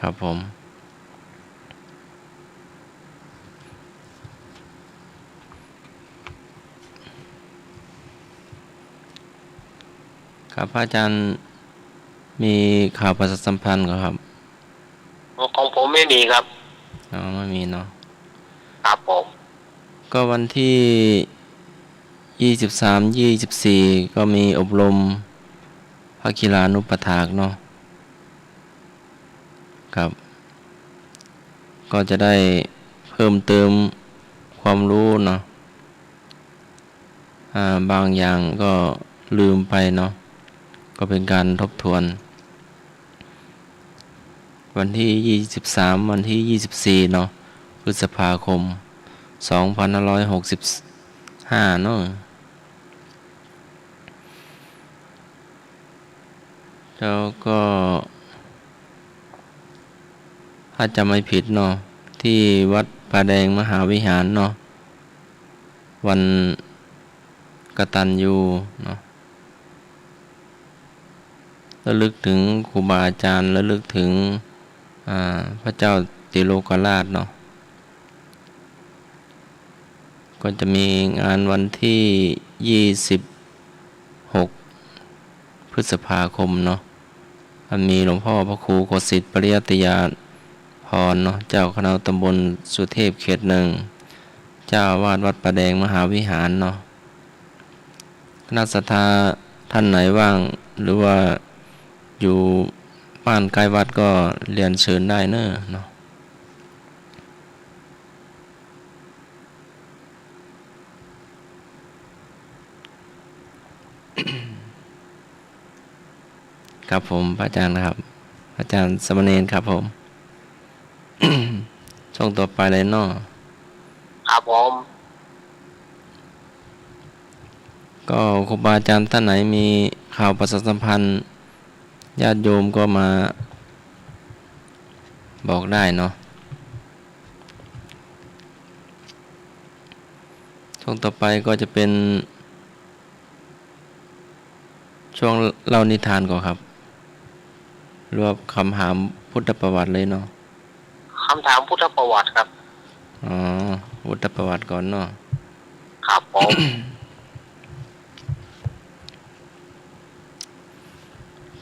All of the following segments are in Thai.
ครับผมครับพระอาจารย์มีข่าวประชาสัมพันธ์เหรอครับของผมไม่มีครับอ๋อไม่มีเนาะครับผมก็วันที่23-24ก็มีอบรมภาคีลานุปถากเนาะครับก็จะได้เพิ่มเติมความรู้เนาะบางอย่างก็ลืมไปเนาะก็เป็นการทบทวนวันที่23วันที่24เนาะพฤษภาคม2565เนาะแล้วก็ถ้าจำไม่ผิดเนาะที่วัดป่าแดงมหาวิหารเนาะวันกตัญญูเนาะระลึกถึงครูบาอาจารย์ระลึกถึงพระเจ้าติโลกราชเนาะก็จะมีงานวันที่26พฤษภาคมเนาะมีหลวงพ่อพระครูโกสิทธิ์ปริยัติยาพรเนาะเจ้าคณะตำบลสุเทพเขตหนึ่งเจ้าวาดวัดป่าแดงมหาวิหารเนาะคณะศรัทธาท่านไหนว่างหรือว่าอยู่บ้านใกล้วัดก็เรียนเชิญได้เนาะครับผมพระอาจารย์นะครับอาจารย์สมณเณรครับผม ช่วงต่อไปเลยเนาะครับผมก็ครูบาอาจารย์ท่านไหนมีข่าวประชาสัมพันธ์ญาติโยมก็มาบอกได้เนาะช่วงต่อไปก็จะเป็นช่วงเล่านิทานก่อนครับรวบคำถามพุทธประวัติเลยเนาะคำถามพุทธประวัติครับอ๋อพุทธประวัติก่อนเนาะครับผม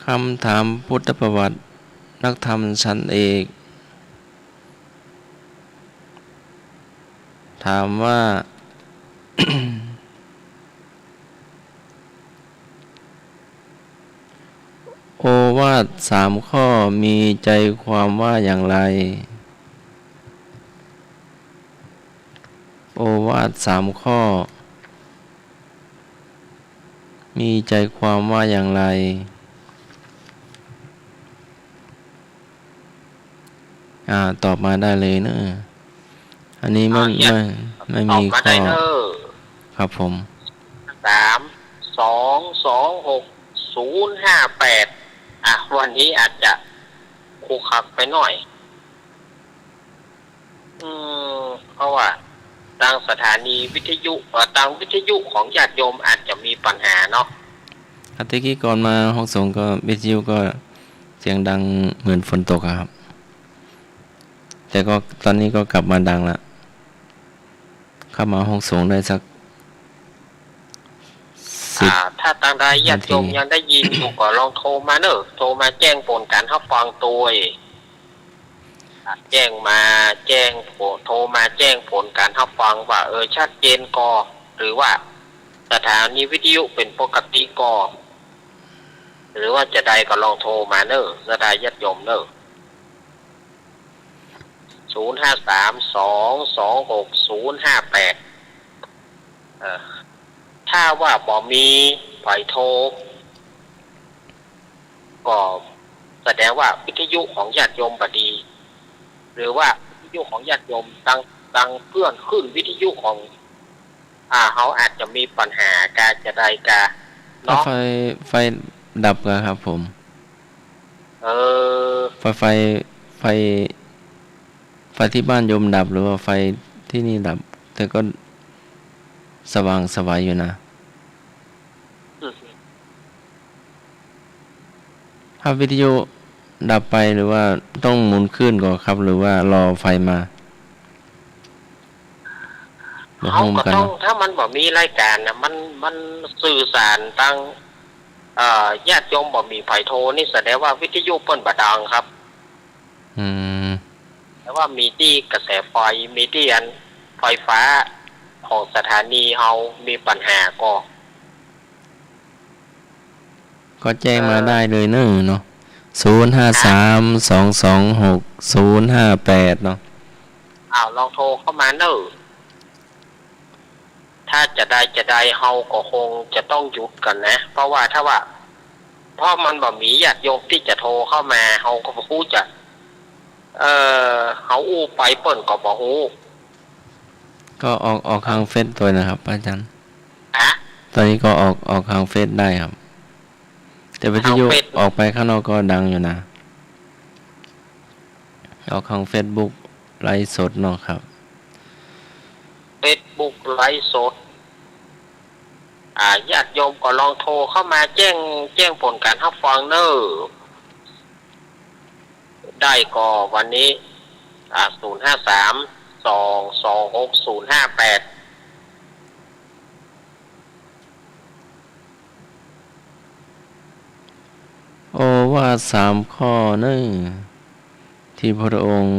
คำถามพุทธประวัตินักธรรมชั้นเอกถามว่า โอวาท3ข้อมีใจความว่าอย่างไรโอวาท3ข้อมีใจความว่าอย่างไรตอบมาได้เลยเนอะอันนี้อยากไม่ตอบมามีข้อได้เนอะครับผม3 2 2 6 0 5 8วันนี้อาจจะคูคักไปหน่อยเพราะว่าทางสถานีวิทยุทางวิทยุของญาติโยมอาจจะมีปัญหาเนาะอาทิตย์กี้ก่อนมาห้องส่งก็วิทยุก็เสียงดังเหมือนฝนตกครับแต่ก็ตอนนี้ก็กลับมาดังละเข้ามาห้องส่งได้สัก10ถ้าทางใดญานาติโยทีมยังได้ยินอยู่ก็ลองโทรมาเนอะโทรมาแจ้งผลการรับฟังตัวแจ้งมาแจ้งผลโทรมาแจ้งผลการรับฟังว่าชัดเจนก่อหรือว่าสถานีวิทยุเป็นปกติก่อหรือว่าจะใดก็ลองโทรมาเนอะจะได้ญาติโยมเนอะ053 2 2 6 0 5 8ถ้าว่าบ่มีไฟโทรก็แสดงว่าวิทยุของญาติโยมบดีหรือว่าวิทยุของญาติโยมตั้งเพื่อนขึ้นวิทยุของเขาอาจจะมีปัญหาการจะใดกาถ้าเนาะไฟดับก็ครับผมเออไฟไฟไฟที่บ้านโยมดับหรือว่าไฟที่นี่ดับแต่ก็สว่างสวายอยู่นะถ้าวิทยุ ดับไปหรือว่าต้องหมุนขึ้นก่อนครับ หรือว่ารอไฟมาบ่ เขา ฮู้ ก็ กัน ต้อง เนาะ ถ้ามันบ่มีรายการนะมันสื่อสารตั้งญาติโยมบ่มีไผโทรนี่แสดงว่าวิทยุเปิ้นบ่ดังครับ อืม แต่ว่ามีที่กระแสไฟมีที่อันไฟฟ้าของสถานีเฮามีปัญหาก็แจ้งมาได้เลยเนาะ053-226-058เนาะ ลองโทรเข้ามาเนอะถ้าจะได้เฮาก็คงจะต้องหยุดกันนะ เพราะมันบ่มีญาติโยมที่จะโทรเข้ามาเฮาก็บ่ฮู้จะเฮาอู้ไปเปิ้นก็บ่ฮู้ ก็ออกทางเฟซตัวนะครับอาจารย์ ฮะ ตอนนี้ก็ออกทางเฟซได้ครับ แต่วิทยุ ทางเฟซ ออกไปข้างนอกก็ดังอยู่นะออกทาง Facebook ไลฟ์สดเนาะครับ Facebook ไลฟ์สดญาติโยมก็ลองโทรเข้ามาแจ้งผลการรับฟังเนอะได้ก็วันนี้053-226-058โอวาท3ข้อนึงที่พระองค์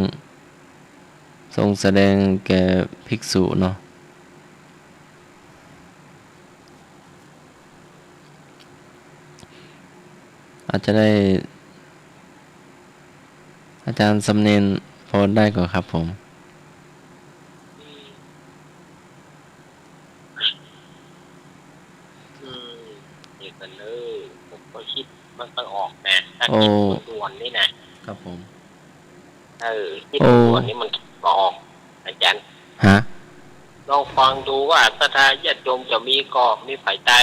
ทรงแสดงแก่ภิกษุเนาะอาจจะได้อาจารย์สำเนียงพอได้ก่อนครับผมนี่กันเลยผมก็คิดมันต้องออกนะถ้าคิดด่วนนี่นะครับ ผม คิดด่วนนี่มันก็ออกอาจารย์ ฮะ ลองฟังดูว่าสถานญาติโยมจะมีฝ่ายใด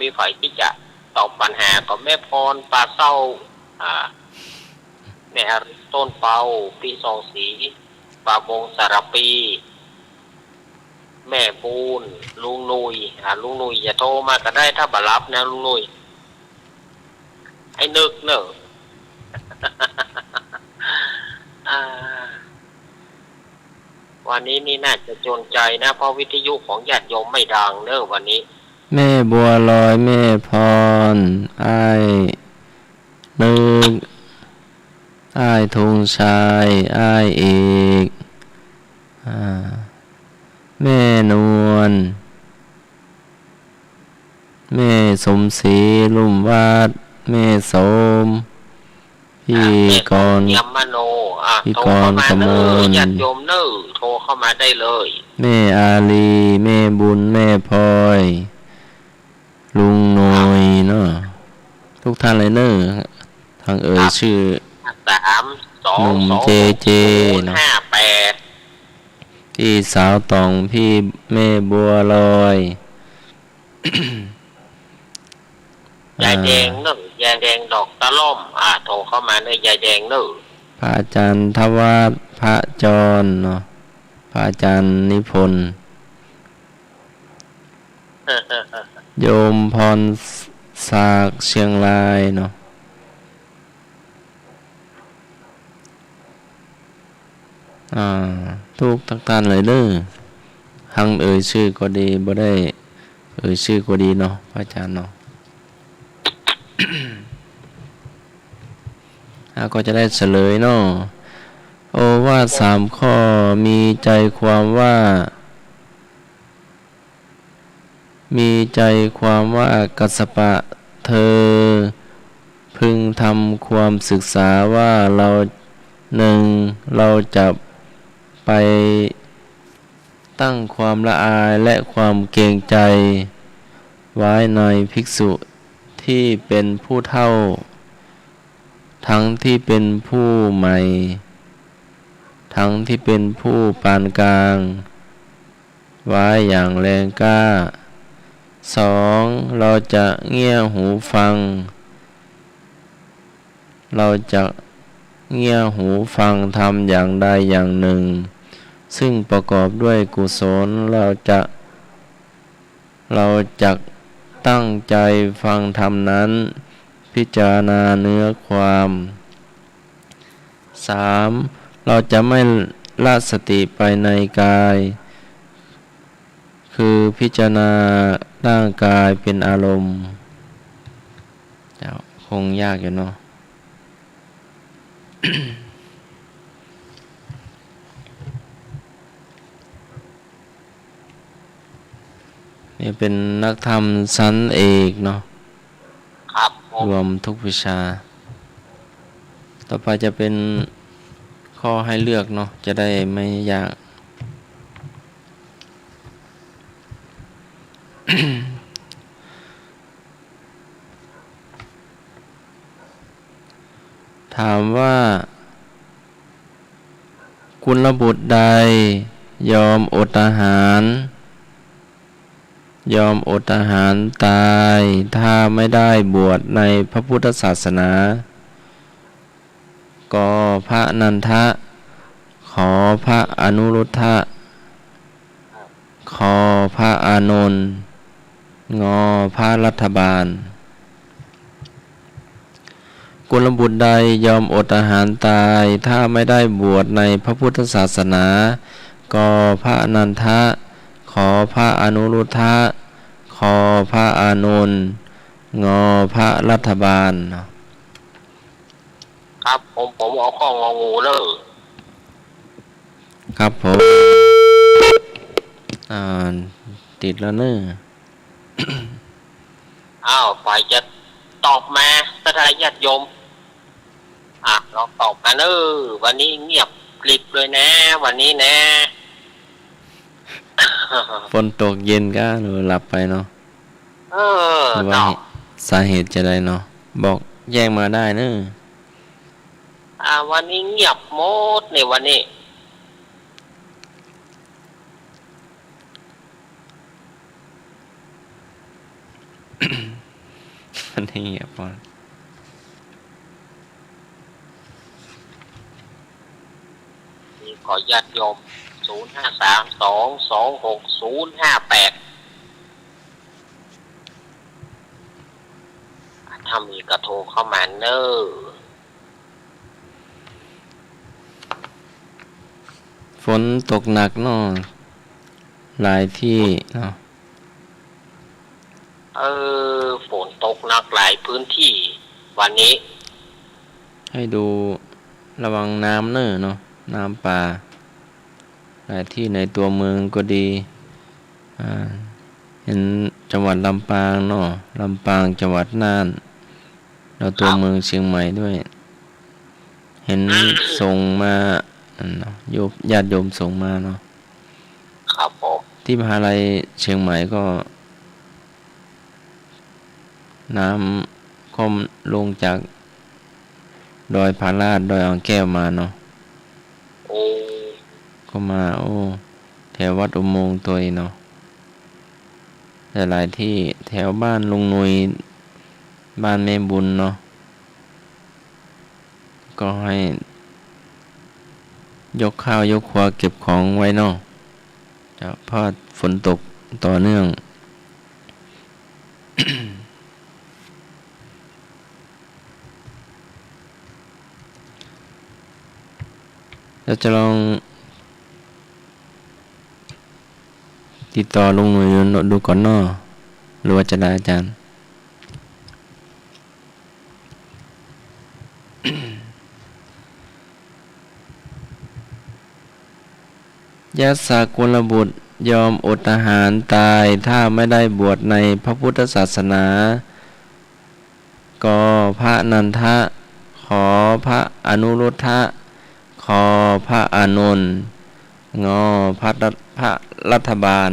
มีฝ่ายที่จะตอบปัญหาก็แม่พรปลาเศร้าแม่ต้นเปาปีสองสีปลาบงสารปี แม่ปูนลุงนุยลุงนุยอย่าโทรมาก็ได้ถ้าบ่รับนะลุงนุยให้นึกเนอะ วันนี้นี่น่าจะจนใจนะเพราะวิทยุของญาติโยมไม่ดังเนอะวันนี้ แม่บัวลอยแม่พรอ้ายนึกอ้ายธงชัยอ้ายเอกแม่นวลแม่สมศรีลุ่มวาดแม่สมพี่กร ยมมโนโทรเข้ามาเนอะญาติโยมเนอะโทรเข้ามาได้เลยแม่อาลีแม่บุญแม่พลอยลุงหน่อยเนาะทุกท่านเลยเนอะทางชื่อหนุ่มเจเนาะ3220558พี่สาวตองพี่แม่บัวลอย ยายแดงเนอะยายแดงดอกตะล่อมโทรเข้ามาเนอะยายแดงเนอะพระอาจารย์ทวาสพระจรเนาะพระอาจารย์นิพนธ์ โยมพรศากเชียงรายเนาะทุกท่านเลยเด้อหังชื่อก็ดีบ่ได้ชื่อก็ดีเนาะพระอาจารย์เนาะ ก็จะได้เฉลยเนาะโอวาท3ข้อมีใจความว่ากัสสปะเธอพึงทำความศึกษาว่าเราจะไปตั้งความละอายและความเกรงใจไว้ในภิกษุที่เป็นผู้เฒ่าทั้งที่เป็นผู้ใหม่ทั้งที่เป็นผู้ปานกลางไว้อย่างแรงกล้า 2. เราจะเงี่ยหูฟังทำอย่างใดอย่างหนึ่งซึ่งประกอบด้วยกุศลเราจะตั้งใจฟังธรรมนั้นพิจารณาเนื้อความ 3. เราจะไม่ละสติไปในกาย คือพิจารณาร่างกายเป็นอารมณ์คงยากอยู่เนาะ นี่เป็นนักธรรมชั้นเอกเนาะ ครับผม รวมทุกวิชา ต่อไปจะเป็นข้อให้เลือกเนาะ จะได้ไม่ยาก ถามว่ากุลบุตรใดยอมอดอาหาร ตาย ถ้าไม่ได้บวชในพระพุทธศาสนา ก็พระนันทะ ขอพระอนุรุทธะ ขอพระอานนท์งอพระรัฐบาล กุลบุตรใดยอมอดอาหารตาย ถ้าไม่ได้บวชในพระพุทธศาสนา ก็พระนันทะ ขอพระอนุรุทธะ ขอพระอานนท์งอพระรัฐบาล ครับผมเอาข้ององูเลย ครับผมติดแล้วเนอะ อ้าวฝ่ายจะตอบมาสถานญาติโยมลองตอบมาเนอะวันนี้เงียบกริบเลยนะ วันนี้นะ ฝนตกเย็นก็หรือหลับไปเนาะ หรือว่า เนาะ สาเหตุจะได้เนาะ บอกแจ้งมาได้เนอะ วันนี้เงียบหมดในวันนี้ วันนี้อ่ะปอน มีขอญาติโยม0532260058ถ้ามีกระโทรเข้ามาเนอะ ฝนตกหนักเนาะ หลายที่เนาะ ฝนตกหนักหลายพื้นที่ วันนี้ ให้ดูระวังน้ำเนอะเนาะ น้ำป่า หลายที่ในตัวเมืองก็ดี เห็นจังหวัดลำปางเนาะ ลำปางจังหวัดน่าน แล้วตัวเมืองเชียงใหม่ด้วย เห็นส่งมาเนาะญาติโยมส่งมาเนาะ ครับผม ที่มหาลัยเชียงใหม่ก็ น้ำค่อมลงจากดอยผาลาดดอยอ่างแก้วมาเนาะ โอ้ ก็มาแถววัดอุโมงค์ตัวเนาะ แต่หลายที่แถวบ้านลุงหนุยบ้านแม่บุญเนาะ ก็ให้ยกข้าวยกครัวเก็บของไว้เนาะจะเพราะฝนตกต่อเนื่อง เราจะลองติดต่อลุงหน่วยดูก่อนเนาะหรือว่าจะได้อาจารย์ ยะสากุลบุตรยอมอดอาหารตาย ถ้าไม่ได้บวชในพระพุทธศาสนา ก็พระนันทะ ขอพระอนุรุทธะ ขอพระอานนท์งอพระรัฐบาล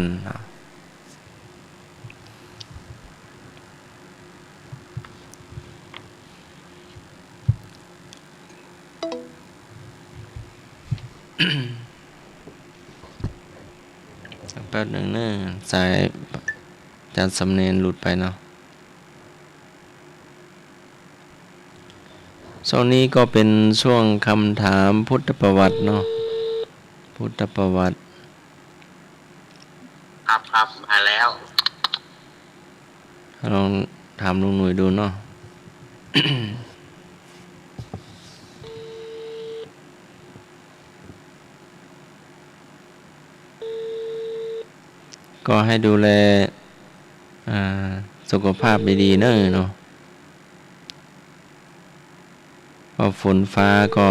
แป๊บหนึ่งเนอะสายอาจารย์สำเนียงหลุดไปเนาะช่วงนี้ก็เป็นช่วงคำถามพุทธประวัติเนาะ พุทธประวัติ ครับมาแล้ว ลองถามลุงหนุ่ยดูเนาะ ก็ให้ดูแลอ่าสุขภาพดีๆเนอะเนาะเพราะฝนฟ้าก็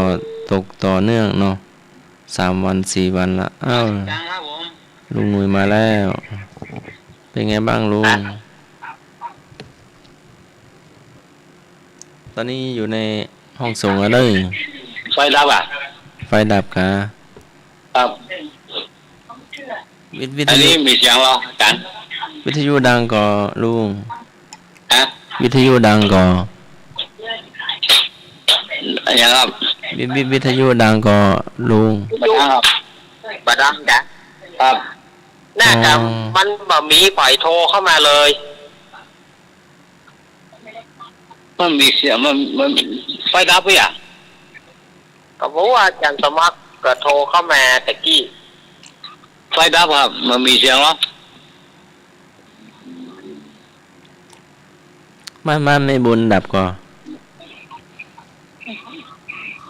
ตกต่อเนื่องเนาะ3 วัน 4 วันละอ้าวครับผม ลุงหนุ่ยมาแล้ว เป็นไงบ้างลุง ตอนนี้อยู่ในห้องส่งแล้วเด้อ ไฟดับอ่ะ ไฟดับกะ ครับ วิทอันนี้ ยุ มีเสียงเหรออาจารย์ วิทยุดังก่อลุง ฮะ วิทยุดังก่อ อย่างครับ วิทยุดังก่อลุง ประธานครับ บดังจ้ะ ครับ น่าจะ อ๋อ มันบ่มีปล่อยโทรเข้ามาเลย มันมีเสียงมันไฟดับไปอ่ะ ก็เพราะว่าอาจารย์สมัครก็โทรเข้ามาตะกี้ ไฟดับครับมันมีเสียงเหรอ มันไม่บุญดับก่อ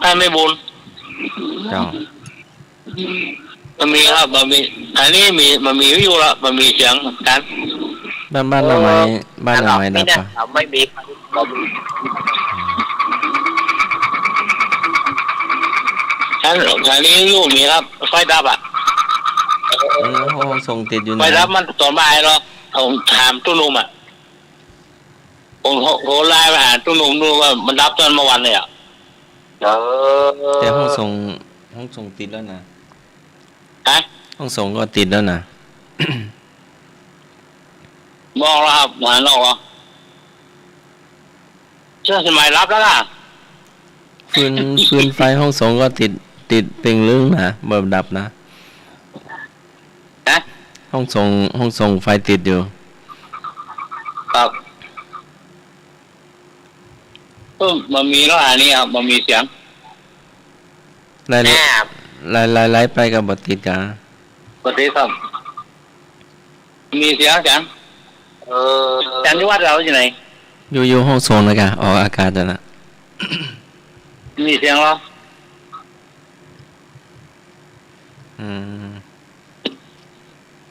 ถ้าไม่บุญ เจ้า มันมีครับมันมีอันนี้มันมีวิวละมันมีเสียงกัน บ้านเราไหมบ้านเราไหมดับ ไม่ ก่อ ได้ไม่มีบ่มี อันนี้วิวมีครับไฟดับอ่ะ ห้องส่งติดอยู่ ไฟ นะ ดับมันตอนบ่ายเนาะผมถามตุ้นุ่มอ่ะผมโทรไลน์ไปหาตุ้นุ่มดูว่ามันดับตอนเมื่อวันเลยอ่ะ แต่ห้องส่งติดแล้วนะ ฮะ ห้องส่งก็ติดแล้วนะ บอกแล้วครับหานอกเหรอเชื่อสมัยรับแล้วล่ะ ฟืนไฟห้องส่งก็ติดเป่งลึงนะเบิบดับนะ ฮะ ห้องส่งไฟติดอยู่ ครับมันมีแล้วอันนี้ครับมันมีเสียง ไล่ แน่ ไล่ไปกับบติดกัน ปกติครับ มีเสียงจัง เออ จันที่วัดเราอยู่ไหน อยู่ห้องส่งเลยกันออกอากาศแล้วนะ มีเสียงเหรอ อืม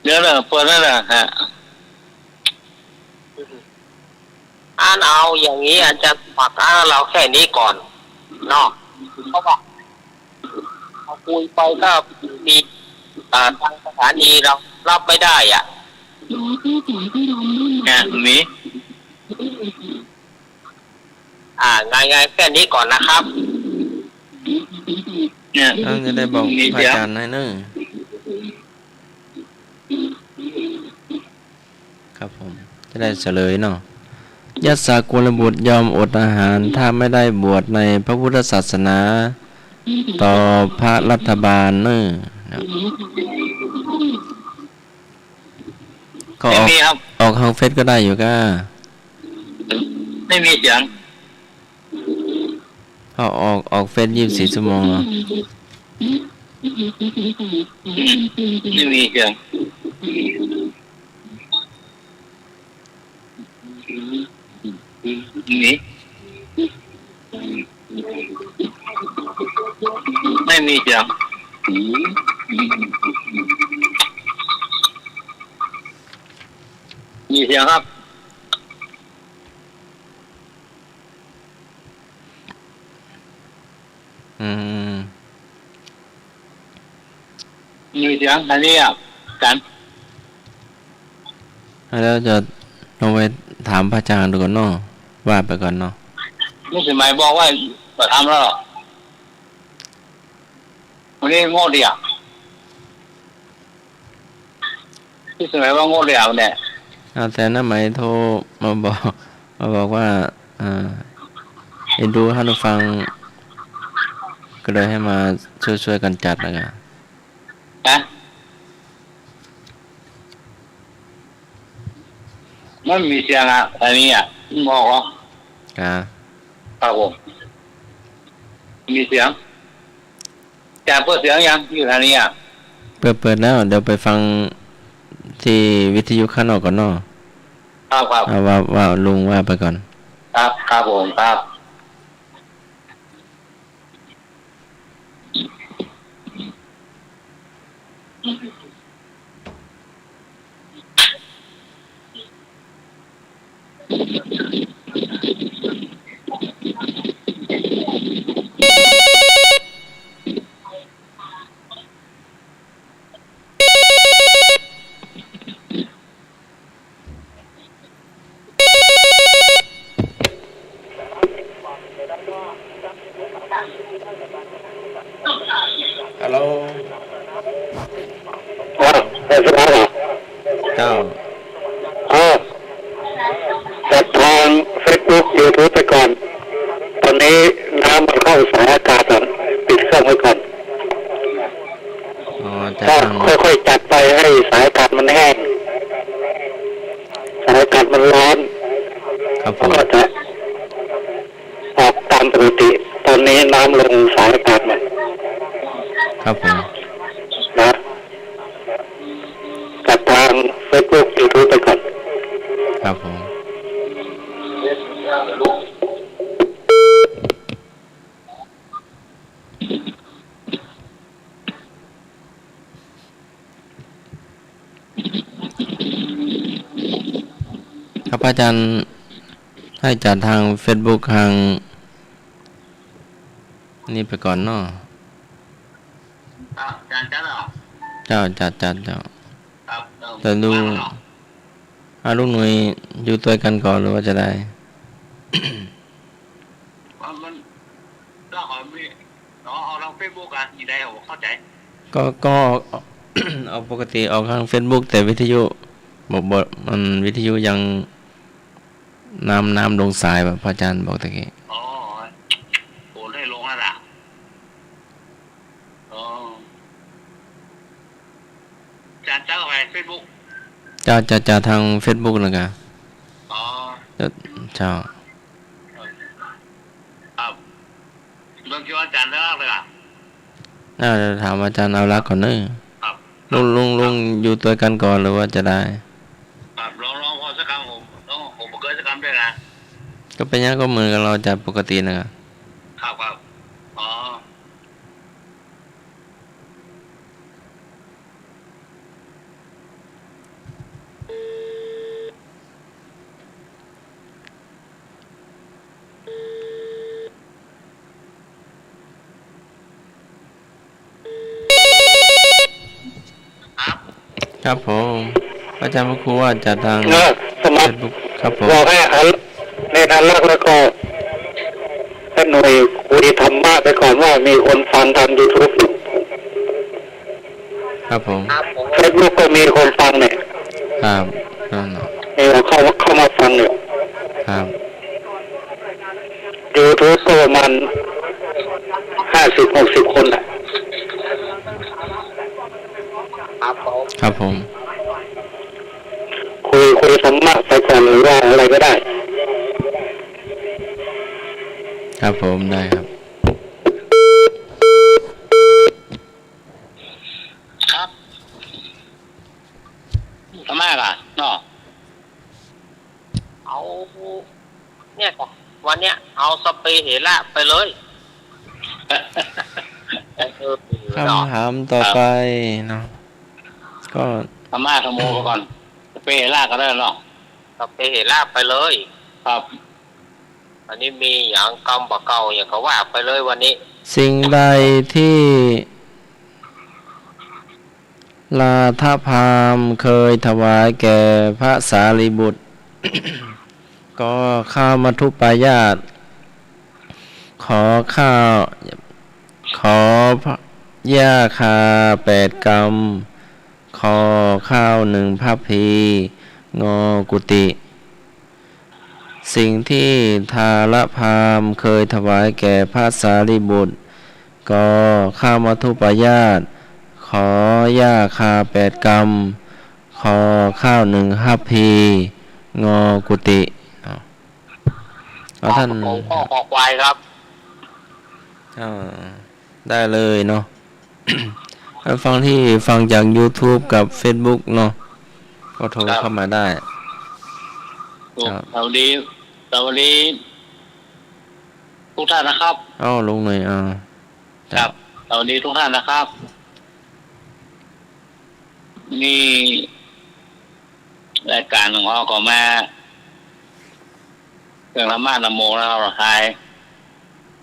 เดี๋ยวนะเปิดนั่นนะฮะ อ่านเอาอย่างนี้อาจารย์ฝากอ่านเราแค่นี้ก่อนเนาะเพราะว่าเราคุยไปก็มีทางสถานีเรารับไม่ได้อ่ะ เนี่ยมี ง่ายๆแค่นี้ก่อนนะครับ เนี่ย เราจะได้บอก มี พระ เสียง อาจารย์ให้เนอะครับผม จะได้เฉลยเนาะยัสสากุลบุตรยอมอดอาหาร ถ้าไม่ได้บวชในพระพุทธศาสนา ต่อพระรัฐบาลเนอะก็ ไม่มีครับ ออกทางเฟซก็ได้อยู่ก็ ไม่มีเสียง เขาออกเฟซ24 ชั่วโมงเนาะ ไม่มีเสียงมีไม่มีเสียงมีเสียงครับ อืม มีเสียงอันนี้อ่ะกัน แล้วจะลองไปถามพระอาจารย์ดูก่อนเนาะว่าไปก่อนเนาะ นี่สมัยบอกว่าจะทำแล้วหรอวันนี้โง่ดีอ่ะที่สมัยว่าโง่ดีอ่ะเนี่ย แต่น้าไหมโทรมาบอกว่าเอ็นดูท่านผู้ฟัง ก็เลยให้มาช่วยกันจัดแล้วกัน นะมันมีเสียงอ่ะอันนี้อ่ะบอกเหรอ ครับผมมีเสียงจะเปิดเสียงยังอยู่ทางนี้อ่ะ เปิดแล้ว เดี๋ยวไปฟังที่วิทยุข้างนอกก่อนเนาะ ครับครับ เอาว่าลุงว่าไปก่อน ครับครับผมครับ สภาพอ่ะ เจ้า จัดทาง Facebook YouTube ไปก่อนตอนนี้น้ำมันเข้าสายอากาศอ่ะปิดเครื่องไว้ก่อน อ๋อจะ ถ้า ทาง ค่อยๆจัดไปให้สายอากาศมันแห้งสายอากาศมันร้อน ครับผม ก็จะออกตามปกติตอนนี้น้ำลงสายอากาศมัน ครับผม นะจัดทาง Facebook YouTube ไปก่อน ครับผม ครับอาจารย์ให้จัดทาง Facebook ทางนี่ไปก่อนเนาะ จานจัดหรอ เจ้าจัดเจ้า ครับ แต่ดูลูกหน่วยอยู่ตัวกันก่อนหรือว่าจะได้ มันเราขอมีเราเฟซบุ๊กอ่ะอยู่ได้ผมเข้าใจ ก็ เอาปกติออกทาง Facebook แต่วิทยุบอกมันวิทยุยังน้ำลงสายแบบพระอาจารย์บอกตะกี้ อ๋อโอนให้ลงแล้วล่ะอ๋อจานจัดไปเฟซบุ๊ก จะทาง Facebook นะกะ อ๋อ เจ้า ครับเรื่องที่ว่าจานได้เลยอ่ะ น่าจะถามอาจารย์เอาละก่อนเนอะ ครับ ลุงอยู่ตัวกันก่อนหรือว่าจะได้ ครับลองพอสักครั้งผมเกิดสักครั้งด้วยนะ ก็เป็นอย่างนั้นก็เหมือนกับเราจัดปกตินะครับ ครับอ๋อครับ ครับผมอาจารย์พระครูว่าจัดทาง สมัคร Facebook ครับผม บอกให้ในอันแรกแล้วก็ให้หน่วยคุยธรรมะไปก่อนว่ามีคนฟังทาง YouTube อยู่ ครับผม เฟซบุ๊กก็มีคนฟังเนี่ย ครับนั่นเนาะ มีคนเข้ามาฟังอยู่ ครับ YouTube ก็ประมาณ50-60 คนอ่ะ ครับผม คุยธรรมะไปก่อนหรือว่าอะไรก็ได้ ครับผมได้ครับ ครับธรรมะอ่ะเนาะ เอาเนี่ยก่อนวันเนี้ยเอาสเปรย์เฮล่าไปเลยคำถามต่อไปเนาะก็ ธรรมะธรรมโมไปก่อนเปล่าก็ได้เนาะ สเปรย์เฮล่าไปเลย ครับ อันนี้มีอย่างกำบะเก่าอย่างเขาว่าไปเลยวันนี้ สิ่งใดที่ลาทพราหมณ์เคยถวายแก่พระสารีบุตร ก็ข้าวมัทุปายาตขอพระย่าคา8 กรัมขอข้าว1 พัพพีงอกุติ สิ่งที่ทาลพราหมณ์เคยถวายแก่พระสารีบุตรก็ข้าวมัทุปายาตขอย่าคา8 กรัมขอข้าว1 พัพพีงอกุติเอาท่าน ผมก็ขอควายครับ ได้เลยเนาะ ฟังจาก YouTube กับ Facebook เนาะก็โทรเข้ามาได้ ครับ สวัสดีทุกท่านนะครับ ลุงหน่อยครับสวัสดีทุกท่านนะครับนี่รายการของเราก็มาเรื่องธรรมะธรรมโมแล้วเราทาย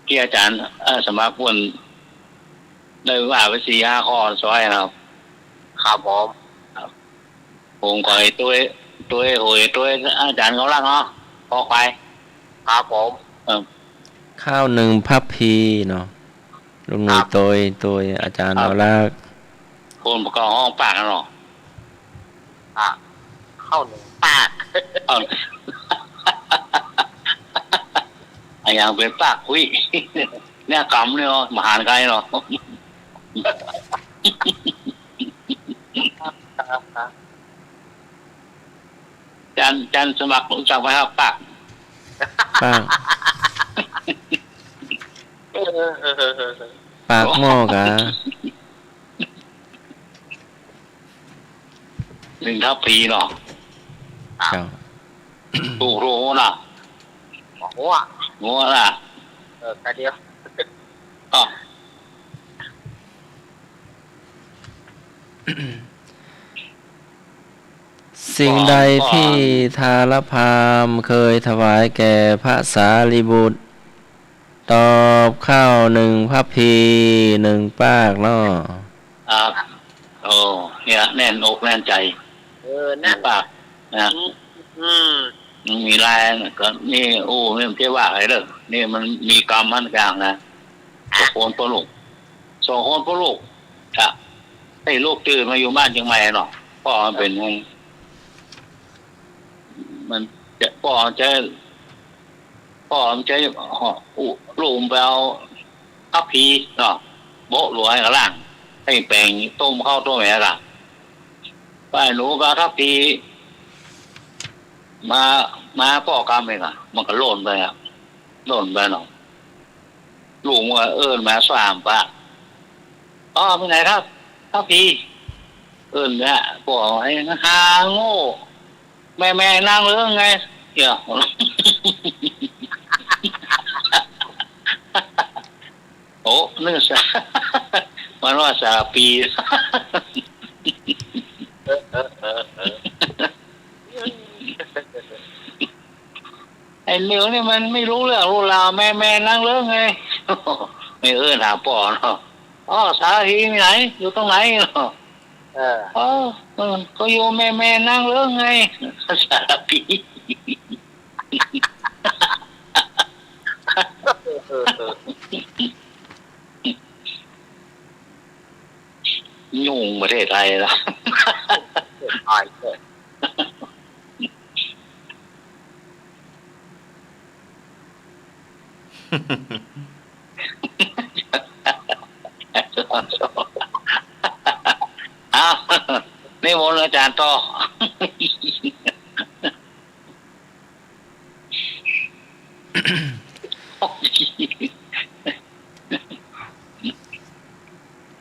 ที่อาจารย์สมัครควรได้ว่าไป4-5 ข้อซอยนะครับ ครับผม ผมก็ไอ้ตัวอาจารย์เขาลักเนาะพอไป ครับผม ข้าว1 พัพพีเนาะลุงหน่อยตัวอาจารย์เอาลาก คนประกอบห้องปากกันเนาะ อ่ะเข้าหนึ่งปาก เอาไอ้อย่างเป็นปากคุยเนี่ยกำเนี่ยเนาะมหาไกลเนาะจันสมัครรู้จักไหมครับปาก ปาก เออ ปากหม้อกะ หนึ่งทับปีเนาะ เจ้า ถูกรู้นะ หัว งัวนะ กระเดียว อ๋อ สิ่งใดที่ทารพราหมณ์เคยถวายแก่พระสารีบุตร ตอบข้าวหนึ่งพระพีหนึ่งปากเนาะ ครับโอ้เนี่ยแน่นอกแน่นใจ นั่น ปากนะ อืม มีแรงก็นี่โอ้ไม่ใช่ว่าอะไรเด้อนี่มันมีกรรมมันกลางนะสองคนพ่อลูกครับให้ลูกตื่นมาอยู่บ้านยังไงเนาะพ่อมันเป็นไงมันจะพ่อมันจะลูกไปเอาทัพพีเนาะโบ๊ะหลวยกับล่างให้แปลงต้มข้าวต้มแหม่ละไปหนูก็ทัพพีมาพ่อกรรมเองอ่ะมันก็โล่นไปอ่ะโล่นไปเนาะลูกมันก็เอิ้นมาสามปะอ๋อเป็นไงครับทัพพีเอิ้นเนี่ยบอกให้หาโง่แม่นั่งเรื่องไงเดี๋ยว โอ้เนื้อสา มันว่าสาปี ไอ้เหนียวนี่มันไม่รู้เรื่องรู้ราวแม่นั่งเรื่องไง ไม่หาป่อเนาะอ๋อสาหีมีไหนอยู่ตรงไหนเนาะอ๋อก็อยู่แม่นั่งเรื่องไง สาปียุ่งประเทศไทยแล้ว ตายเลย อ้าวนี่มนต์อาจารย์ต่อ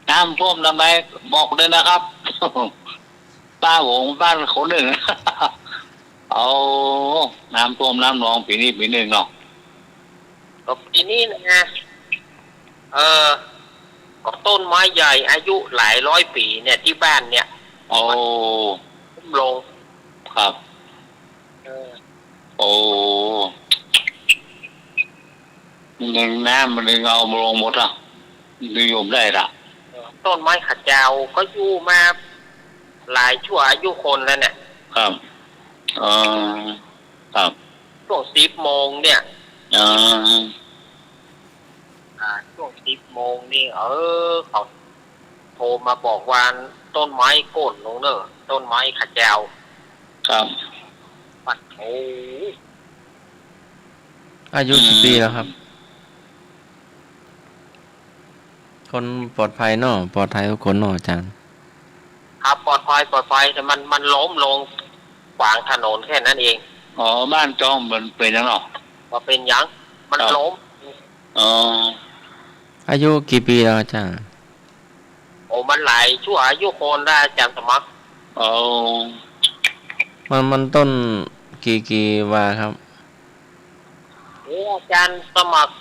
น้ำท่วมทำไมบอกเลยนะครับ ป้าหงบ้านคนหนึ่ง เอาน้ำท่วมน้ำนองปีนี้ปีหนึ่งเนาะ ก็ปีนี้นะก็ต้นไม้ใหญ่อายุหลายร้อยปีเนี่ยที่บ้านเนี่ย โอ้ ทุ่มลง ครับ โอ้หนึ่งน้ำมันดึงเอามาลงหมดอ่ะนิยมได้ละ ต้นไม้ขัดเจ้าก็อยู่มาหลายชั่วอายุคนแล้วเนี่ย ครับครับ ช่วง10 โมงเนี่ย อ่า ช่วง10 โมงนี่เขาโทรมาบอกว่าต้นไม้โค่นลงเนอะต้นไม้ขัดเจ้า ครับ ปัดโอ้ อายุกี่ปีแล้วครับ คนปลอดภัยเนาะปลอดภัยทุกคนเนาะอาจารย์ ครับปลอดภัยแต่มันล้มลงขวางถนนแค่นั้นเอง อ๋อบ้านจอมมันเป็นยังไง ว่าเป็นหยังมันล้ม อ๋อ อายุกี่ปีแล้วอาจารย์ โอ้มันหลายชั่วอายุคนได้อาจารย์สมัคร อ๋อ มันต้นกี่วาครับ โอ้อาจารย์สมัคร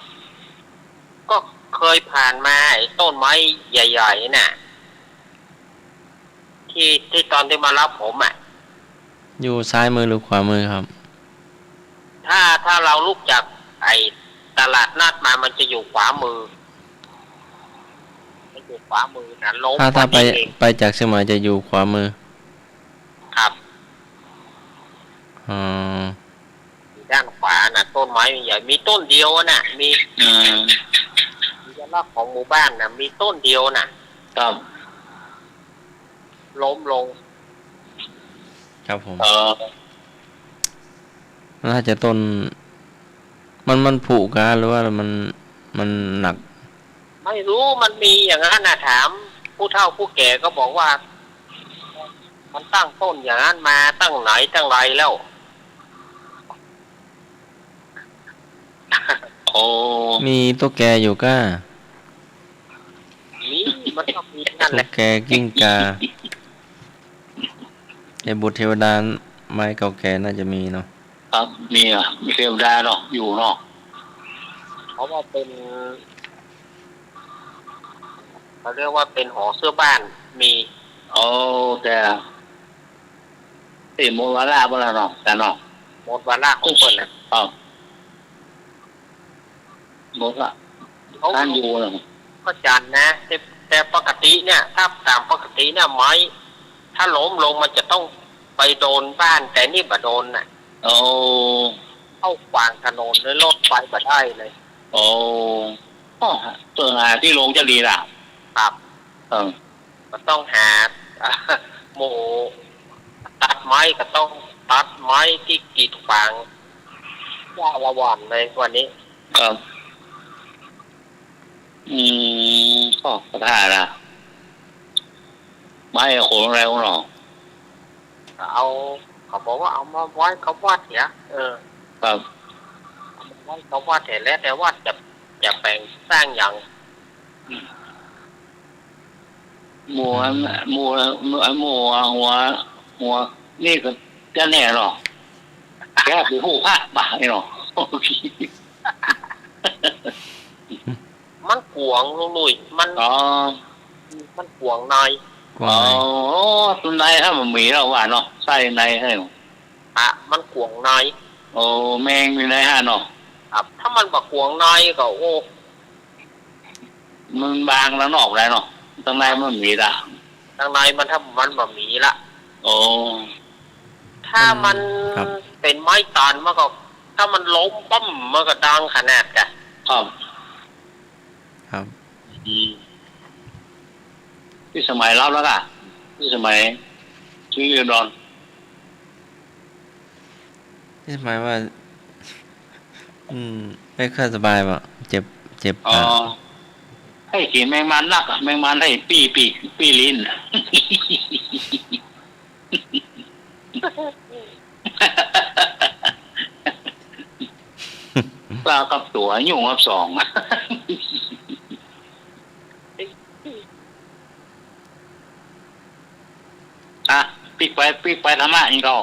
ก็เคยผ่านมาไอ้ต้นไม้ใหญ่ๆน่ะที่ตอนที่มารับผมอ่ะ อยู่ซ้ายมือหรือขวามือครับ ถ้าเราลุกจากไอ้ตลาดนัดมามันจะอยู่ขวามือมันอยู่ขวามือนะล้ม ถ้าไป เอง ไปจากเชียงใหม่จะอยู่ขวามือ ครับ อ๋อ ด้านขวาน่ะ ต้นไม้ใหญ่มีต้นเดียวน่ะ มีสัญลักษณ์ของหมู่บ้านน่ะ มีต้นเดียวน่ะ ครับ ล้มลง ครับผม ờ น่าจะต้นมันผุกะหรือว่ามันหนัก ไม่รู้มันมีอย่างนั้นนะถามผู้เฒ่าผู้แก่ก็บอกว่า มันตั้งต้นอย่างนั้นมาตั้งไหนตั้งไรแล้ว ồ มีตุ๊กแกอยู่ก้า มีมันก็มีนั่นแห ตุ๊ ละ กแกกิ้งกาไอ้บุตรเทวดาไม้เก่าแก่น่าจะมีเนาะ ครับมีอ่ะมีเทวดาเนาะอยู่เนาะ เพราะว่าเป็นเขาเรียกว่าเป็นหอเสื้อบ้านมี โอ้แต่ที่โมวาระบ่ล่ะเนาะแต่เนาะ หมดวาระของคนน่ะ ครับหมดละ เขา ท่านอยู่เนาะ ก็จันนะแต่ปกติเนี่ย ถ้าตามปกติเนี่ยไม้ถ้าล้มลงมันจะต้องไปโดนบ้าน แต่นี่บ่โดนน่ะ โอ้ เข้าขวางถนนเลยรถไฟบ่ได้เลย โอ้อ๋อตัวหาที่ลงจะดีล่ะ ครับ เออ ก็ต้องหา หมู่ตัดไม้ก็ต้องตัดไม้ที่กีดขวางว่าละวันเลยวันนี้ ครับก็กระทาละไม้โขงอะไรของเนาะ เอาเขาบอกว่าเอามาไว้เขาวาดเสียครับ เอามาไว้เขาวาดเสียแล้วแต่ว่าจะแปลงสร้างอย่าง หมัวหมัวหมัวหัวนี่ก็จะแน่เนาะแค่ไปหูพระบ่ายเนาะโอเค มันกวางลุงลุยมัน อ๋อ มันกวางใน กว้า อ๋ ง อ ไหม ตุนในถ้ามันมีแล้วว่าเนาะไส้ในให้ มันกวางใน โอ้แมงมีในห้าเนาะ ครับถ้ามันบักกวางในก็โอ้ มันบางแล้วนอกแล้วเนาะตั้งในมันมีละ ทางในมันถ้ามันบ่มีละ โอ้ ถ้ามันเป็นไม้ตานมันก็ถ้ามันล้มปั๊มมันก็ดังขนาดกะ ครับ ครับ ที่สมัยรับแล้วก่ะที่สมัยชื่อดอน นี่หมายว่า ไม่ค่อยสบายป่ะเจ็บ อ๋อ ปาก ให้กินแมงมันนักอะแมงมันให้ปี้ลิ้น ปลากับตัวยุ่งกับสอง อ่ะปิกไปธรรมะอีกเรา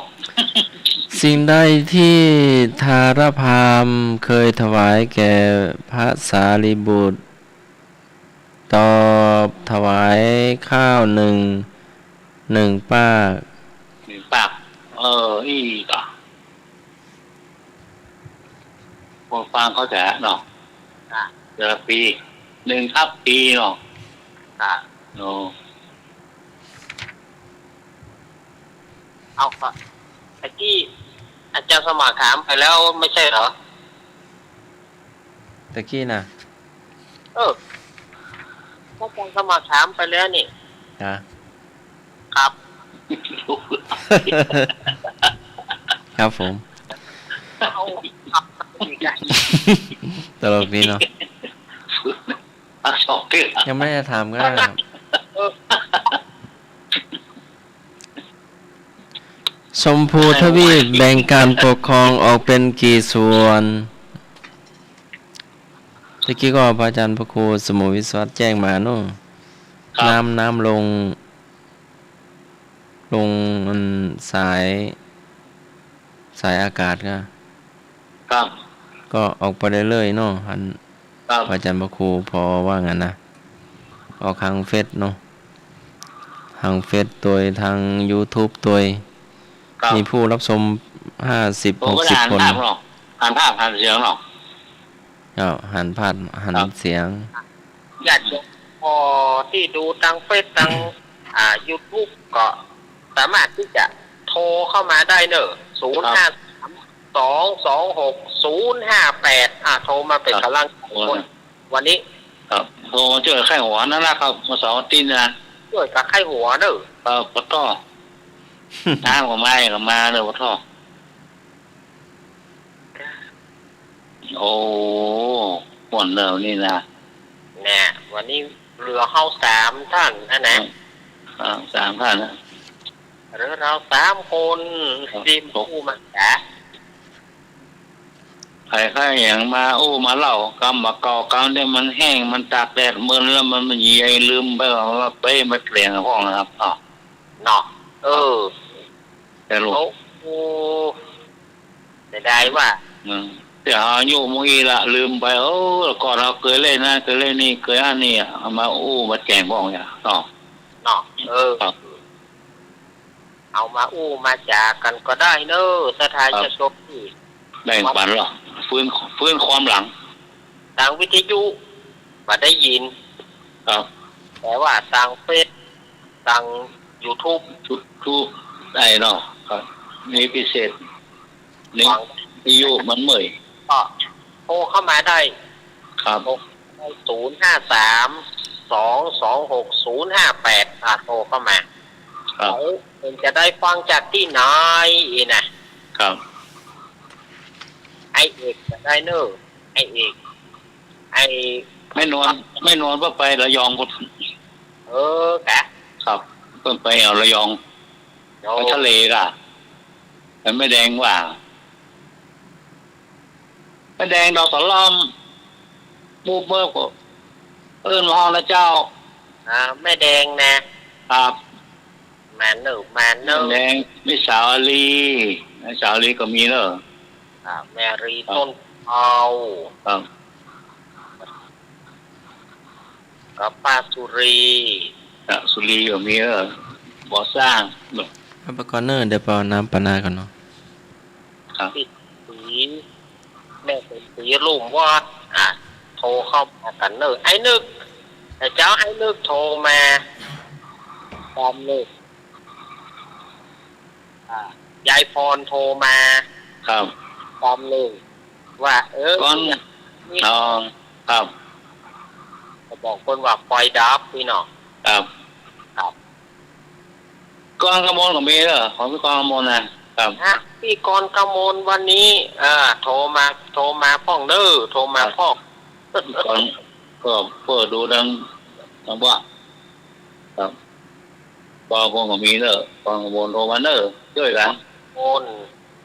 สิ่งใดที่ทารพราหมณ์เคยถวายแก่พระสารีบุตร ตอบถวายข้าวหนึ่งป้าก หนึ่งปากอีกอ่ะคนฟังเขาจะเนาะ อ่ะ เดือนละปี1 ทับปีเนาะ อ่ะ โอ้ เอาค่ะไอ้ที่อาจารย์สมัครถามไปแล้วไม่ใช่เหรอ ตะกี้นะ อาจารย์สมัครถามไปแล้วนี่ นะ ครับ ครับผม เอาครับอีกอย่าง ตลกดีเนาะ อักษรเตี้ย ยังไม่ได้ถามก็ได้ครับ ชมพูทวีปแบ่งการปกครองออกเป็นกี่ส่วนเมื่อกี้ก็พระอาจารย์พระครูสมุวิศวัตแจ้งมาเนาะ ครับ น้ำลงมันสายอากาศก็ ครับ ก็ออกไปเรื่อยๆเนาะอัน ครับ พระอาจารย์พระครูพอว่างั้นนะออกทางเฟซเนาะทางเฟซตัวทาง YouTube ตัว ครับ มีผู้รับชมผมก็ 50-60 อ่าน คน ภาพเนาะอ่านภาพอ่านเสียงเนาะ ก็หันครับ เสียง ญาติโยมพอที่ดูทางเฟซทางYouTube ก็สามารถที่จะโทรเข้ามาได้เนอะ053-226-058โทรมาเป็นกำลังใจคนวันนี้ ครับโทรมาช่วยไข้หัวนั่นแหละครับมาสอนตีนนะ ด้วยกับไข้หัวเนอะ ปะต้อ น้ำก็ไม่ก็มาเลยว่าท่อโอ้หมดแล้วนี่นะ เนี่ยวันนี้เรือเฮา3 ท่านนะ 3 ท่านนะ หรือเรา3 คนที่ผู้มาจ้ะ ใครอย่างมามาเล่ากำบักเก่ากำเนี่ยมันแห้งมันตากแดดมึนแล้วมันเยียลืมไปว่าไปมาเปลี่ยนห้องนะครับเนาะแต่ลูกโอ้แต่ได้ว่าแต่หาอยู่มุ้ยละลืมไปก่อนเราเคยเล่นนะเคยเล่นนี่เคยอันนี้มามาแจงห้องเนี่ยเนาะเอามามาจากกันก็ได้เนอะสถานจะชมแบ่งปันหรอฟื้นความหลังทางวิทยุมาได้ยินครับแต่ว่าทางเฟซทาง YouTube ทุกได้เนาะครับนี่พิเศษนี่วิทยุมันเหมยก็โทรเข้ามาได้ครับ053-226-058โทรเข้ามาครับมันจะได้ฟังจากที่ไหนนะครับไอเอกจะได้เนอะไอเอกไม่นอนเพื่อไประยองก็กะครับเพื่อไปเอาระยองไปทะเลล่ะแต่ไม่แดงว่าไม่แดงดอกสลอมมูเบอร์ก็ห้องนะเจ้าแม่แดงนะครับแม่เนอะแดงไม่สาวลีก็มีเนอะแม่รีต้นเอาครับกับป้าสุรีก็มีบ่อสร้างปกรณ์เนอร์เดี๋ยวไปเอาน้ำปานากันเนาะครับสีแม่เป็นสีลุ่มวอดโทรเข้ามากันเนอไอ้นึกแต่เจ้าไอ้นึกโทรมาตามนึกยายพรโทรมาครับตามนึกว่าก่อนครับบอกคนว่าปล่อยดับพี่น้องครับกองกระมวลของมีเหรอของพี่กองกระมวลนะครับพี่กรกระมวลวันนี้โทรมาพ่องโทรมาพ่องก็เปิดดูดังว่าครับกองกระมีเหรอกองกระมวลโทรมาช่วยกัน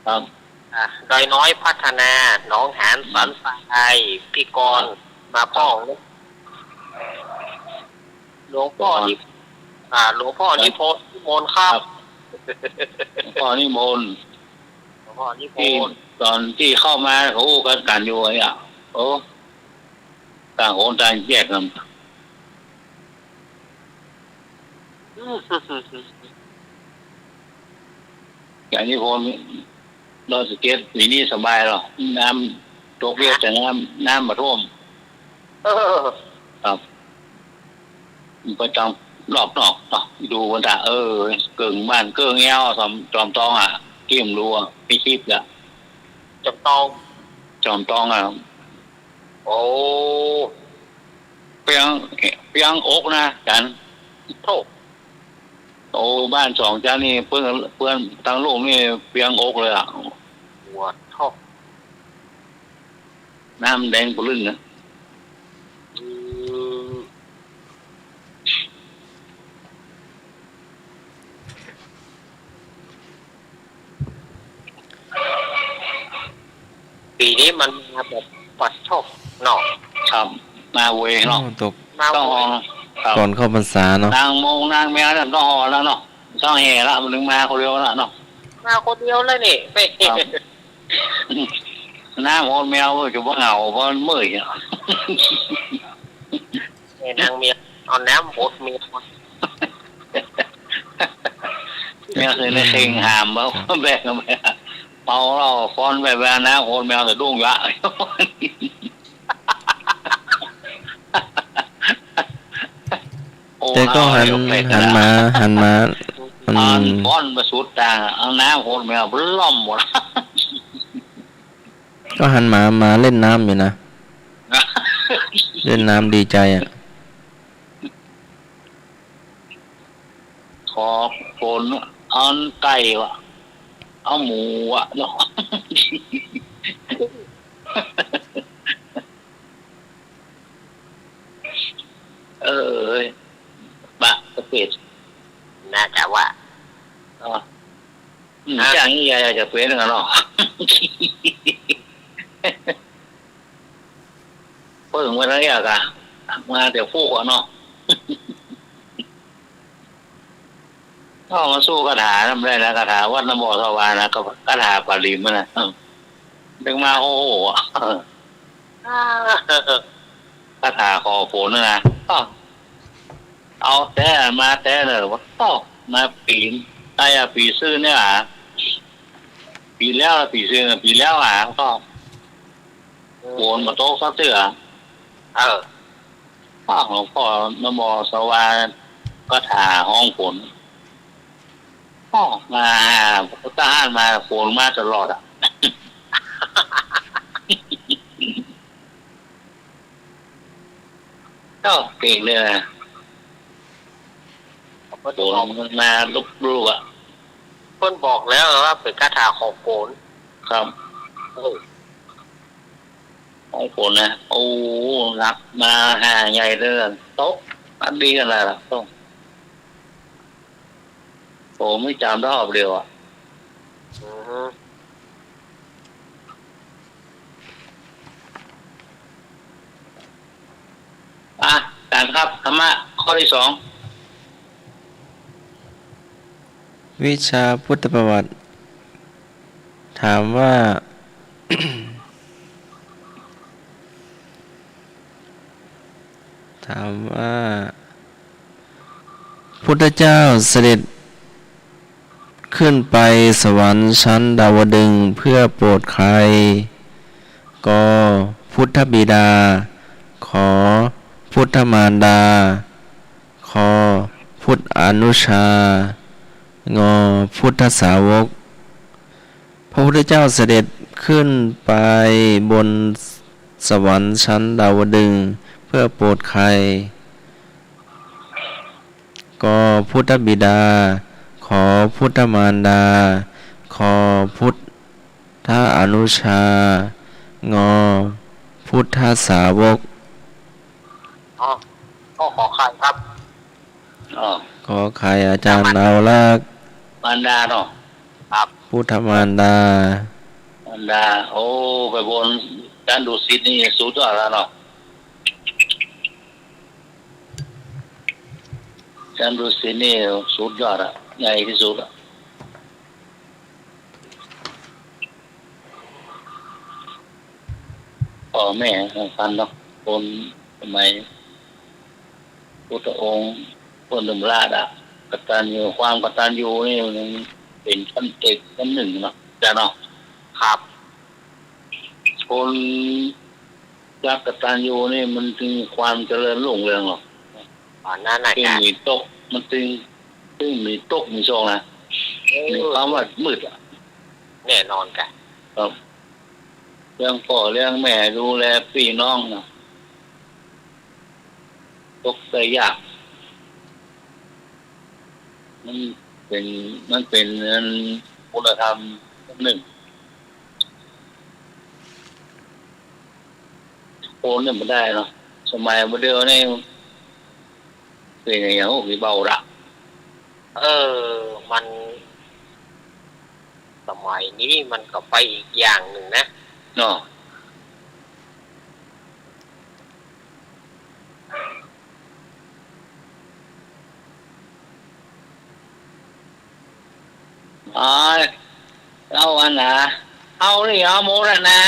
ครับดอยน้อยพัฒนาหนองหานสันทรายพี่กรมาพ่องหลวงพ่อนี่โพสนิมนต์ครับพ่อนิมนต์ตอนที่เข้ามาเขากันอยู่ไอ้ต่างคนต่างแยกกันอย่างนี้คนเราสเก็ตปีนี้สบายหรอน้ำตกเยอะแต่น้ำมาท่วมครับประจำรอบนอกดูวันตาเกิ่งบ้านเกิ่งแง้วจอมตองเกี่ยมรัวพี่ชิปจอมตองโอ้เปียงอกนะกันโอ้บ้าน2 จ้านี่เพื่อนตั้งลูกนี่เปียงอกเลยหัวท่อน้ำแดงปลื้งปีนี้มันมาแบบปัดโชคเนาะครับมาเวเนาะต้องก่อนเข้าพรรษาเนาะนางแมวนั่นต้องหอแล้วเนาะต้องแห่ละมันถึงมาคนเดียวแล้วเนาะมาคนเดียวเลยนี่ไปหน้าหอแมวจะว่าเหงาเพราะเมื่อยนางเมียเอาน้ำหดเมียเคยได้เข่งหามแล้วแบกกันไปเมาเราฟอนไปน้ำหดแมวแต่ดุ้งยะแต่ก็หันมามันป้อนมาสุดต่างเอาน้ำโหดแมวล่อมหมดก็หันมาเล่นน้ำอยู่นะเล่นน้ำดีใจขอฝน เอาไก่วะเอาหมูวะเนาะ เออเอ้ยบะกระเป็ด น่าจะว่า อ๋อจ้างนี่ยายจะเป็นกันเนาะ เพิ่งมาแล้วอยากอะมาแต่ฟูกอะเนาะ ก็มาสู้คาถาทำได้แล้วคาถาวัดนโมทวานะก็คาถาปาริมนะดึงมาโอ้โหอะคาถาคอฝนนะก็เอาแต่มาแต่เลยว่าก็มาปีนไอ้ปีซื้อเนี่ยอ่ะปีแล้วปีซื้อปีแล้วอ่ะก็โวนมาโต๊ะซักเตือ เออ ข้าหลวงพ่อนโมสวาก็ถาห้องฝนก็มาทหารมาฝนมาตลอดอ่ะ ก็เก่งเลยนะฝนมาลุกลูกอ่ะ เพิ่นบอกแล้วว่าเป็นคาถาของโกน ครับ เออ ห้องฝนนะโอ้รับมาหาใหญ่เรื่องโต๊ะอันดีกันอะไรล่ะต้องผมไม่จำรอบเดียวอ่ะ อือฮึ การครับธรรมะข้อที่สอง วิชาพุทธประวัติ ถามว่า ถามว่า พุทธเจ้าเสด็จ ขึ้นไปสวรรค์ชั้นดาวดึงส์เพื่อโปรดใคร ก็พุทธบิดา ขอพุทธมารดา ขอพุทธอนุชางอพุทธสาวก พระพุทธเจ้าเสด็จขึ้นไปบนสวรรค์ชั้นดาวดึงส์เพื่อโปรดใคร ก็พุทธบิดา ขอพุทธมารดา ขอพุทธอนุชางอพุทธสาวก อ๋อก็ขอใครครับ อ๋อ ขอใครอาจารย์เอาลักษณ์ มารดาเนาะ ครับ พุทธมารดา มารดาโอ้ไปบนการดูสิทธิ์นี่สุดยอดแล้วเนาะการดูสิทธิ์นี่สุดยอดอะใหญ่ที่สุดอะพ่อแม่ฟันเนาะคนสมัยพุทธองค์คนดำราชอะกตัญญูความกตัญญูนี่มันเป็นขั้นเอกขั้นหนึ่งเนาะจ้ะเนาะ ครับ คนรักกตัญญูนี่มันถึงความเจริญรุ่งเรืองหรอก ตอนนั้นน่ะ ที่ จ้ะ มีตกมันถึงมีตกมีโชงนะมีความว่ามืดอ่ะ แน่นอนกัน ครับเรื่องพ่อเรื่องแม่ดูแลพี่น้องนะตกใจยากมันเป็นคุณธรรมหนึ่งโอนเนี่ยมันได้เนาะสมัยโมเดลนี่เป็นอย่างนี้เบาละ เออ มันสมัยนี้มันก็ไปอีกอย่างหนึ่งนะ เนาะอ๋อเอาอันน่ะเอาดิเอาหมูละนะ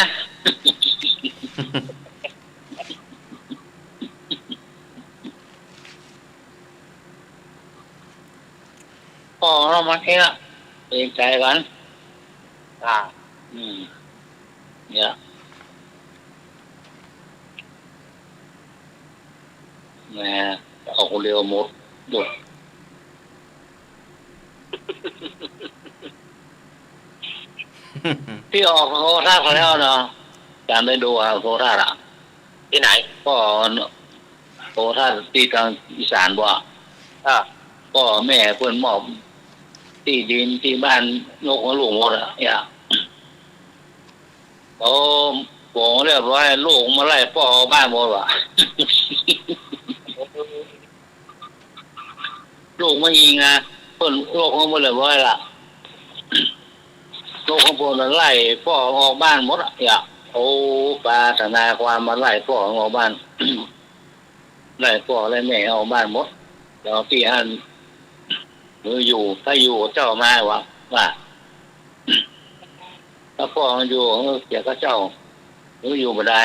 พ่อเรามาแค่เองใจกัน อ่า เนี่ยแม่เอาคนเดียวหมดดุที่ออกโคราชเขาแล้วเนาะจำได้ดูอ่ะโคราชอ่ะ ที่ไหน ก็โคราชที่ทางอีสานบ่ อ่า ก็แม่เพิ่นมอบ ที่ดินที่บ้านยกมาลูกหมดอ่ะอย่าโอ้บอกเรียบร้อยลูกมาไล่พ่อเอาบ้านหมดว่ะ ลูกไม่ยิงนะเพิ่นลูกเขาหมดเรียบร้อยละลูกของผมไล่พ่อออกบ้านหมดอ่ะอย่าโอ้ปาทนายความมาไล่พ่อออกบ้าน ไล่พ่อไล่แม่ออกบ้านหมดแล้วพี่อันมืออยู่ถ้าอยู่เจ้ามาวะว่า ถ้าพ่อมันอยู่เสียก็เจ้ามืออยู่บ่ได้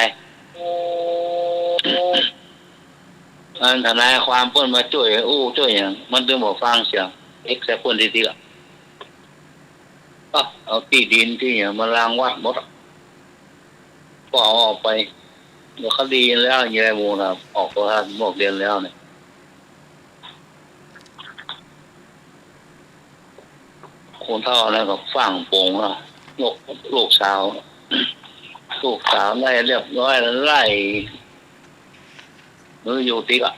อันทนายความเพิ่นมาช่วยช่วยอย่างมันถึงบอกฟังเสียงเอ็กซ์เพิ่นดีๆอ่ะเอาที่ดินที่อย่างมาล้างวัดหมดก็เอาออกไปเดี๋ยวเขาดีแล้วยายมูนะออกตัวท่านบอกเรียนแล้วเนี่ยคนเท่านั้นก็ฟังโป่งแล้วลูกสาวไล่เรียบร้อยแล้วไล่มืออยู่ติ๊กอ่ะ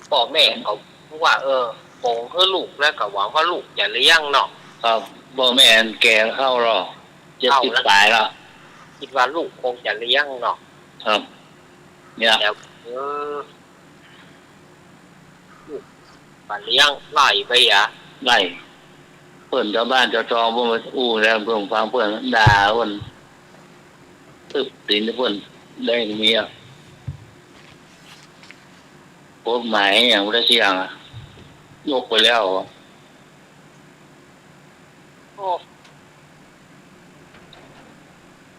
พ่อแม่เขาว่าโป่งเพื่อลูกแล้วก็หวังว่าลูกจะเลี้ยงเนาะ ครับบ่แม่นแก่เข้าหรอ70ปลายแล้ว คิดว่าลูกคงจะเลี้ยงเนาะ ครับเนี่ย แต่ลูกก็เลี้ยงไล่ไปอ่ะ ไล่เพิ่นชาวบ้านชาวจองเพิ่นมาแล้วเพิ่นฟังเพิ่นด่าเพิ่นตึบตีนเพิ่นได้เมียกฎหมายอย่างบ่ได้เสียงอ่ะยกไปแล้วโอ้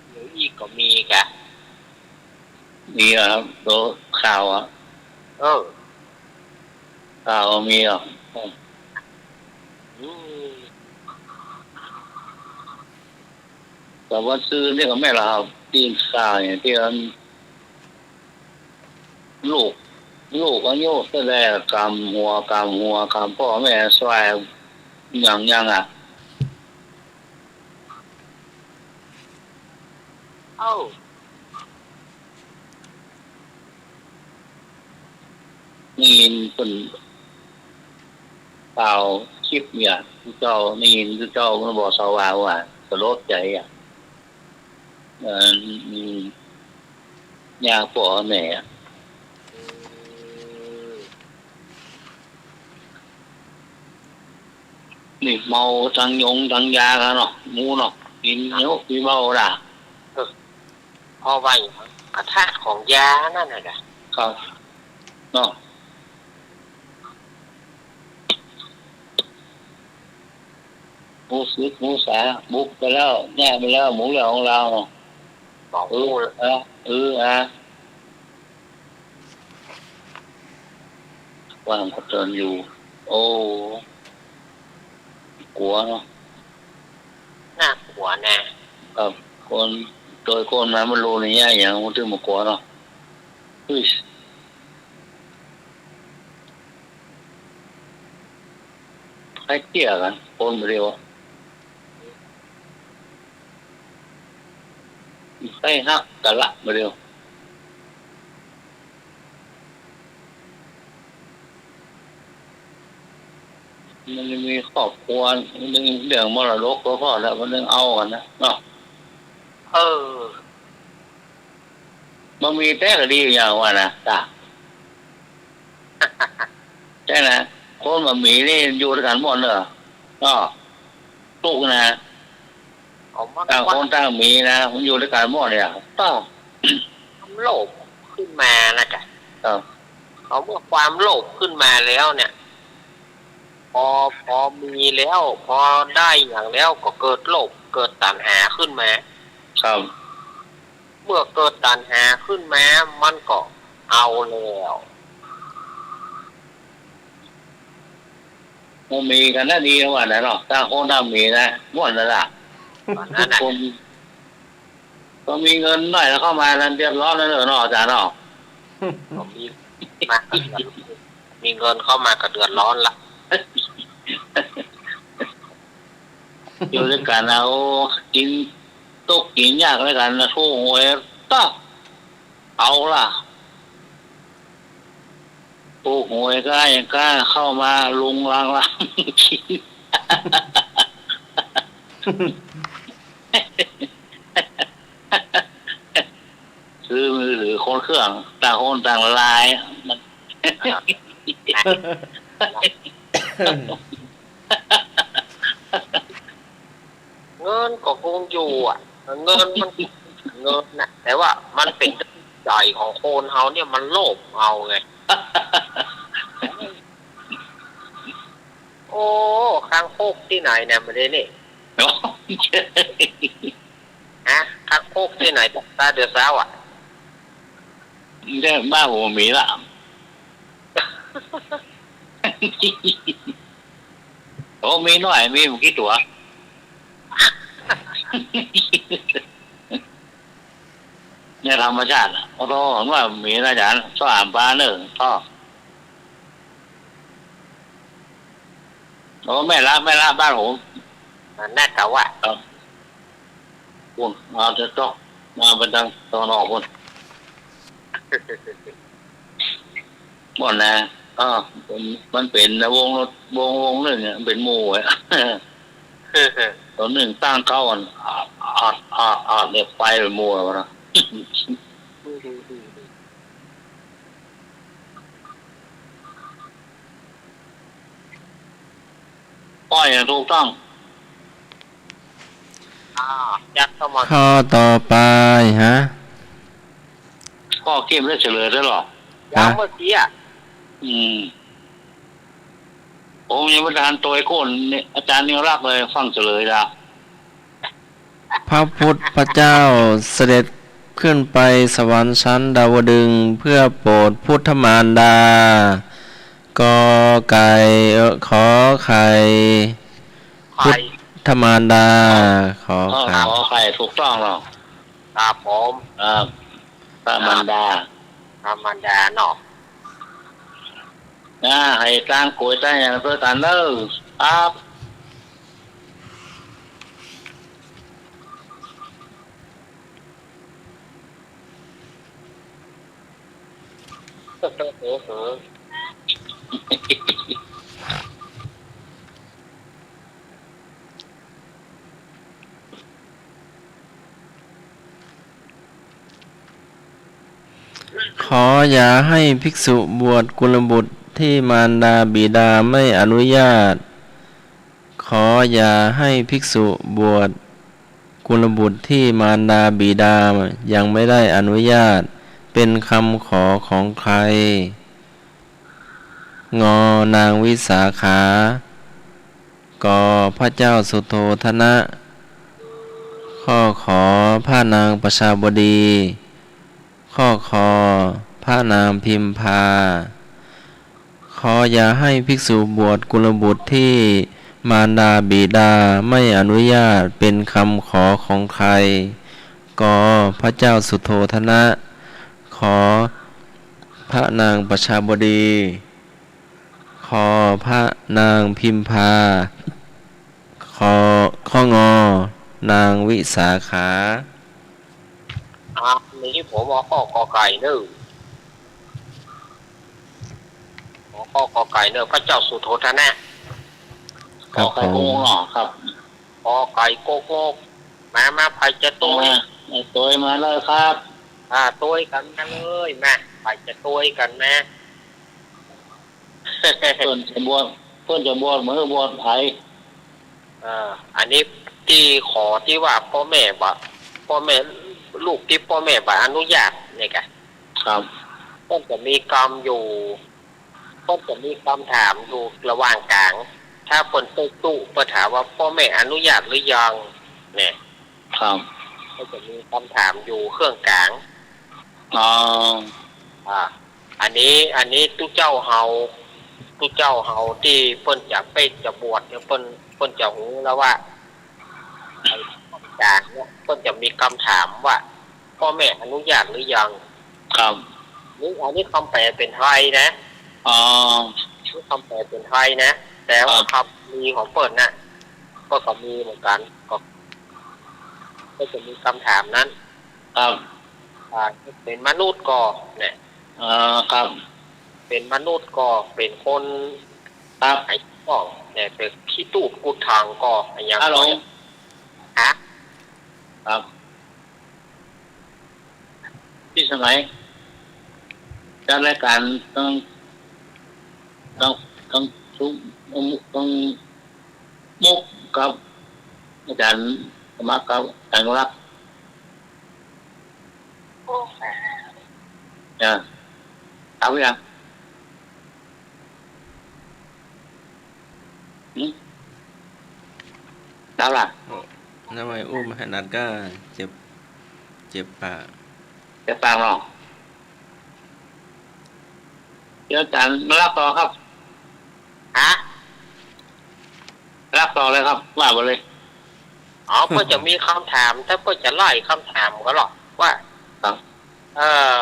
เดี๋ยวอีกก็มีกะ มีครับตัวข่าวอ่ะข่าวมีอ่ะแต่ว่าซื้อเนี่ยก็ไม่ละครับที่ข่าวเนี่ยที่ลูกอายุตั้งแต่กำหัวกำพ่อแม่สวายอย่างอ่ะนี่เป็นเปล่าคลิปเนี่ยเจ้านี่เจ้ามันบอกสาวว่าสลดใจอ่ะยาพ่อแม่นี่เมาทั้งยากันเนาะหมูเนาะกินเยอะกินเมาด่ะพอไว้กระทะของยานั่นน่ะครับเนาะหมูซึกหมูสาบุกไปแล้วแน่ไปแล้วหมูเหลืองของเราบอกว่างก็เดินอยู่โอ้กลัวเนาะน่ากลัวแน่ครับคนโดยคนมามันรู้ในแง่อย่างมันถึงมากลัวเนาะให้เกี่ยกันคนเดียวให้ฮักกันละมาเดียวมันมีครอบครัวมันเรื่องมรดกก็พอแล้วมันเรื่องเอากันนะเนาะมันมีแต่ก็ดีอย่างว่านะจ้ะใช่นะคนมันมีนี่อยู่ด้วยกันหมดเลยก็ตุกนะต่างคนต่างมีนะมันอยู่ด้วยกันหมดเนี่ยต้องโลภขึ้นมานะจ๊ะเขาเมื่อความโลภขึ้นมาแล้วเนี่ยพอมีแล้วพอได้อย่างแล้วก็เกิดโลภเกิดตัณหาขึ้นมาครับเมื่อเกิดตัณหาขึ้นมามันก็เอาแล้วมันมีกันน่าดีว่าไหนเนาะต่างคนต่างมีนะม่วนนั่นแหละคนก็มีเงินหน่อยแล้วเข้ามาแล้วเดือดร้อนแล้วเนาะอาจารย์เนาะมีเงินเข้ามาก็เดือดร้อนละอยู่ด้วยกันเอากินตุ๊กกินยากด้วยกันนะทุ่งหวยต้อเอาล่ะ ถูกหวยก็ยังกล้าเข้ามาลุงลังลังคิดซื้อมือถือคนเครื่องต่างคนต่างละลายมัน เงินก็คงอยู่อ่ะเงินมันเงินนะแต่ว่ามันเป็นใจของคนเฮาเนี่ยมันโลภเอาไงโอ้ข้างโคกที่ไหนเนี่ยมาเลยนี่ฮะข้างโคกที่ไหนตาเดือดร้าวอ่ะ ได้บ้านผมมีละโอ้มีหน่อยมีผมคิดตัวเนี่ยธรรมชาติโอ้โหผมว่ามีนะอาจารย์สามปลาเนอะท่อโอ้แม่ละบ้านผม น่าจะว่า คุณเอาจะต้องมาเป็นทางตอนออกคุณหมดนะมันเป็นวงหนึ่งเนี่ยเป็นหมู่อ่ะตัวหนึ่งตั้งเข้ากันเด็กไปเป็นหมู่แล้วนะป้อยอย่างถูกต้อง ยักเข้ามา ข้อต่อไปฮะ ก็เกมได้เฉลยได้หรอ ยักเมื่อกี้อ่ะ ผมยังไม่ทานตัวไอ้โคนเนี่ยอาจารย์นิรักเลยฟังเฉลยละ พระพุทธเจ้าเสด็จขึ้นไปสวรรค์ชั้นดาวดึงส์เพื่อโปรดพุทธมารดากอไก่ขอไข่ ใคร ธมารดาขอไข่ ขอไข่ถูกต้องหรอ ครับผม พระมันดา ธรรมดาเนาะ ให้ตั้งกล้วยตั้งอย่างเพื่อกันเนอะครับ ขออย่าให้ภิกษุบวชกุลบุตรที่มารดาบิดาไม่อนุญาต ขออย่าให้ภิกษุบวชกุลบุตรที่มารดาบิดายังไม่ได้อนุญาตเป็นคำขอของใคร งอนางวิสาขากอพระเจ้าสุโธทนะ ข้อขอพระนางประชาบดี ข้อคอพระนางพิมพา ขออย่าให้ภิกษุบวชกุลบุตรที่มารดาบิดาไม่อนุญาตเป็นคำขอของใคร กพระเจ้าสุโธทนะ ขอพระนางประชาบดี ขอพระนางพิมพา ข้องอนางวิสาขานี้ผมเอาข้อกอไก่เนอะข้อกอไก่เนอะพระเจ้าสุโธทนะ ขอไข่โกงหรอครับ กอไก่โกโก้มาไปจะตัว ตัวมาเลยครับ ตัวกันมาเลยมาไปจะตัวกันนะ เพื่อนจะบวชเหมือนบวชไทย อันนี้ที่ขอที่ว่าพ่อแม่ลูกที่พ่อแม่อนุญาตเนี่ยกัน ครับ ต้องจะมีกรรมอยู่ต้องจะมีคำถามอยู่ระหว่างกลาง ถ้าคนตู้ก็ถามว่าพ่อแม่อนุญาตหรือยังเนี่ย ครับ ก็จะมีคำถามอยู่เครื่องกลาง อันนี้ตู้เจ้าเฮาที่เพิ่นจะไปจะบวชเนี่ยเพิ่นจะหูแล้วว่าจากเนี่ยเพิ่นจะมีคำถามว่าพ่อแม่อนุญาตหรือยัง ครับ นี่อันนี้คำแปลเป็นไทยนะนี่คำแปลเป็นไทยนะแต่ว่าคำมีของเปิดนะก็มีเหมือนกันก็จะมีคำถามนั้น ครับ เป็นมนุษย์ก็เนี่ย ครับ เป็นมนุษย์ก็เป็นคน ครับ ไอ้ก็เนี่ยเป็นขี้ตูดกุดทางก็ไอ้ยัง ฮัลโหล ฮะ ครับที่สมัยจัดรายการต้องทุกต้องมุกกับอาจารย์สมัครกับอาจารย์รักเนี่ยทำยังดาวล่ะ ทำไมอุ้มให้นัดก็เจ็บปาก จะฟังหรอเดี๋ยวอาจารย์มารับต่อครับ ฮะ รับต่อเลยครับว่าไปเลย อ๋อเพื่อจะมีคำถามถ้าเพื่อจะไล่คำถามก็หรอกว่า ครับ เอ่อ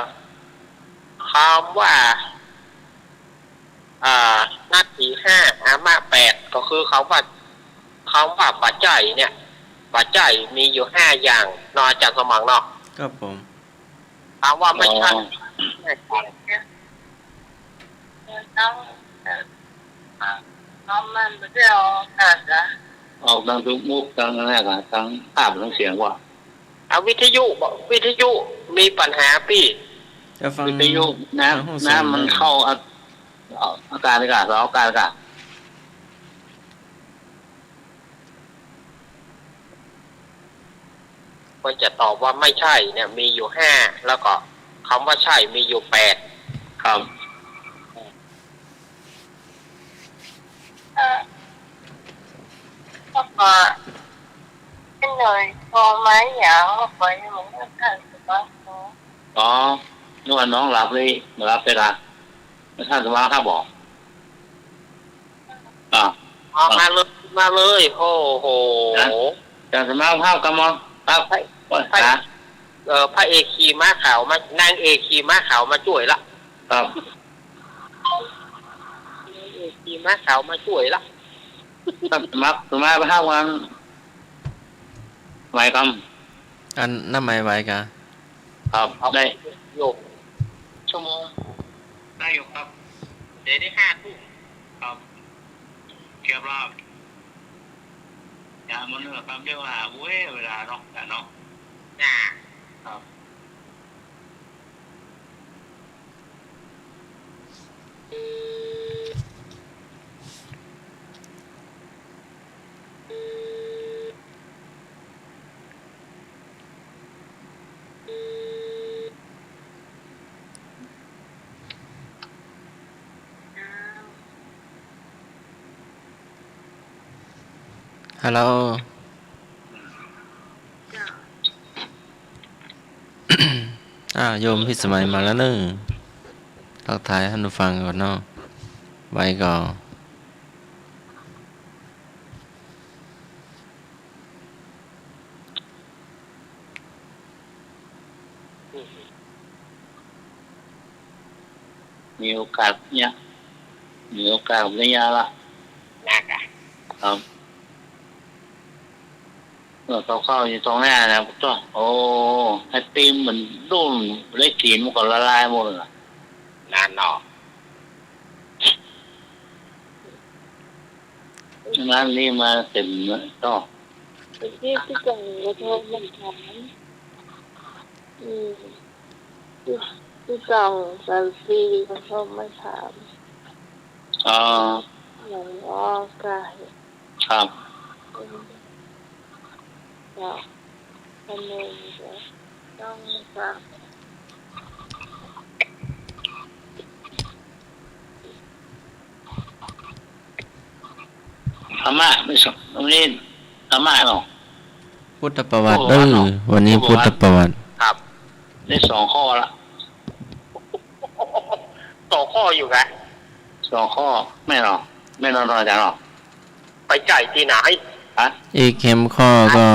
คำว่านาทีห้าอามา8ก็คือคำว่าปัจจัยเนี่ยปัจจัยมีอยู่5อย่างนอกจากสมองเนาะ ครับผม คำว่าไม่ใช่ ออกดังทุกมุกดังอะไรกันทั้งภาพทั้งเสียงว่า เอาวิทยุมีปัญหาพี่ จะฟัง วิทยุน้ำมันเข้าอาการอากาศอาการอากาศ มันจะตอบว่าไม่ใช่เนี่ยมีอยู่5แล้วก็คำว่าใช่มีอยู่8ครับก็เป็นเลยพอไม้ยาวไปเหมือนกันสบาย อ๋อนึกว่าน้องหลับเลยมารับไปละไม่ท่านสมาข้าบอกมาเลยโอ้โห แต่สมาภาพกำมองครับพระเอกขี่ม้าขาวมานางเอกขี่ม้าขาวมาช่วยละ ครับ ขี่ม้าขาวมาช่วยละ สมาภาพวันไหวค อันน้ำไม่ไหวกะ ำครับได้ โยก ชั่วโมงได้อยู่ครับ เดี๋ยวได้5 ทุ่ม ครับเก็บรอบอย่ามันเหนือครับเรียกว่าเว้ยเวลาเนาะแต่เนาะ น่ะ ครับฮัลโหล โยมพี่สมัยมาแล้วเนอะทักทายให้ท่านผู้ฟังก่อนเนาะไว้ก่อน มีโอกาสเนี่ยมีโอกาสผมได้ยาละ น่ะกะ ครับเขาเข้าอยู่ตรงหน้านะจ้ะโอ้ไอติมมันรุ่นเล็กกินมันก็ละลายหมดเลย นานเนาะ ฉะนั้นนี่มาเต็มก็ ที่จังก็โทรมาถามที่จังสันซีก็โทรมาถาม อ๋อ อย่างว่ากาย ครับ อยากคนหนึ่งจะต้องฟัง อาม่าไม่สนนี่อาม่าหรอ พุทธประวัติเด้อวันนี้พุทธประวัติ ครับ ได้2 ข้อละ ต่อข้ออยู่ไง 2 ข้อไม่หรอไม่นอนอาจารย์หรอ ไปจ่ายที่ไหน ฮะ อีกเข็มข้อก็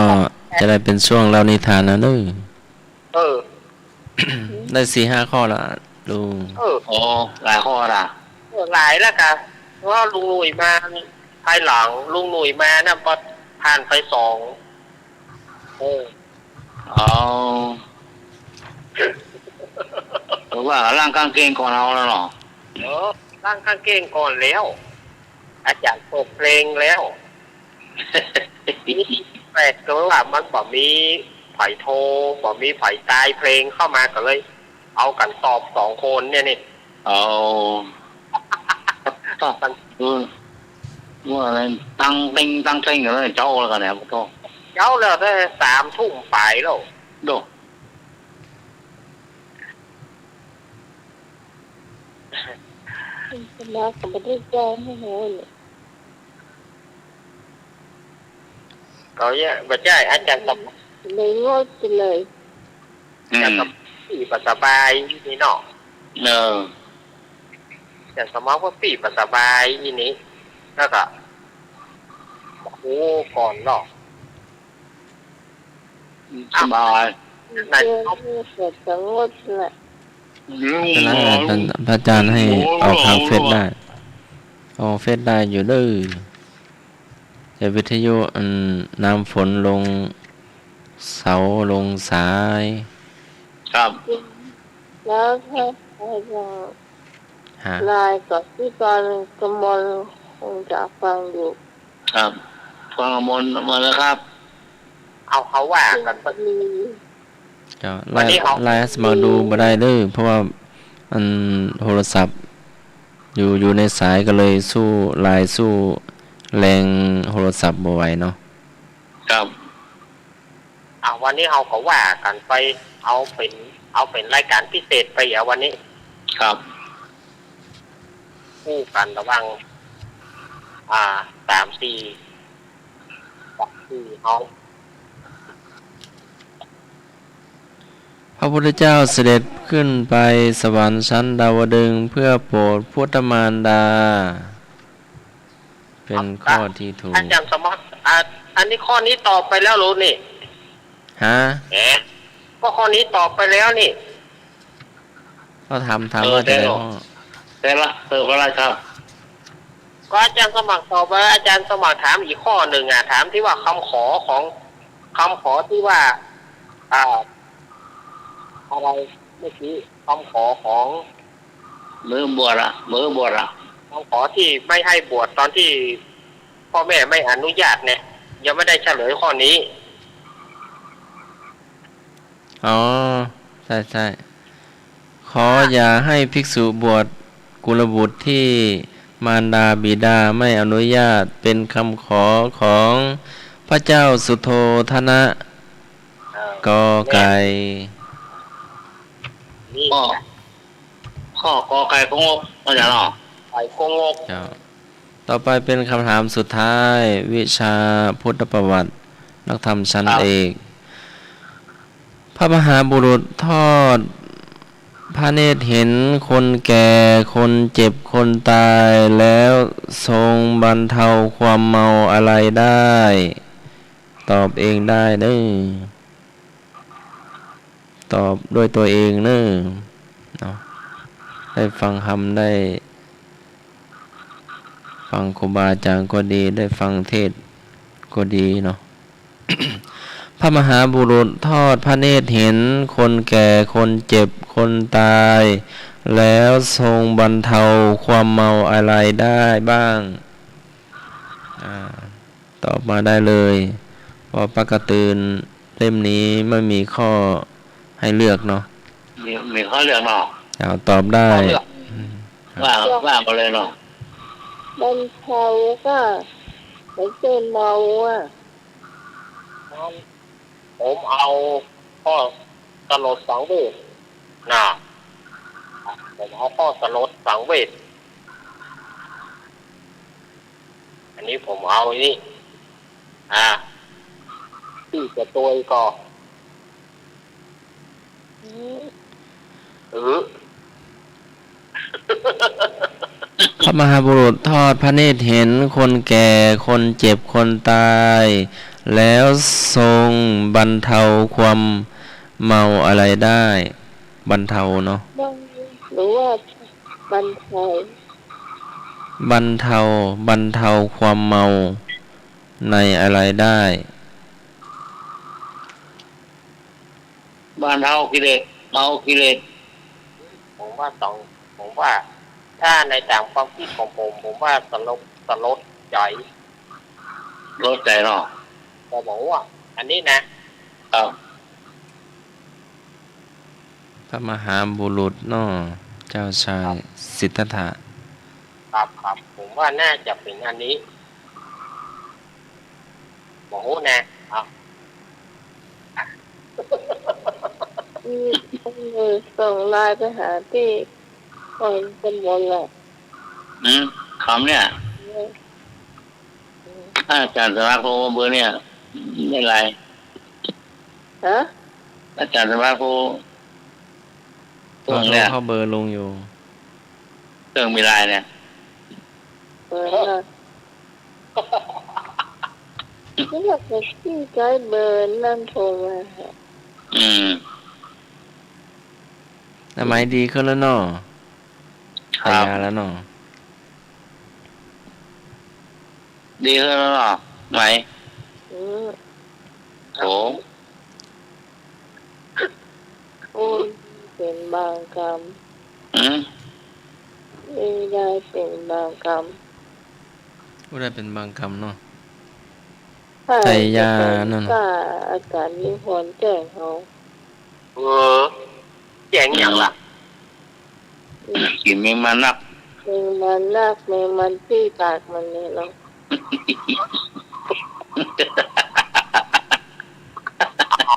จะได้เป็นช่วงเล่านิทานนะเด้อ เออ ได้ 4-5 ข้อละลุง โอ้หลายข้อละ หลายแล้วกันเพราะว่าลุงหนุ่ยมาภายหลังลุงหนุ่ยมานะพอผ่านไป2อ๋อหรือว่าร่างกางเกงของเราแล้วหรอ ตั้งกางเกงก่อนแล้ว อาจารย์เปิดเพลงแล้ว แปลกตรงว่ามันบ่มีไผ่โทรบ่มีไผ่ตายเพลงเข้ามาก็เลย เอากันตอบ2 คนเนี่ยนี่ เอาต้องว่าอะไรตั้งติ้งตั้งเต้งกันเลยเจ้าแล้วกันเนี่ยพวก เจ้าแล้วได้3 ทุ่มไปแล้ว ดู มากับประเทศแจ้งให้โหย ก็เนี่ยบ่ใช่อาจารย์สม เลยงดไปเลย อาจารย์ปีปัสสบายนี่เนาะ เออ อาจารย์สมองว่าปีปัสสบายนี่แล้วก็โอ้ก่อนเนาะ สบาย นั่น เจอ เขา ที่เสร็จก็งดแหละ เป็นไรพระอาจารย์ให้ออกทางเฟซได้ออกเฟซได้อยู่เด้อแต่วิทยุน้ำฝนลงเสาลงสาย ครับ แล้วถ้าใครจะ ฮะ ไลน์กับพี่กรณ์กมลคงจะฟังอยู่ ครับฟังมนต์มาแล้วครับ เอาเขาว่ากันไป มี เจ้า วันนี้เขา ไลน์สมัครดูบ่ได้เด้อเพราะว่าโทรศัพท์อยู่ในสายก็เลยสู้ไลน์สู้แรงโทรศัพท์บ่ไหวเนาะ ครับ วันนี้เขาก็ว่ากันไปเอาเป็นรายการพิเศษไปวันนี้ ครับ คู่กันระหว่าง3-4เขา พระพุทธเจ้าเสด็จขึ้นไปสวรรค์ชั้นดาวดึงส์เพื่อโปรดพุทธมารดา เป็นข้อที่ถูก อาจารย์สมติอันนี้ข้อนี้ตอบไปแล้วรู้นี่ ฮะ แหมก็ข้อนี้ตอบไปแล้วนี่ ก็ถามว่าจะได้พ่อ แต่ละเติมอะไรครับ ก็อาจารย์สมัครตอบไปอาจารย์สมัครถามอีกข้อหนึ่งถามที่ว่าคำขอที่ว่าอะไรเมื่อกี้คำขอของ มือบวชอะมือบวชอะ คำขอที่ไม่ให้บวชตอนที่พ่อแม่ไม่อนุญาตเนี่ยยังไม่ได้เฉลยข้อนี้ อ๋อใช่ขออย่าให้ภิกษุบวชกุลบุตรที่มารดาบิดาไม่อนุญาตเป็นคำขอของพระเจ้าสุโธทนะ กอไก่ นี่ ข้อกอไก่ของงก็จะหรอ ไข่โกงก เจ้าต่อไปเป็นคำถามสุดท้าย วิชาพุทธประวัติ นักธรรมชั้นเอก พระมหาบุรุษทอดพระเนตรเห็นคนแก่คนเจ็บคนตายแล้วทรงบรรเทาความเมาอะไรได้ ตอบเองได้เด้อตอบด้วยตัวเองเด้อเนาะได้ฟังคำได้ ฟังครูบาอาจารย์ก็ดีได้ฟังเทศน์ก็ดีเนาะ พระมหาบุรุษทอดพระเนตรเห็นคนแก่คนเจ็บคนตาย แล้วทรงบรรเทาความเมาอะไรได้บ้างตอบมาได้เลยเพราะปกติเล่มนี้ไม่มีข้อให้เลือกเนาะ มีข้อเลือกเนาะ เอาตอบได้ ว่าไปเลยเนาะ บรรเทาก็ไม่ใช่เมาอ่ะ ผมเอาข้อสลดสังเวชนะผมเอาข้อสลดสังเวชอันนี้ผมเอานี่ที่จะตัวก็ พระมหาบุรุษทอดพระเนตรเห็นคนแก่คนเจ็บคนตาย แล้วทรงบรรเทาความเมาอะไรได้ บรรเทาเนาะ หรือว่าบรรเทา บรรเทาบรรเทาความเมาในอะไรได้ บ้านเฮากิเลสเมากิเลส ผมว่า ถ้าในตามความคิดของผมว่าสลดใจ รถใจเนาะ ก็บอกว่า อันนี้นะครับ พระมหาบุรุษเนาะเจ้าชายสิทธัตถะ ครับผมว่าน่าจะเป็นอันนี้บอกนะอ่ะ ส่งไลน์ไปหาที่คนเป็นบนแหละ คำเนี่ยถ้าอาจารย์สมาคมเบอร์เนี่ยไม่ไร ฮะ อาจารย์สมาคม โทรเข้าเบอร์ลุงอยู่ เครื่องมีลายเนี่ย เปิดละนี่อยากจะที่ใช้เบอร์นั่นโทรมาฮะ สมัยดีขึ้นแล้วเนาะ ค หา รับ ยาแล้วเนาะ ดีขึ้นแล้วเนาะไหม อืม โถ โอ้ยเป็นบางกรรม ไม่ได้เป็นบางกรรม ผู้ได้เป็นบางกรรมเนาะ ถ้า ใส่ยานั่น ถ้าอาการมีผลแจ้งเขา แจ้งอย่างล่ะ กินไม่มานัก แมงมันนักแมงมันที่ปากมันนี่เนาะ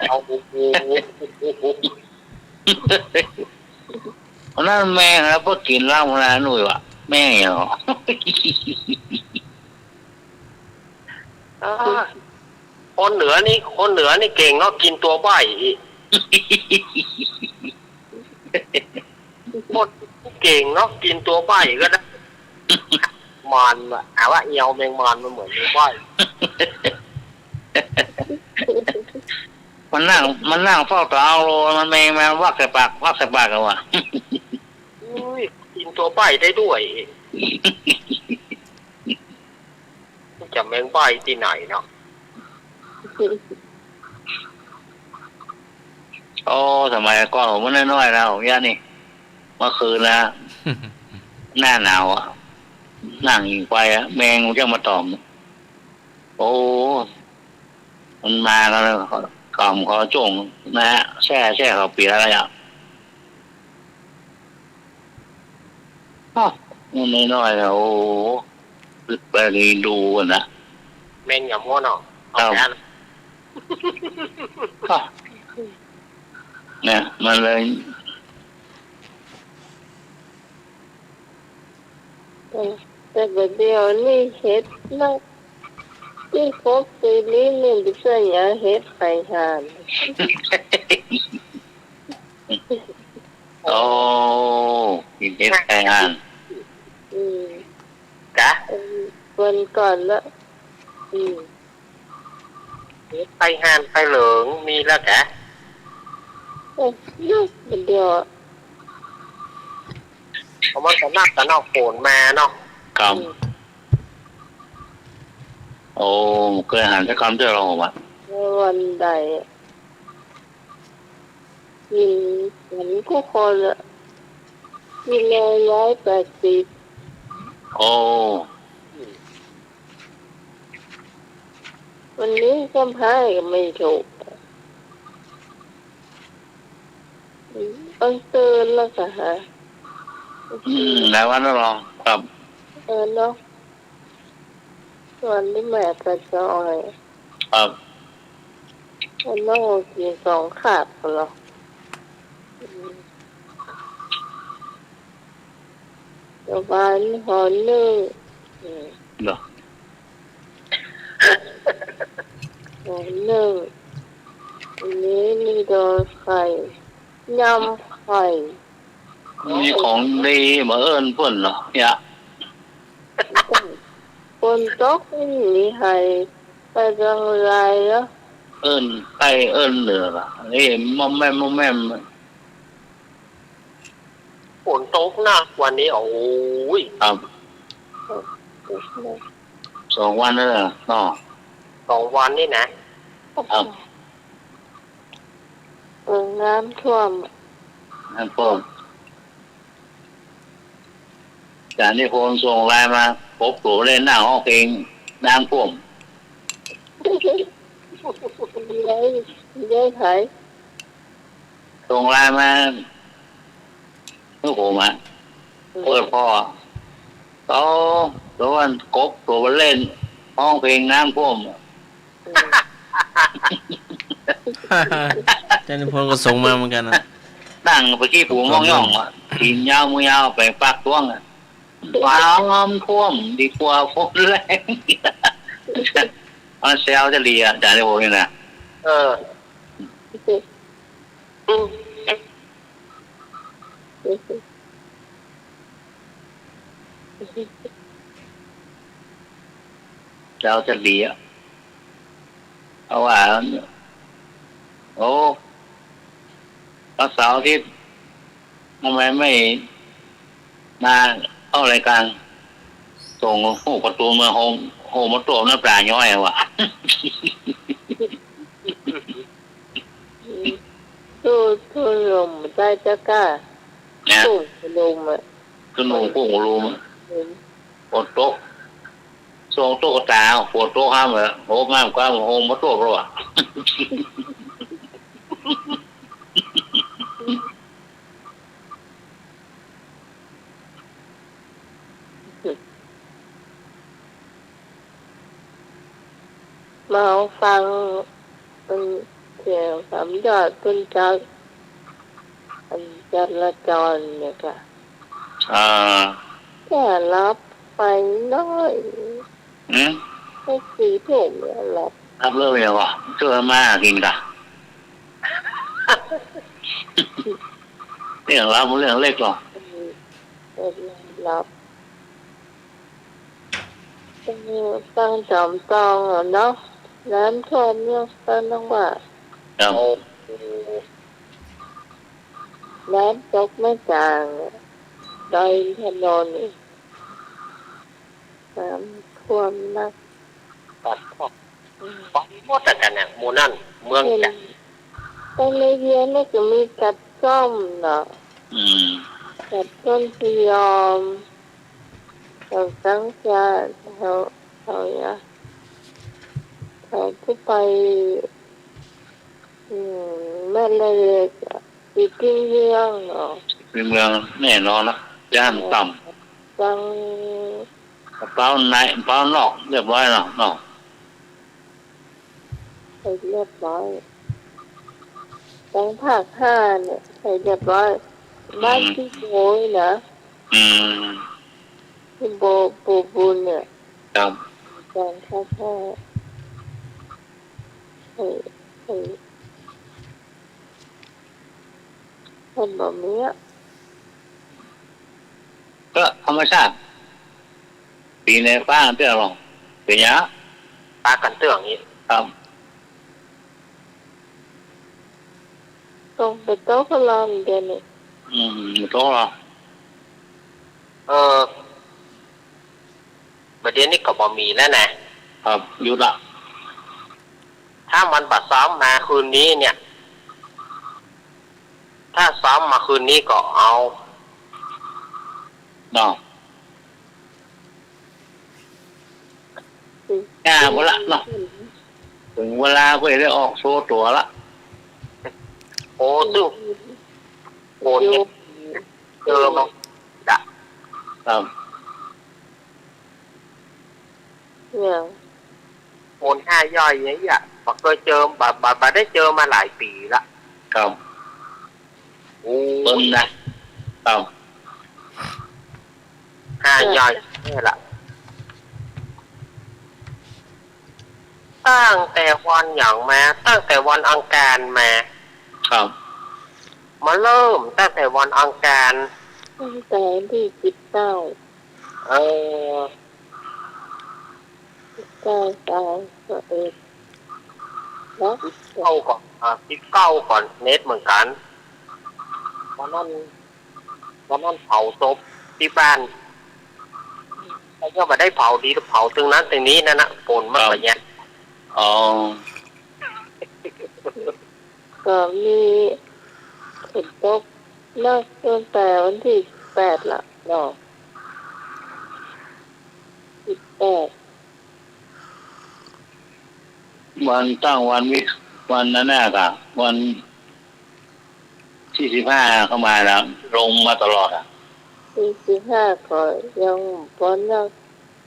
เอาโอ้โห เพราะนั้นแม่งแล้วพวกกินเหล้ามาหน่วยวะแม่งเหรอ คนเหนือนี่เก่งเนาะกินตัวใบหมดเก่งเนาะกินตัวใบก็ได้มันว่าเอียวแมงมันมันเหมือนตัวใบ มันนั่งเฝ้าตาเอาโลมันแมงมาวักใส่ปากกันวะ อุ้ยกินตัวใบได้ด้วยจะแมงใบที่ไหนเนาะ โอ้สมัยก่อนผมมันน้อยๆแล้วย่านี่เมื่อคืนนะ หน้าหนาวอ่ะนั่งยิงไปอ่ะแมงมันจะมาตอม โอ้มันมาแล้วกล่อมคอจุ่งนะฮะแช่เขาปีอะไรอ่ะมันน้อยๆแล้วโอ้ไปดูกันนะ แมงยำหัวเนาะเอาแค่นั้น เนี่ยมันเลย แต่เดี๋ยวนี่เฮ็ดนักที่พบปีนี้นี่ดิฉันอยากเฮ็ดไปหาน โอ้กินเห็ดไก่ห่าน กะ วันก่อนละ ไปหานไปเหลืองมีแล้วกะ เอ้ยเดี๋ยว เพราะมันก็นักกันนอกโขนมาเนาะ กำโอ้เคยอาหารจะกำเจอเราอ่ะ วันใดกินฉันทุกคนละกิน180 โอ้ วันนี้ก็พายก็ไม่ถูกต้องตื่นแล้วก็หา หลายวันแล้วหรอครับ เนาะวันนี้แม่กระจอย ครับ มันต้องกิน2 ขาบเหรอเดี๋ยววันหอนึ่ง เดี๋ยว หอนึ่งอันนี้มีโดนไข่ยำไข่ มีของดีมาเอิญเพื่อนเหรอเนี่ย คนตกนี่ให้ไปจังไรแล้ว เอิญไก่เอิญเหลือละนี่มอมแม่ม ฝนตกนะวันนี้โอ้ย ครับ2 วันแล้วเหรออ๋อ 2 วันนี่นะครับ น้ำท่วม นั่นพ่อ จากที่คนส่งไลน์มาพบตัวเล่นหน้าห้องเพลงน้ำท่วม ย้ายขาย ส่งไลน์มาเมื่อผมเปิดพ่อเขาตัววันกบตัววันเล่นห้องเพลงน้ำท่วม อาจารย์นิพนธ์ก็ส่งมาเหมือนกันนะ ตั้งไปที่ผูมองย่องทีมยาวมือยาวไปปากต้วงความท่วมดีกว่าฝนแรงมันเซลจะเลียจานที่ผมนี่นะ เอออืม เซลจะเลียเอาว่าโอ้วันเสาร์อาทิตย์ทำไมไม่มาเข้ารายการส่งหูประตูมาโฮมมาตัวน้ำปลาย้อยวะ ตู้ลมใต้ตะกร้า เนี่ย ตู้ลมอ่ะ คือหนูพวกรูมปวดโต๊ะส่งโต๊ะตาปวดโต๊ะห้ามเลยโหมากกว่าโฮมมาตัวเพราะว่า มาฟังเป็นเกี่ยวกับยอดเป็นจากอันจราจรเนี่ยค่ะ แค่รับไปน้อย อืม แค่4 ทุ่มเนี่ยรับ รับเลิกเลยวะเชื่อมากกินกะ เรื่องรับเรื่องเล็กหรอ รับตั้งจอมตองอ่ะเนาะน้ำท่วมเนี่ยตั้งต้องว่า ครับ น้ำตกไม่จางดอยถนนนี่น้ำท่วมนัก ตัดพ่อของหมดแต่กันเนี่ยหมู่นั่นเมือง เห็น จ้ะ ตรงในเรียนนี่ก็มีกัดส้มเนาะ อืม กัดต้นพยอมเราตั้งใจเขาเนี่ยเขาที่ไปแม่เล็กปีกิ้งเรื่องเนาะ เป็นเมืองแน่นอนนะย่านต่ ตั้ง ำกระเป๋าในกระเป๋านอกเรียบร้อยเนาะเนาะ ไปเรียบร้อยตั้งภาค5เนี่ยไปเรียบร้อยบ้านที่โวยนะ อืม ที่ปูบุญเนี่ย ครับ ตั้งภาค5คนแบบนี้ ก็ธรรมชาติปีในฟ้าเตี้ยหรอเป็นยะ ปากันเตื้องนี้ ครับ ต้องไปโต๊ะกลางเดี๋ยวนี้ โต๊ะหรอ ประเด็นนี้ก็บ่มีแล้วนะครับ หยุดละ ถ้ามันบัดซ้อมมาคืนนี้เนี่ย ถ้าซ้อมมาคืนนี้ก็เอา เนาะแก่หมดละเนาะถึงเวลาเพื่อได้ออกโชว์ตัวละ โอ้ซึ่งโอนเนี่ยเจอมาจ้ะ ครับ เนี่ย โอน5 ย่อยอย่างเงี้ยบอกเคยเจอบ่ได้เจอมาหลายปีละ ครับ โอ้ เบิ้ลนะครับ 5 ย่อยนี่แหละตั้งแต่วันอย่างมาตั้งแต่วันอังคารมา ครับ มาเริ่มตั้งแต่วันอังคาร ตั้งแต่ที่19 เออ แล้ว เข้าก่อน19ก่อนเน็ตเหมือนกันวันนั้นเผาศพที่บ้านแล้วก็มาได้เผาดีก็เผาตรงนั้นตรงนี้นั่นนะฝนมากกว่าเนี้ย อ๋อ ก็มีฝนตกนักตั้งแต่วันที่8ละเนาะ 18วันตั้งวันนั้นน่ะกะวันที่15เข้ามาแล้วลงมาตลอดอ่ะ45ก็ยังบ่นัก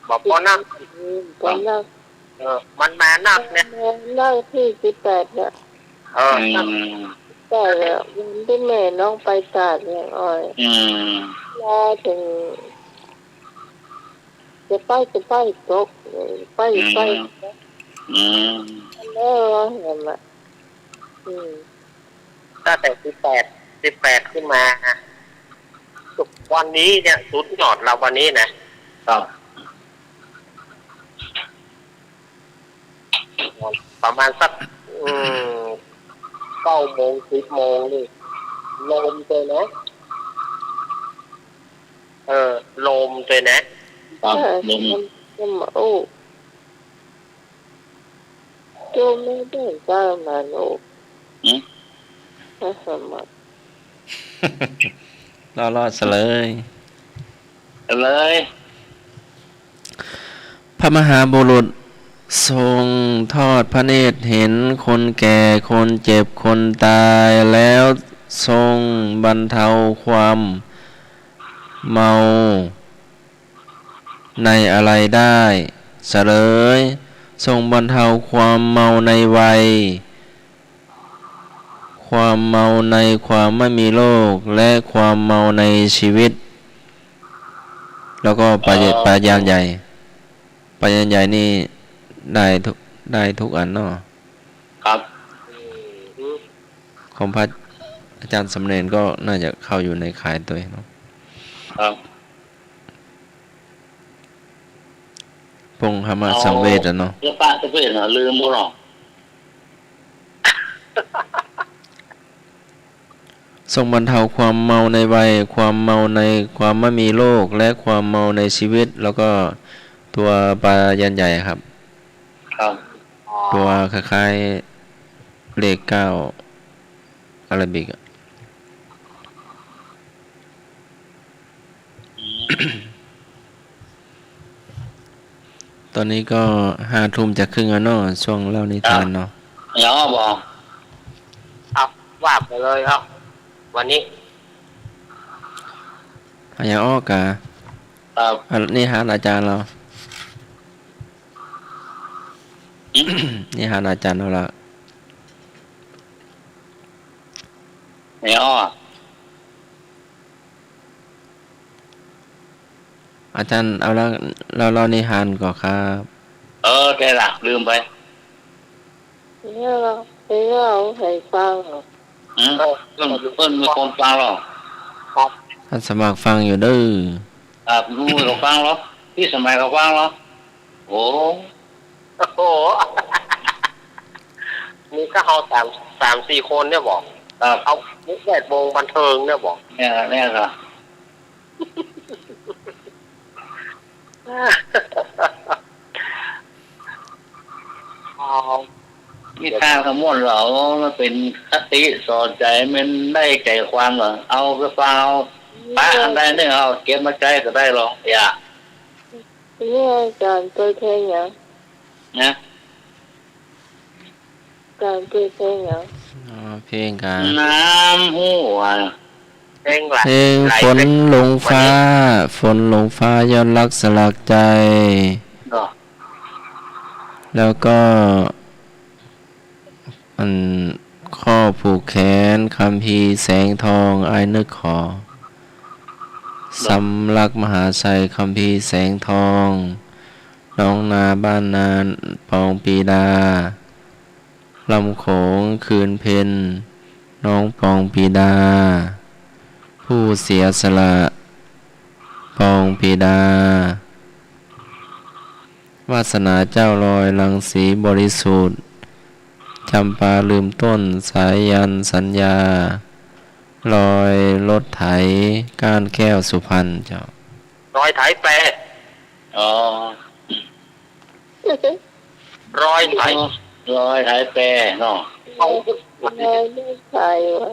บอกพอนัก บ่นัก มันมานักเนี่ย นักที่18น่ะ นัก แต่วันที่แม่น้องไปตราดเนี่ยอ้อยมาถึงจะไปตกไปแล้วเห็นไหมตั้งแต่18ขึ้นมาวันนี้เนี่ยสุดยอดเราวันนี้นะครับ ประมาณสัก9 โมง 10 โมงนี่ลมเลยนะลมเลยนะครับ ลง โอ้ตัวไม่ได้จ้ามันโอ้สมัครรอดซะเลย เลย พระมหาบุรุษทรงทอดพระเนตรเห็นคนแก่คนเจ็บคนตายแล้วทรงบรรเทาความเมาในอะไรได้เสลยทรงบรรเทาความเมาในวัยความเมาในความไม่มีโรคและความเมาในชีวิตแล้วก็ปาญาณใหญ่นี่ได้ทุกอันเนาะ ครับ ของพระอาจารย์สำเร็จก็น่าจะเข้าอยู่ในข่ายตัวเนาะ ครับ พงธรรมสังเวชเนาะ เรื่องป้าจะเป็นลืมบ่หรอ ทรงบรรเทาความเมาในวัยความเมาในความไม่มีโรคและความเมาในชีวิตแล้วก็ตัวปลายันใหญ่ครับ ครับ ตัวคล้ายๆเลข9อาราบิกตอนนี้ก็5 ทุ่มจะครึ่งแล้วเนาะช่วงเล่านิทานเนาะ อย่าบอก เอาว่าไปเลยครับวันนี้ อย่างอ้อกา ครับ นี่หาอาจารย์เรา นี่หาอาจารย์เราละ อย่า อาจารย์เอาแล้วเรานิทานก่อนครับ แกละลืมไป เนี่ยเราให้ฟัง เพิ่นมีคนฟังหรอ ท่านสมัครฟังอยู่เด้อ ครับรู้เขาฟังหรอพี่สมัยเขาฟังหรอโอ้ โหนี่ก็เอา3-4 คนเนี่ยบอก ครับ เอาแวดวงบันเทิงเนี่ยบอก เนี่ยครับนิทานขมวดเรามันเป็นคติสอนใจมันได้ใจความเหรอเอาไปฟังเอาปะอันใดเนี่ยเอาเก็บมาใจก็ได้หรอกอย่า เนี่ยการเปิดเพลงอย่าง นะ การเปิดเพลงอย่าง เพลงการ น้ำหัว เพลงหลาย เพลงฝนลงฟ้าย้อนรักสลักใจ ก็ แล้วก็ข้อผูกแขนคัมภีร์แสงทองไอ้นึกขอสำลักมหาชัยคัมภีร์แสงทองน้องนาบ้านนานปองปีดาลำโขงคืนเพ็ญน้องปองปีดาผู้เสียสละปองปีดาวาสนาเจ้าลอยลังสีบริสุทธิ์จำปาลืมต้นสายยันสัญญาลอยรถไถก้านแก้วสุพรรณเจ้าร อยไถแปร อ๋อ รอยไถ รอยไถแปรเนาะ เอา ไม่ได้ใครวะ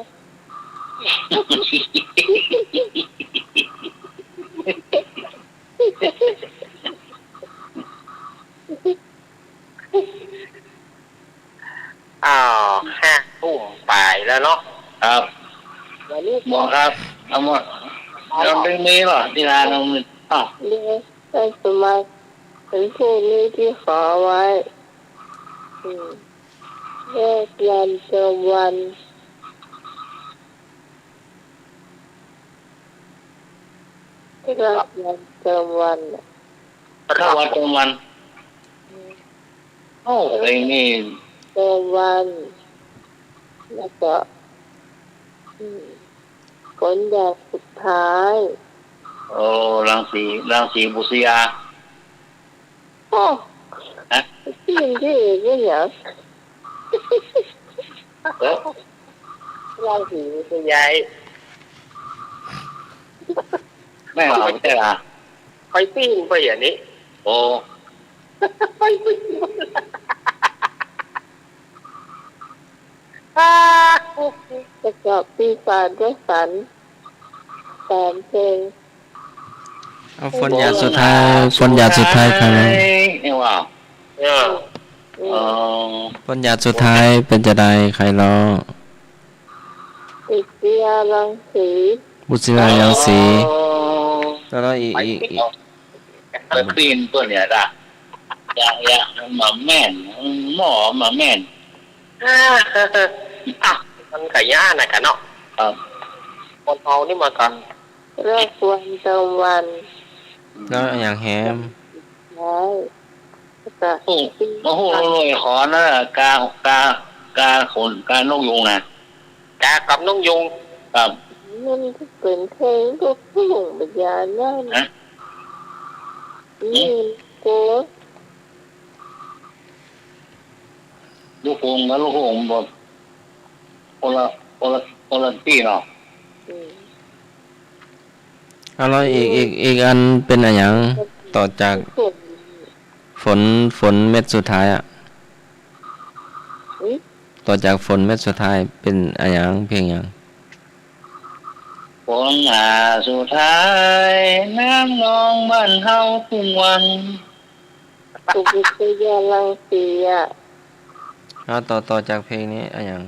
เ บอกครับเอาหมดเราเป็นนี้หรอที่ร้านเราอ๋อ เรียกได้สมัครเป็นผู้นี้ที่ขอไว้แยกยันเจอมวันที่รักยันเจอมวันน่ะ เข้าวัดตรงวันโอ้เพลงนี้ เจอมวันแล้วก็ผลอย่างสุดท้าย โอ้รังสีบุษยา โอ้ ฮะ ที่ที่อื่นไม่เหรอ เออ เราถือเป็นยาย ไม่เอาไม่ใช่ละ ไปปิ้งไปอย่างนี้ โอ้ ไปปิ้งประกอบปีศาจด้วยสัน3 เพลง เอาฝนหยาดสุดท้ายใครร้อง นี่ว่า เออ อ๋อ ฝนหยาดสุดท้ายเป็นจะได้ใครร้อง ติดเสียรังสี บุษรายังสีแล้วก็อีก ตะตีนตัวเนี่ยละอย่าหมาแม่นหมอหมาแม่น มันไก่ย่างนะกันเนาะ ครับ คนเอานี่มากัน เลิกวันตะวัน แล้วอย่างแฮม น้อยแล้วก็ โอ้โหรวยขอนะกาขนกานกยุงนะ กากับน้องยุง ครับ มันก็เป็นเพลงลูกทุ่งปัญญานั่น ฮะ นี่โก้ ลูกโป่งกับลูกโป่งแบบคนละที่เนาะ เอาแล้วอีกอันเป็นอะไรอย่างต่อจาก ส่วน ฝนเม็ดสุดท้ายอ่ะ ต่อจากฝนเม็ดสุดท้ายเป็นอะไรอย่างเพลงอย่าง ฝนหาสุดท้ายน้ำนองบ้านเฮาทุกวัน ตุกิตยาลังสีอ่ะ แล้วต่อจากเพลงนี้อะไรอย่าง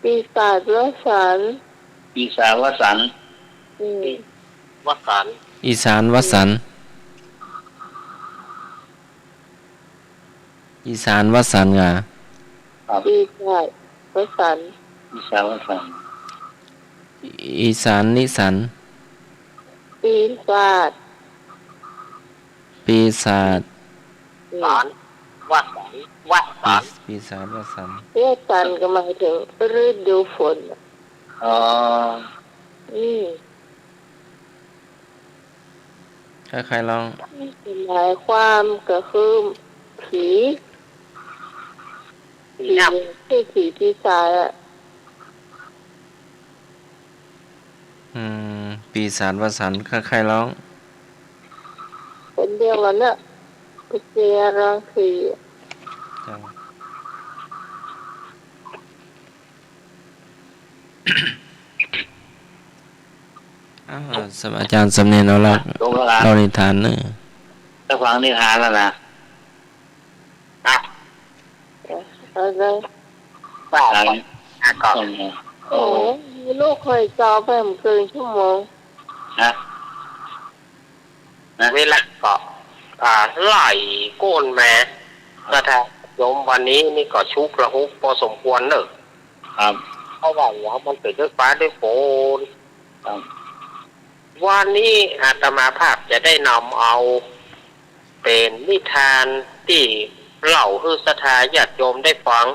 ปีศาจวสันต์ ปีศาจวสันต์ วัดสัน อีสานวสันต์อีสานวสันต์ไง ครับ ปีศาจวสันต์ ปีศาจวสันต์ อีสานนิสัน ปีศาจ ปีศาจ สันวัดสันวัดสัน ปีศาจวสันต์ เรียกสันก็หมายถึงฤดูฝนอ่ะ อ๋อ ใครร้อง หมายความก็คือผีที่ผีปีศาจอ่ะ ปีศาจวสันต์ใครร้อง คนเดียวกันน่ะกุเซียรังสี จัง อาจารย์สำเนียงเอาละ ลงแล้ว เรานิทานเนอะ ถ้าฟังนิทานแล้วนะ อะไร ป่า ทาง ก่อน ต้น โอ้มีลูกเคยจอไปมันเกินชั่วโมง นะ เวลาก็ไหลโกนแม่ก็ถ้าโยมวันนี้นี่ก็ชุกระหุกพอสมควรเนอะ ครับ เพราะว่าหัวมันเป็นด้วยฟ้าด้วยฝน ครับ วันนี้อาตมาภาพจะได้นำเอาเป็นนิทานที่เล่าให้ศรัทธาญาติโยมได้ฟัง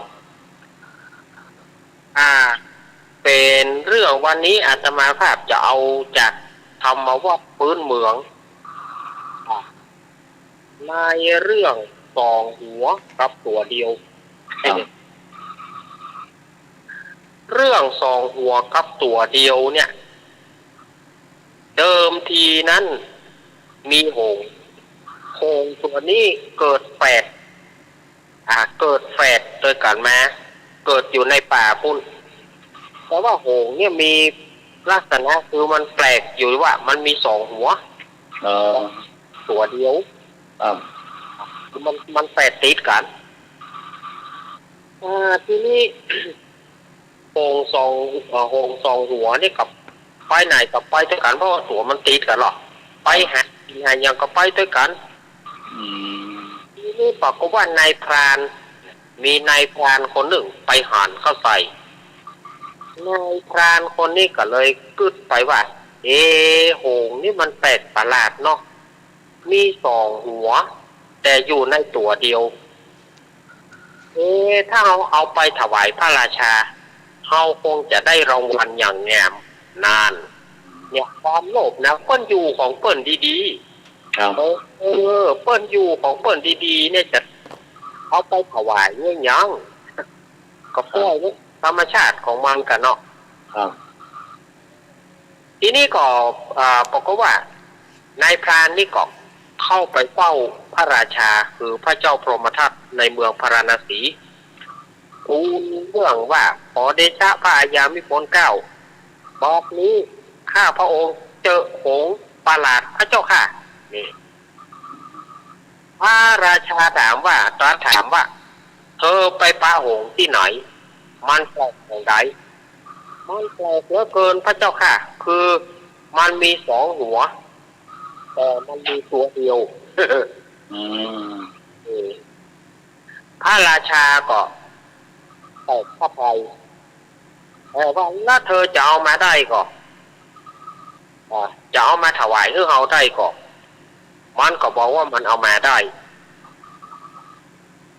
เป็นเรื่องวันนี้อาตมาภาพจะเอาจากธรรมวัดพื้นเมืองในเรื่องสองหัวกับตัวเดียว ครับ เรื่องสองหัวกับตัวเดียวเนี่ย เดิมทีนั้นมีหงส์ตัวนี้เกิดแฝดด้วยกันมาเกิดอยู่ในป่าพุ่นแต่ว่าหงส์เนี่ยมีลักษณะคือมันแปลกอยู่ว่ามันมีสองหัว เออ ตัวเดียว ครับ มันแฝดติดกันทีนี้ โฮงสองโฮงสองหัวนี่กับไปไหนกับไปด้วยกันเพราะว่าหัวมันติดกันหรอกไปหาอย่างก็ไปด้วยกัน อืม ทีนี้ปรากฏว่านายพรานมีนายพรานคนหนึ่งไปหันเข้าใส่นายพรานคนนี้ก็เลยกึดไปว่าโหงนี่มันแปลกประหลาดเนาะมีสองหัวแต่อยู่ในตัวเดียวถ้าเราเอาไปถวายพระราชาเราคงจะได้รางวัลอย่างงามนานเนี่ยความโลภนะเปิ้นอยู่ของเปิ้นดีๆ ครับ เปิ้นอยู่ของเปิ้นดีๆเนี่ยจะเอาไปถวายเนี่ยยังก็ปล่อยเนี่ยธรรมชาติของมันกันเนาะ ครับ ทีนี้ก็บอกว่านายพรานนี่ก็เข้าไปเฝ้าพระราชาคือพระเจ้าพรหมทัตในเมืองพาราณสีทูลเรื่องว่าขอเดชะพระอาญามิพลเกล้าบอกนี้ข้าพระองค์เจอหงส์ประหลาดพระเจ้าค่ะนี่พระราชาถามว่าตรัสถามว่าเธอไปปาหงส์ที่ไหนมันแปลกอย่างไรมันแปลกเหลือเกินพระเจ้าค่ะคือมันมีสองหัวแต่มันมีตัวเดียว อืม พระราชาก็แตกพระทัยว่าถ้าเธอจะเอามาได้ก็จะเอามาถวายให้เอาได้ก็มันก็บอกว่ามันเอามาได้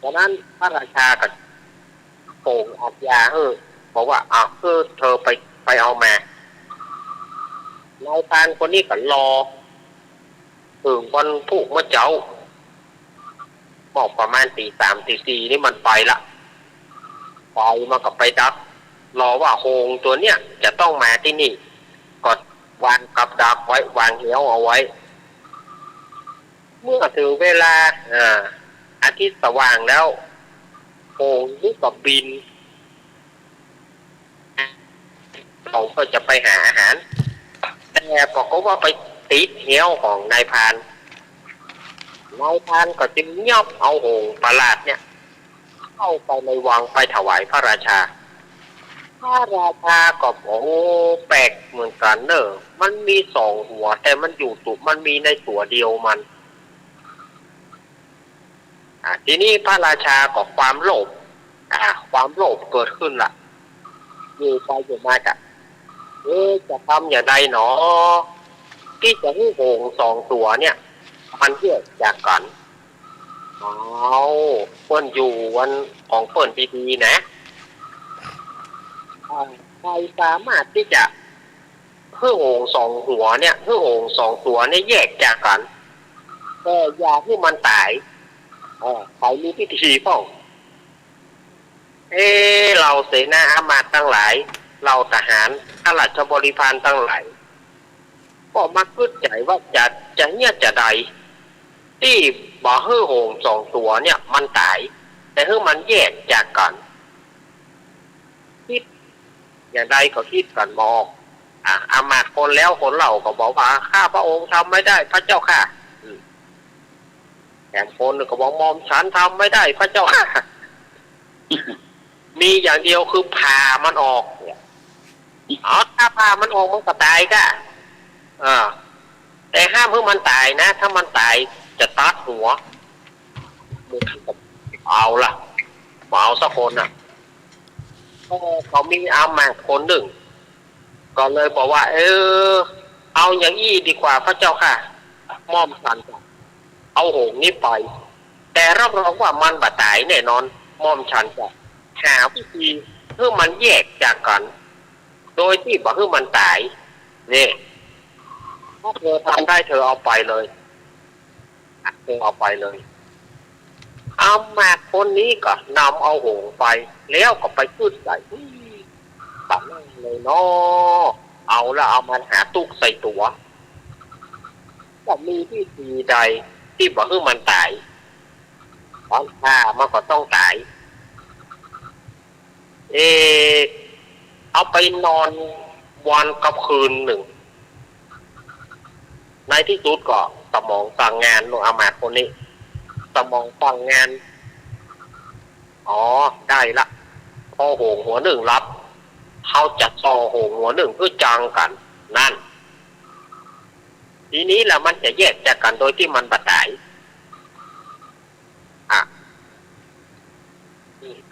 ดังนั้นพระราชาก็โป่งอัญญาบอกว่าเธอไปเอามานายพรานคนนี้ก็รอถึงวันพุธเมื่อเจ้าบอกประมาณตี 3 ตี 4นี่มันไปละไปมากับไปดักรอว่าโฮงตัวเนี้ยจะต้องมาที่นี่ก็วางกับดักไว้วางเหวเอาไว้เมื่อถึงเวลาอาทิตย์สว่างแล้วโฮงนี่ก็บินเขาก็จะไปหาอาหารแต่ก็ว่าไปติดเหวของนายพรานก็จึงย่อบเอาโหงประหลาดเนี่ยเข้าไปในวังไปถวายพระราชาพระราชาก็แปลกเหมือนกันเนอะมันมีสองหัวแต่มันอยู่มันมีในตัวเดียวมันทีนี้พระราชาก็ความโลภเกิดขึ้นล่ะอยู่ไปอยู่มาจะทำอย่างไรหนอที่จะให้โหงสองตัวเนี่ยมันแยกจากกันเปิ้นอยู่วันของเปิ้นดีๆนะใครสามารถที่จะให้โหงสองหัวเนี่ยให้โหงสองตัวเนี่ยแยกจากกันแต่อย่าให้มันตายใครมีพิธีป้องเราเสนาอามาตย์ทั้งหลายเราทหารข้าราชบริพารทั้งหลายก็มักคิดใจว่าจะเนี่ยจะใดที่บ่ให้โหงสองตัวเนี่ยมันตายแต่ให้มันแยกจากกันคิดอย่างใดก็คิดกันมองอามาตย์คนแล้วคนเล่าก็บอกว่าข้าพระองค์ทำไม่ได้พระเจ้าค่ะแถมคนก็บอกมอมฉันทำไม่ได้พระเจ้าค่ะ มีอย่างเดียวคือผ่ามันออกถ้าผ่ามันออกมันก็ตายก็แต่ห้ามให้มันตายนะถ้ามันตายจะตัดหัวเอาล่ะเอาสักคนน่ะเขามีอามาตย์คนหนึ่งก็เลยบอกว่าเอาอย่างอี้ดีกว่าพระเจ้าค่ะม่อมฉันเอาโหงนี้ไปแต่รับรองว่ามันบ่ตายแน่นอนม่อมฉันจะหาวิธีเพื่อมันแยกจากกัน โดยที่บอกให้มันตายนี่ถ้าเธอทำได้เธอเอาไปเลยเธอเอาไปเลยเอามาคนนี้ก็นำเอาโหงไปแล้วก็ไปขึ้นใส่ตัดเลยเนาะเอาแล้วเอามันหาตุกใส่ตัวก็มีที่ดีใดที่บอกให้มันตายตอนฆ่ามันก็ต้องตายเอาไปนอนวันกับคืนหนึ่งในที่สุดก็สมองสั่งงานลงอามาตย์คนนี้สมองสั่งงานได้ละพอโหงหัวหนึ่งรับ เขาจะซอโหงหัวหนึ่งเพื่อจังกันนั่นทีนี้แล้วมันจะแยกจากกันโดยที่มันบัดได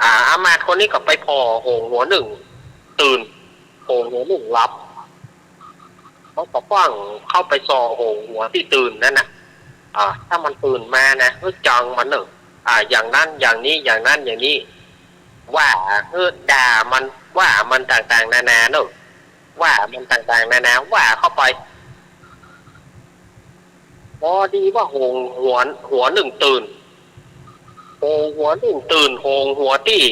อามาตย์คนนี้ก็ไปพอโหงหัวหนึ่งตื่นโหงหัวหนึ่งรับเขาก็ฟังเข้าไปซอโหงหัวที่ตื่นนั่นนะถ้ามันตื่นมานะเฮ้ยจังมันหนึ่งอย่างนั้นอย่างนี้อย่างนั้นอย่างนี้ว่าด่ามันว่ามันต่างๆนานาเนอะว่ามันต่างๆนานาว่าเข้าไปพอดีว่าโหงหัวหนึ่งตื่นโหงหัวหนึ่งตื่นโหงหัวที่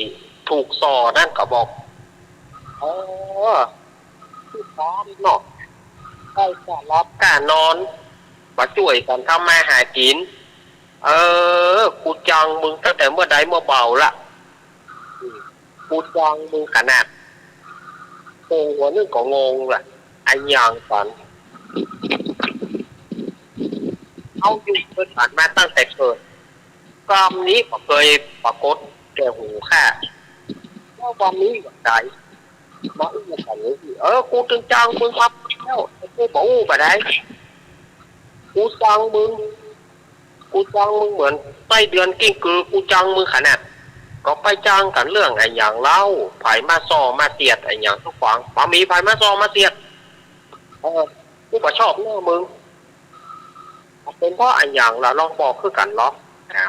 ถูกซอนั่นก็บอกที่ฟ้าเนาะใกล้จะรับการนอนมาช่วยกันทำมาหากินกูจังมึงตั้งแต่เมื่อใดเมื่อเบาละกูจังมึงขนาดโหงหัวหนึ่งก็งงละไอ้ยังก่อนเอาอยู่เกิดผ่านมาตั้งแต่เกิดกรรมนี้ก็เคยปรากฏแก่หูข้าว่าวันนี้ก็ได้มาอุ้มกันเลยกูจึงจังมึงครับแล้วกูบอกอู้ไปได้กูจังมึงเหมือนใต้เดือนกิ้งกือกูจังมึงขนาดก็ไปจังกันเรื่องไอ้อย่างเล่าไผ่มาซอมาเสียดไอ้อย่างทุกฝังมามีไผ่มาซอมาเสียดกูบ่ชอบหน้ามึงเป็นเพราะไอ้อย่างเราลองบอกคือกันเนาะ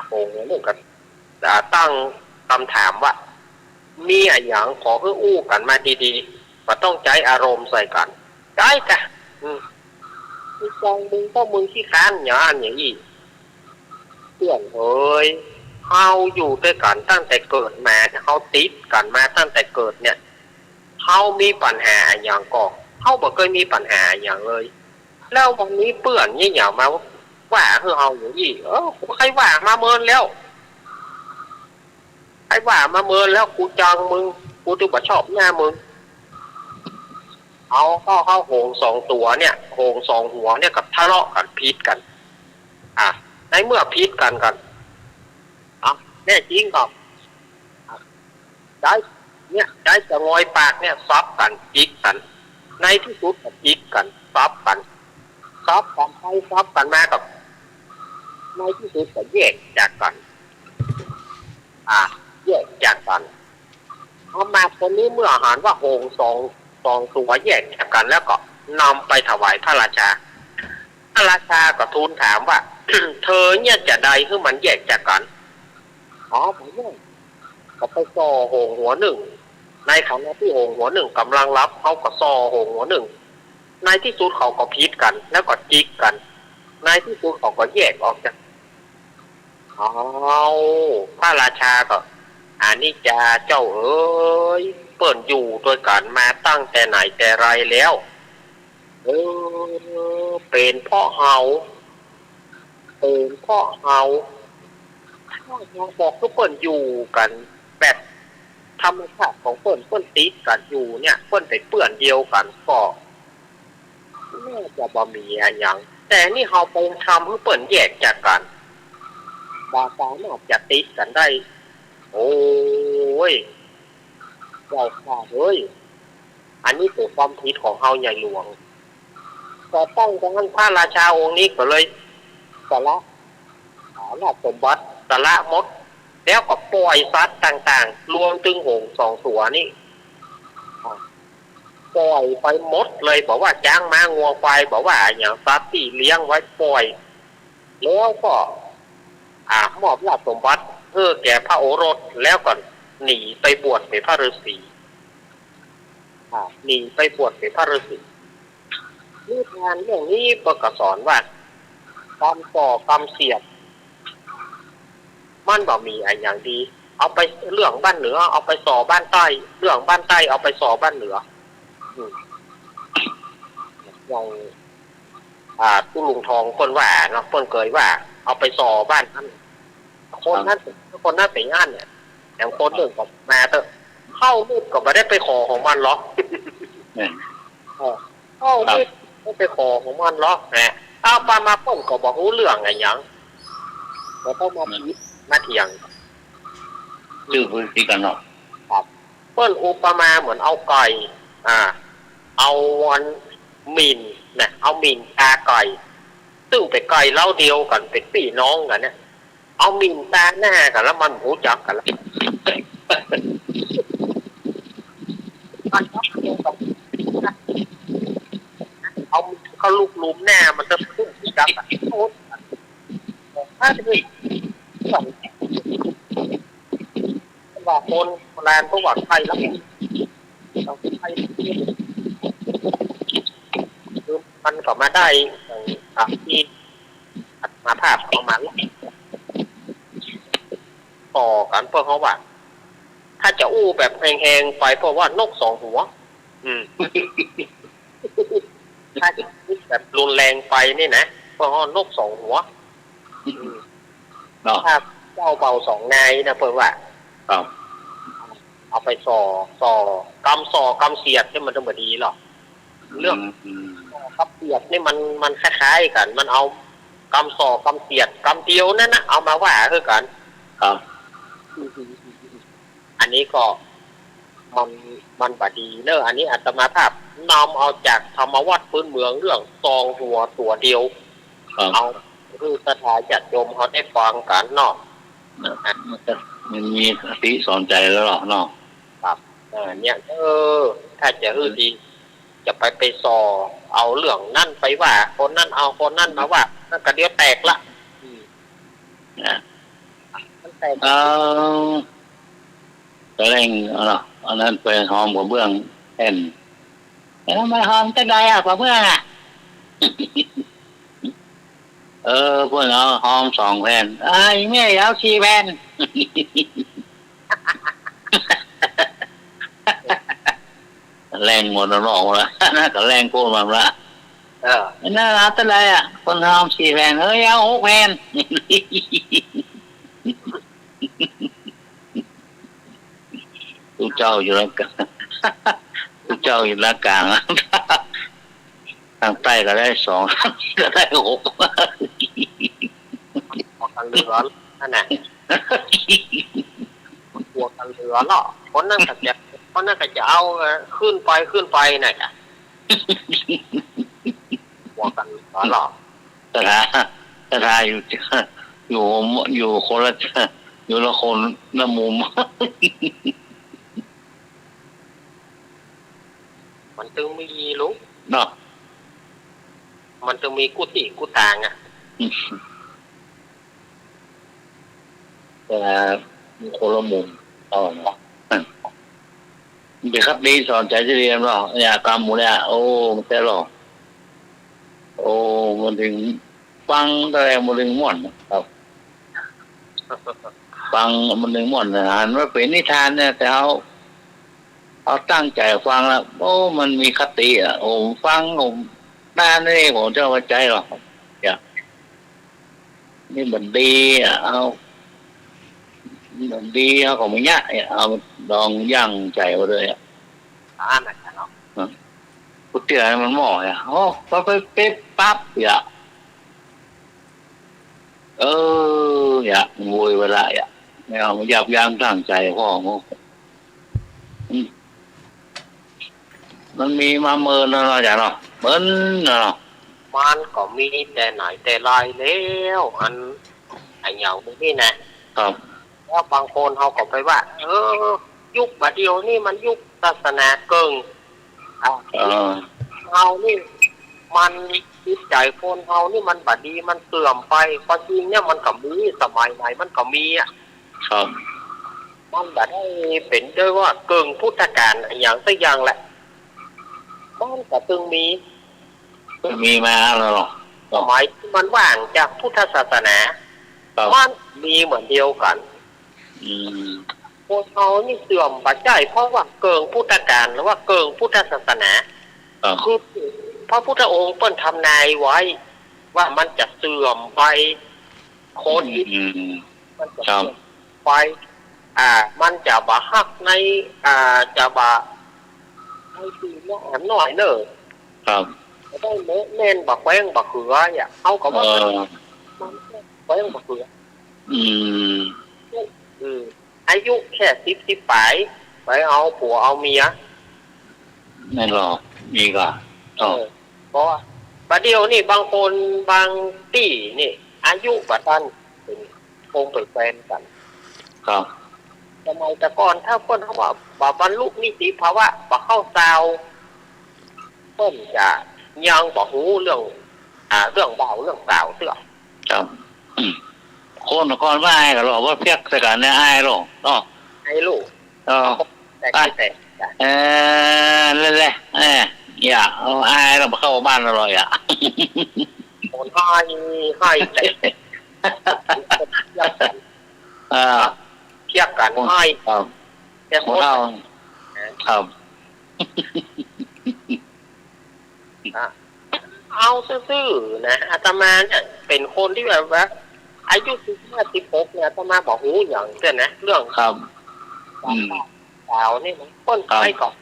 โหงเรื่องกันตั้งคำถามว่ามีไอ้อย่างขอเพื่ออู้กันมาดีๆมาต้องใจอารมณ์ใส่กันได้กะมึงจังมึงต้องมึงขี้ค้านอย่างนี้เพื่อนเอ้ยเขาอยู่ด้วยกันตั้งแต่เกิดมาเขาติดกันมาตั้งแต่เกิดเนี่ยเขามีปัญหาอย่างก่อเขาบอกเคยมีปัญหาอย่างเลยแล้ววันนี้เปื่อนนี่อย่างมาว่าคือเอาอย่างนี้ใครว่ามาเมินแล้วใครว่ามาเมินแล้วกูจังมึงกูดูบ่ชอบหน้ามึงเอาเข้าโหงสองตัวเนี่ยโหงสองหัวเนี่ยกับทะเลาะกันพิษกันในเมื่อพิษกันแน่จริงก็ได้จะงอยปากเนี่ยซับกันจิกกันในที่สุดก็จิกกันซับกันไปซับกันมากับในที่สุดก็แยกจากกันแยกจากกันเอามาคนนี้เมื่ออาหารว่าโหงสองตัวแยกจากกันแล้วก็นำไปถวายพระราชาพระราชาก็ทูลถามว่า เธอเนี่ยจะใดคือมันแยกจากกันผมเนี่ยก็ไปซอโหงหัวหนึ่งในขณะที่โหงหัวหนึ่งกำลังรับเขาก็ซอโหงหัวหนึ่งในที่สุดเขาก็พิษกันแล้วก็จิกกันในที่สุดเขาก็แยกออกจากพระราชาก็อานิจจาเจ้าเอ้ยเปิ่นอยู่ด้วยกันมาตั้งแต่ไหนแต่ไรแล้วเป็นเพราะเฮาบอกทุกคนอยู่กันแบบธรรมชาติของเปิ้นติดกันอยู่เนี่ยเปิ้นไปเปื่อนเดียวกันก็น่าจะบ่มีอะไรอย่างแต่นี่เฮาไปทำให้เปิ้นแยกจากกันบาสามารถจะติดกันได้โอ้ยเจ้าข้าเฮ้ยอันนี้เป็นความผิดของเฮาใหญ่หลวงก็ต้องดังนั้นพระราชาองค์นี้ก็เลยสละสมบัติสละหมดแล้วก็ปล่อยสัตว์ต่างๆรวมถึงหงส์สองตัวนี่ปล่อยไปหมดเลยบอกว่าจ้างม้างัวควายบอกว่าอย่างสัตว์ที่เลี้ยงไว้ปล่อยแล้วก็มอบราชสมบัติเพื่อแก่พระโอรสแล้วก็หนีไปบวชเป็นพระฤาษีหนีไปบวชเป็นพระฤาษีนิทานเรื่องนี้ก็สอนว่ากรรมก่อกรรมเสียดมันบ่มีอะไรอย่างดีเอาไปเรื่องบ้านเหนือเอาไปสอบ้านใต้เรื่องบ้านใต้เอาไปสอบ้านเหนืออย่างผู้ลุงทองคนว่าเนาะคนเคยว่าเอาไปสอบ้านท่านคนนั้นเป็นงานเนี่ยอย่างคนหนึ่งก็มาเถอะเข้ามืดก็ไม่ได้ไปขอของมันหรอกเข้ามืดไม่ไปขอของมันหรอกนะเอาปามาป้นก็บอกรู้เรื่องไงยังแล้วก็มาเถียงชื่อพื้นที่กันเนาะครับเปิ้นอุปมาเหมือนเอาไก่ เอาวันมินนะเอามินตาไก่ซึ่งเป็นไก่เล่าเดียวกันเป็นพี่น้องกันเนี่ยเอามินตาหน้ากันแล้วมันหูจักกันแล้วเอาเขาลูกลุมหน้ามันจะพุ่งจับโอ๊ตถ้าจะด้วยว่าคนโบราณก็ว่าไทยแล้วเราไทยคือมันก็มาได้ที่มาภาพประมาณต่อกันเพราะเขาว่าถ้าจะอู้แบบแหงๆไปเพราะว่านกสองหัวถ้าจะแบบรุนแรงไปนี่นะเพราะว่านกสองหัวถ้าเจ้าเบาสองนายนะเพื่อว่าเอาไปส่อกำเสียดที่มันจะเหมือนดีหรอเรื่องกำเสียดนี่มันคล้ายๆกันมันเอากำเสียดกำเดียวนั่นนะเอามาว่าคือกันอันนี้ก็มันบดีเนอะอันนี้อาตมาภาพนำเอาจากธรรมวัตรพื้นเมืองเรื่องซองหัวตัวเดียวเอาคือสถาจัดโยมเขาได้ฟังกันเนาะมันมีสติสอนใจแล้วหรอเนาะครับเนี่ยถ้าจะดีจะไปสอเอาเรื่องนั่นไปว่าคนนั่นเอาคนนั่นมาว่านั่นก็เดี๋ยวแตกละมันแตกตะเร่งอันนั้นไปหอมกับเบื้องแอนแล้วมาหอมจะได้กับเบื้องเพื่อนเอาหอม2 แผ่นแม่เอา4 แผ่นแรงหมดแล้วหรอกละน่าจะแรงโกนมาละน่ารักอะไรคนหอม4 แผ่นเอา6 แผ่นทุกเจ้าอยู่แล้วกันทุกเจ้าอยู่แล้วกลางทางใต้ก็ได้2ก็ได้6พวกกันเหลือนั่นแหละพวกกันเหลือเนาะคนนั่นก็จะเอาขึ้นไปไหนอ่ะพวกกันเหลือเนาะสถาอยู่คนละอยู่ละคนละมุมมันจึงมีลูกเนาะมันจะมีกุฏิกุตางอ่ะแต่คนละมุมเนาะเป็นครับดีสอนใจจะเรียนหรออย่ากรรมหมดเลยโอ้มันแต่หรอโอ้มันถึงฟังแต่มันถึงม่วนครับฟังมันถึงม่วนอ่านว่าเป็นนิทานเนี่ยแต่เอาตั้งใจฟังแล้วโอ้มันมีคติโอ้ฟังผมด้านนี้ผมจะเข้าใจหรอกอย่างนี่มันดีเอามันดีเขาของมันเนี้ยเอาลองย่างใจมาเลยไหนกันเนาะกูเตือนมันหม้อโอ้พอไปเป๊ะปั๊บงวยเวลาไม่เอามันยับยั้งตั้งใจพ่อมันมีมาเมินนะจ๊ะเนาะเมินเนาะมันก็มีแต่ไหนแต่ไรแล้วอันอย่างนี้นะครับแล้วบางคนเขาก็ไปว่ายุคบัดเดียวนี่มันยุคศาสนาเกิงเอานี่มันจิตใจคนเขานี่มันบัดดีมันเสื่อมไปความจริงเนี่ยมันก็มีสมัยไหนมันก็มีครับมันบัดได้เป็นด้วยว่าเกิงพุทธกาลอย่างสักอย่างแหละมันก็ตึงมีมาแล้วหรอสมัยที่มันว่างจากพุทธศาสนามันมีเหมือนเดียวกันคนเขานี่เสื่อมปัจจัยเพราะว่าเกิงพุทธกาลหรือว่าเกิงพุทธศาสนาคือพระพุทธองค์เปิ้นทำนายไว้ว่ามันจะเสื่อมไปโคตรมันจะเสื่อมไปมันจะบะฮักในจะบะให้ตีหน่อยเนอะครับได้เล่นบักแว้งบักเขือเอากับว่ามันแว้งบักเขืออายุแค่10 ปลายไปเอาผัวเอาเมีย ไม่หรอกมีก็ เออเพราะว่าบัดเดียวนี่บางคนบางที่นี่อายุบัดนั้นเป็นคงเป็นแฟนกัน ครับ สมัยแต่ก่อนถ้าคนเขาบอกบรรลุนิติภาวะบ่เข้าซาวเพิ่นจะยังบ่ฮู้เรื่องเรื่องเบาเรื่องสาวเสื้อ ครับคนก่อนว่าไอ้ก็หรอกว่าเพียกแต่กันเนี่ยไอ้หรอกเนาะ ให้ลูก เออ แต่ เล่นเลยอย่าเอาไอ้เราเข้าบ้านอร่อยอ่ะ คนให้แต่เทียบกันให้ ครับ แต่ค ของ น เราครับ เอาซื่อๆนะอาตมาเนี่ยเป็นคนที่แบบว่าอายุ15-16เนี่ยอาตมาบอกหูอย่างเช่นนะเรื่อง ครับ สาวนี่มันเปิ้นไปก่อน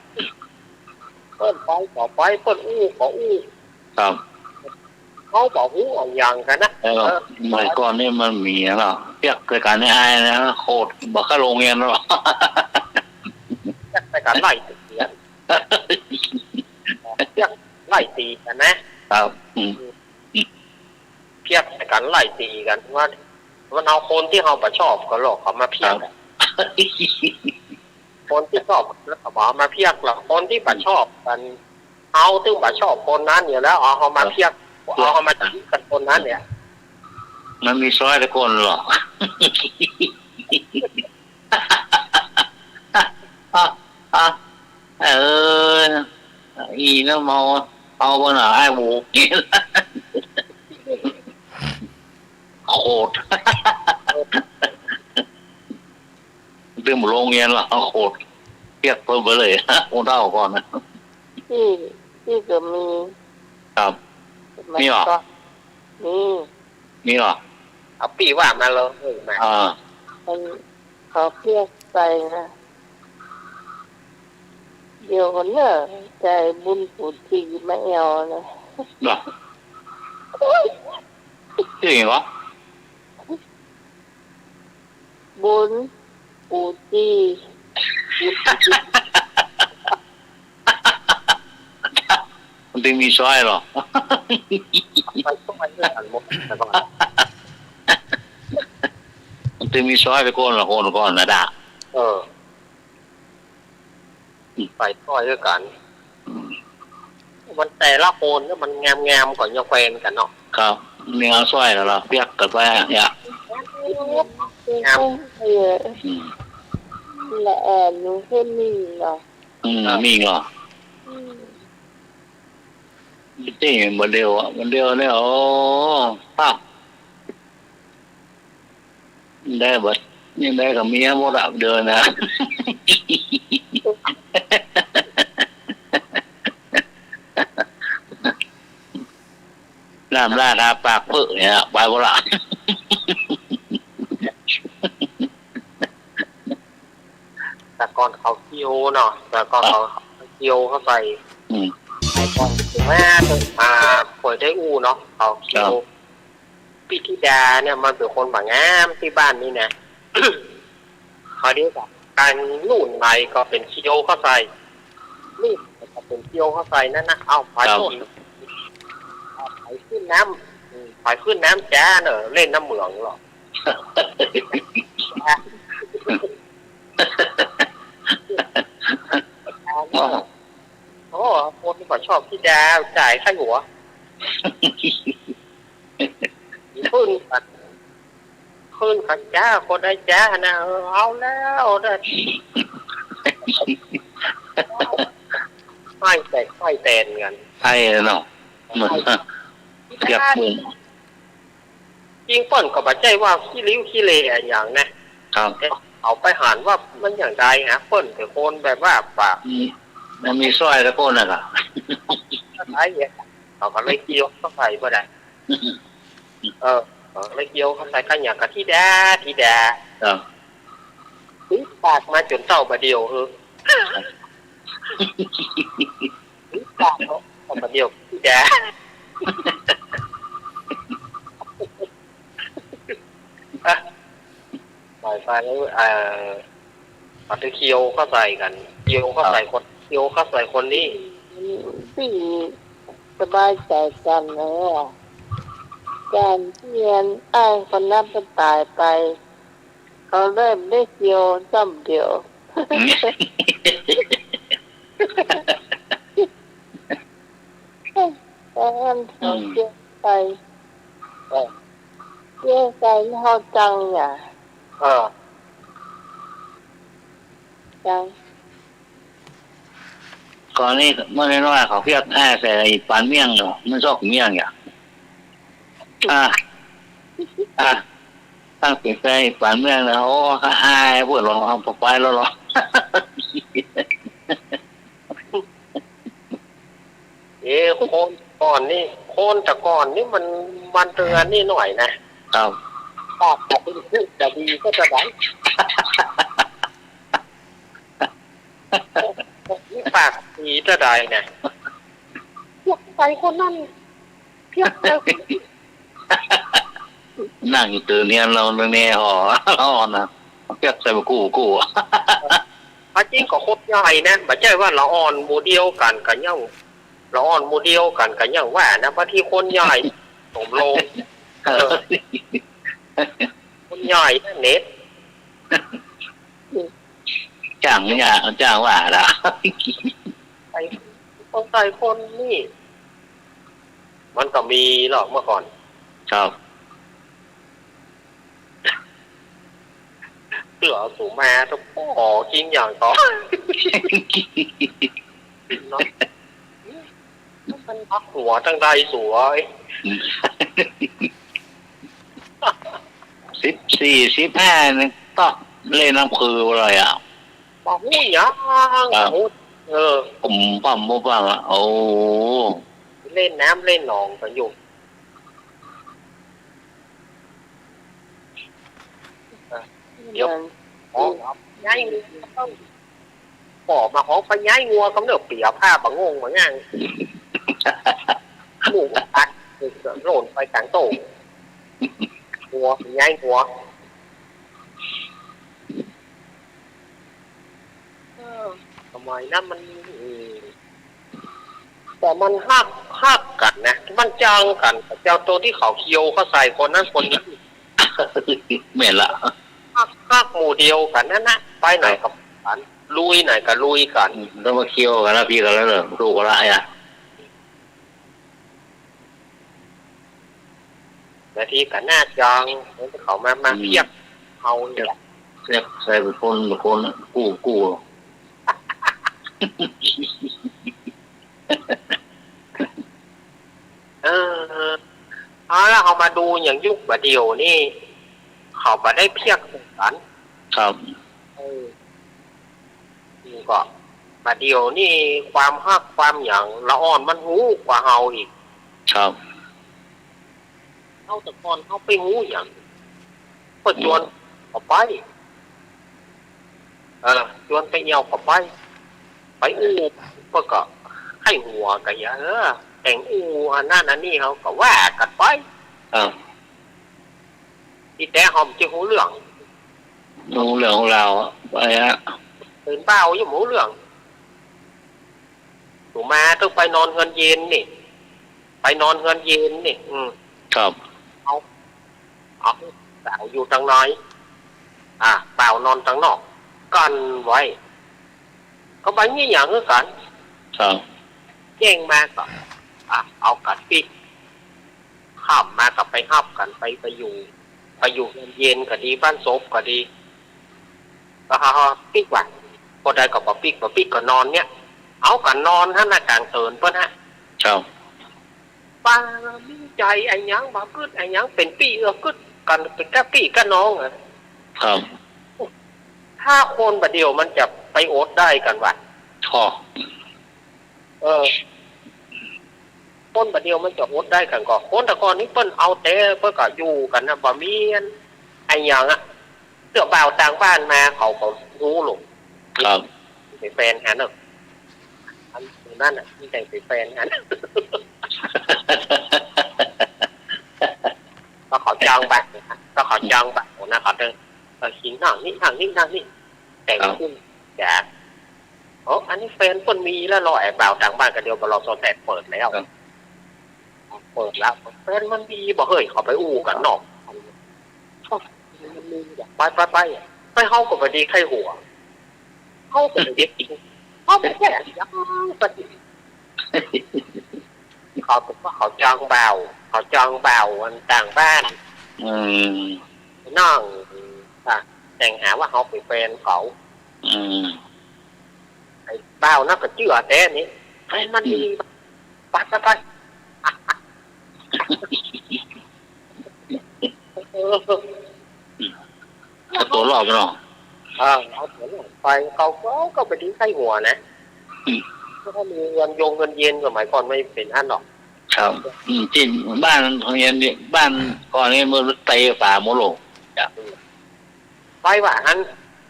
เปิ้นไปก่อไปเปิ้นอู้ก่ออู้ ครับ เขาบอกหูอย่างกันนะ แล้วสมัยก่อนนี่มันมีเนาะเพียกแต่กันเนี่ยไอ้นะโคตรบอกเข้าโรงเรียนหรอก แต่การไล่ตีกันเพียกไล่ตีกันนะครับเพียกแต่การไล่ตีกันว่ามันเอาคนที่เขาบ่ชอบก็หลอกเขามาเพียกคนที่ชอบแล้วเขาบอกมาเพียกหรอกคนที่บ่ชอบกันเอาถึงบ่ชอบคนนั้นอยู่แล้วเอาเขามาเพียกเอาเขามาตีกันคนนั้นเนี่ย มันมีซอยตะคนหรอกอีน้ำเมาเอาบนหาไอ้หมูกินโคตรเรื่องโรงเรียนหรอโคตรเรียกเพิ่มไปเลยโอ้เล่าก่อนนะ ที่ก็มี ครับมีหรอ มีหรอ เอาปีว่ามาเลยมา มันเขาเพียกไปนะเดี๋ยวคนน่ะใจบุญปุถีไม่เอานะ หรอจริงเหรอ บุญปุถี มันถึงมีซอยหรอ ไปต้องไปเรื่องกันหมดแต่ก่อน มันถึงมีซอยไปโกนละโกนก่อนนะด่า ไปต่อยด้วยกันมันแต่ละคนก็มันงามๆก่อนยกเว้นกันเนาะ ครับนี่เอาซอยแล้วล่ะเปียกกันไปเนี่ย งาม ละแอนนูเห็นนี่เหรอ มีเหรอที่มันเดียวอ่ะมันเดียวเนี่ยโอ้ป้าได้บัดยังได้กับเมียหมดอ่ะเดินนะน้ำลาดาปากเพื่อเนี่ยไปบ่ละ แต่ก่อนเขาคิวเนาะแต่ก่อนเขาคิวเข้าไปไอ้ก่อนถึงแม่ถึงมาป่วยได้อูเนาะเขาคิวพี่ธิดาเนี่ยมันเป็นคนบางงามที่บ้านนี่นะ เขาเรียกว่าการนู่นในก็เป็นคิวเข้าไปนี่ก็เป็นคิวเข้าไปนั่นนะเอาไปโน่นไปขึ้นน้ำไปขึ้นน้ำจ้าเนอะเล่นน้ำเหมืองหรอ โอ้คนที่ชอบพี่ดาวจ่ายค่าหัวขึ้นขัดจ้าคนได้จ้านะเอาแล้วนะไม่แตนกัน ไอ้เนาะมันเปียกมือ จริงเปิ้นก็บ่ใจว่าขี้ริ้วขี้เลอย่างนะครับเอาไปหารว่ามันอย่างใดฮะเปิ้นเป็นคนแบบว่าปาก มันมีสร้อยตะโกนน่ะค่ะ อะไรเนี่ยเขาก็เลยเกี่ยวเข้าไปบ่ได้เลยเกี่ยวเข้าไปกันอย่างกับที่ดาครับ ปากมาจนเศร้าบาเดียวปากเขาบาเดียวที่ดาไปแล้วปฏิเคียวเข้าใส่กันเคียวเข้าใส่คนเคียวเข้าใส่คนนี้ สี่สบายใจกันเลยอ่ะการเรียนอ้างคนนั้นก็ตายไปเขาเริ่มได้เดียวซ้ำเดียวแต่อันเขาเชื่อไปเชื่อใจเขาจังอ่ะจัง ก่อนนี้เมื่อน้อยเขาเพียกใส่ปานเมี่ยงเนาะมันชอบเมี่ยงอย่างตั้งเป็นใจปานเมี่ยงแล้วโอ้ข้าอายพูดลองเอาไปแล้วหรอ โคนก่อนนี่โคนแต่ก่อนนี่มันเตือนนี่หน่อยนะครับปากจะเป็นพืชจะดีก็จะได้นี่ปากดีจะได้เนี่ยเพียกใจคนนั้นเพียกใจ นั่งอยู่ตื่นเนี่ยเราเนี่ยห่อเรานะเพียกใส่กูจริงก็โคตรใหญ่นะไม่ใช่ว่าเราอ่อนโมเดลกันกันยังเราอ่อนโมเดลกันกันยังว่านะบางทีคนใหญ่สมโลงคนใหญ่เน็ตจ้างเนี่ยจ้างว่าละไอ้คนใจคนนี่มันก็มีหรอกเมื่อก่อนครับเสือสูงมาต้องขอกินอย่างต่อเนาะมันพักหัวตั้งใดสวย14 15นึงต้องเล่นน้ำคืออะไรอ่ะมาหู้ยังผมปั๊มบ้างอ่ะโอ้เล่นน้ำเล่นหนองกันอยู่เดี๋ยวย้ายงัวต้องบอกมาของไปย้ายงัวกำเนิดเปียผ้าบังงเหมือนกันหมูตัดโหล่นไปกลางโต๊ะงัวย้ายงัวทำไมนั่นมันแต่มันหักกันนะมันจางกันเจ้าตัวที่เขาเคียวเขาใส่คนนั้นคนนี้เหม็นละหักหมู่เดียวกันนั่นนะไปไหนกับกันลุยไหนกับลุยกันต้องมาเคียวกันแล้วพี่กันแล้วเหรอรู้กันละไอ้นาทีกันหน้าจางเขามาเทียบเขาเนี่ยใส่เป็นคนกู้แล้วเอามาดูอย่างยุคประเดี๋ยวนี่เขามาได้เพียกกันครับนี่ก็ประเดี๋ยวนี่ความฮักความอย่างละอ่อนมันหูกว่าเฮาอีกครับเอาแต่ก่อนเขาไปหูอย่างก็จวนออกไปจวนไปเหี่ยวออกไปอู้ก็ให้หัวกันอย่างแต่งอู้อันนั้นอันนี้เขาก็ว่ากันไปที่แต่หอมจะหูเหลืองของเราไปฮะตื่นเป้าอยู่หูเหลืองถูกมาต้องไปนอนเงินเย็นนี่ไปนอนเงินเย็นนี่ครับเอาเปล่าอยู่ทางไหนเปล่านอนทางนอกกันไว้ก็ไปงี้อย่างนี้กันครับแย่งมาก็เอากันปิกข้ามมากับไปห้าบกันไปอยู่เย็นก็ดีบ้านศพก็ดีก็ปิกว่าพอได้ก็ปิกก็นอนเนี่ยเอากันนอนท่านน่ะกลางเตือนเพิ่นฮะครับป้ามีใจไอ้ยังบ่กึดไอ้ยังเป็นปีกึดกันเป็นกับปีกับน้องครับถ้าคนบัดเดียวมันจะไปอดได้กันวะคนบัดเดียวมันจะอดได้กันก็คนแต่ก่อนนี้เพิ่นเอาแต่เพิ่นก็อยู่กันนะบ่มีไอ้ยังเสื้อบ่าวต่างบ้านมาเขาก็รู้หลงครับเป็นแฟนหันอันนั้นน่ะมีแต่เป็นแฟนหันก็เขาจ้างบัตรนะก็เขาจ้างบัตรนะเขาเดินหินหนังนี่แต่งขึ้นจาก อ๋ออันนี้แฟนคนมีแล้วรอแอบเปล่าต่างบ้านกันเดียวบอลโซแตกเปิดแล้วเปิดแล้วแฟนมันมีบอกเฮ้ยเขาไปอู้กันนอกไปเข้ากับพอดีไข้หัวเข้ากับเด็กเข้าไปแค่ยังปฏิเขาบอกว่าเขาจองเบาอันต่างบ้านน้องแต่งหาว่าเขาเป็นแฟนเขาไอ้เบ้าน่าจะเชื่อแต่นี้แฟนมันมีไปเอาตัวรอบไปเนาะเอาตัวหลอกไปเขาก็ไปดิ้งไข้หัวนะถ้ามีเงินเย็นสมัยก่อนไม่เป็นอันหรอกครับที่บ้านของเย็นนี่บ้านก่อนนี้มือเตะฝ่าโมโลไปว่าอัน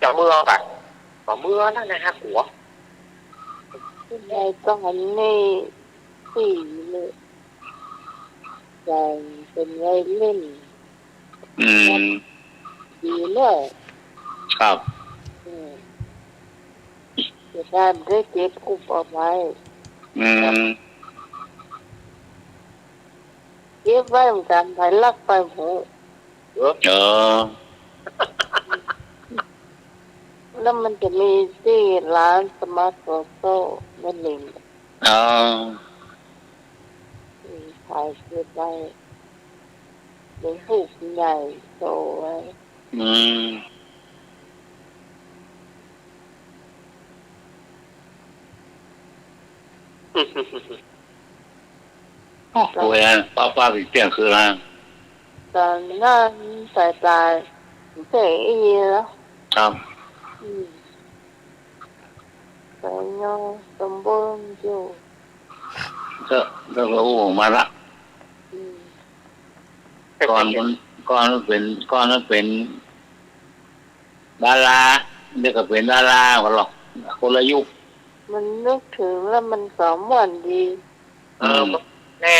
จะเมื่อแบบก็เมื่อแล้วนะฮะหัวในก่อนนี่สี่เลยใจเป็นไงเล่นดีเลยครับจะได้ได้เก็บกุบเอาไว้เก็บไว้เหมือนกันไปลักไปหูแล้วมันจะมีที่ร้านสมาร์ทโฟนนั่นเองถ่ายเก็บไว้ในหูใหญ่โตไว้โอ้ยป้าไปเปลี่ยนคืออะไรตอนนั้นสายตาเสียอีแล้วครับแต่ยังสมบูรณ์อยู่ก็อู้มาละก่อนนั้นเป็นดาราเดี๋ยวก็เป็นดาราก็หรอกคนละยุคมันนึกถึงแล้วมันสมหวังดีแน่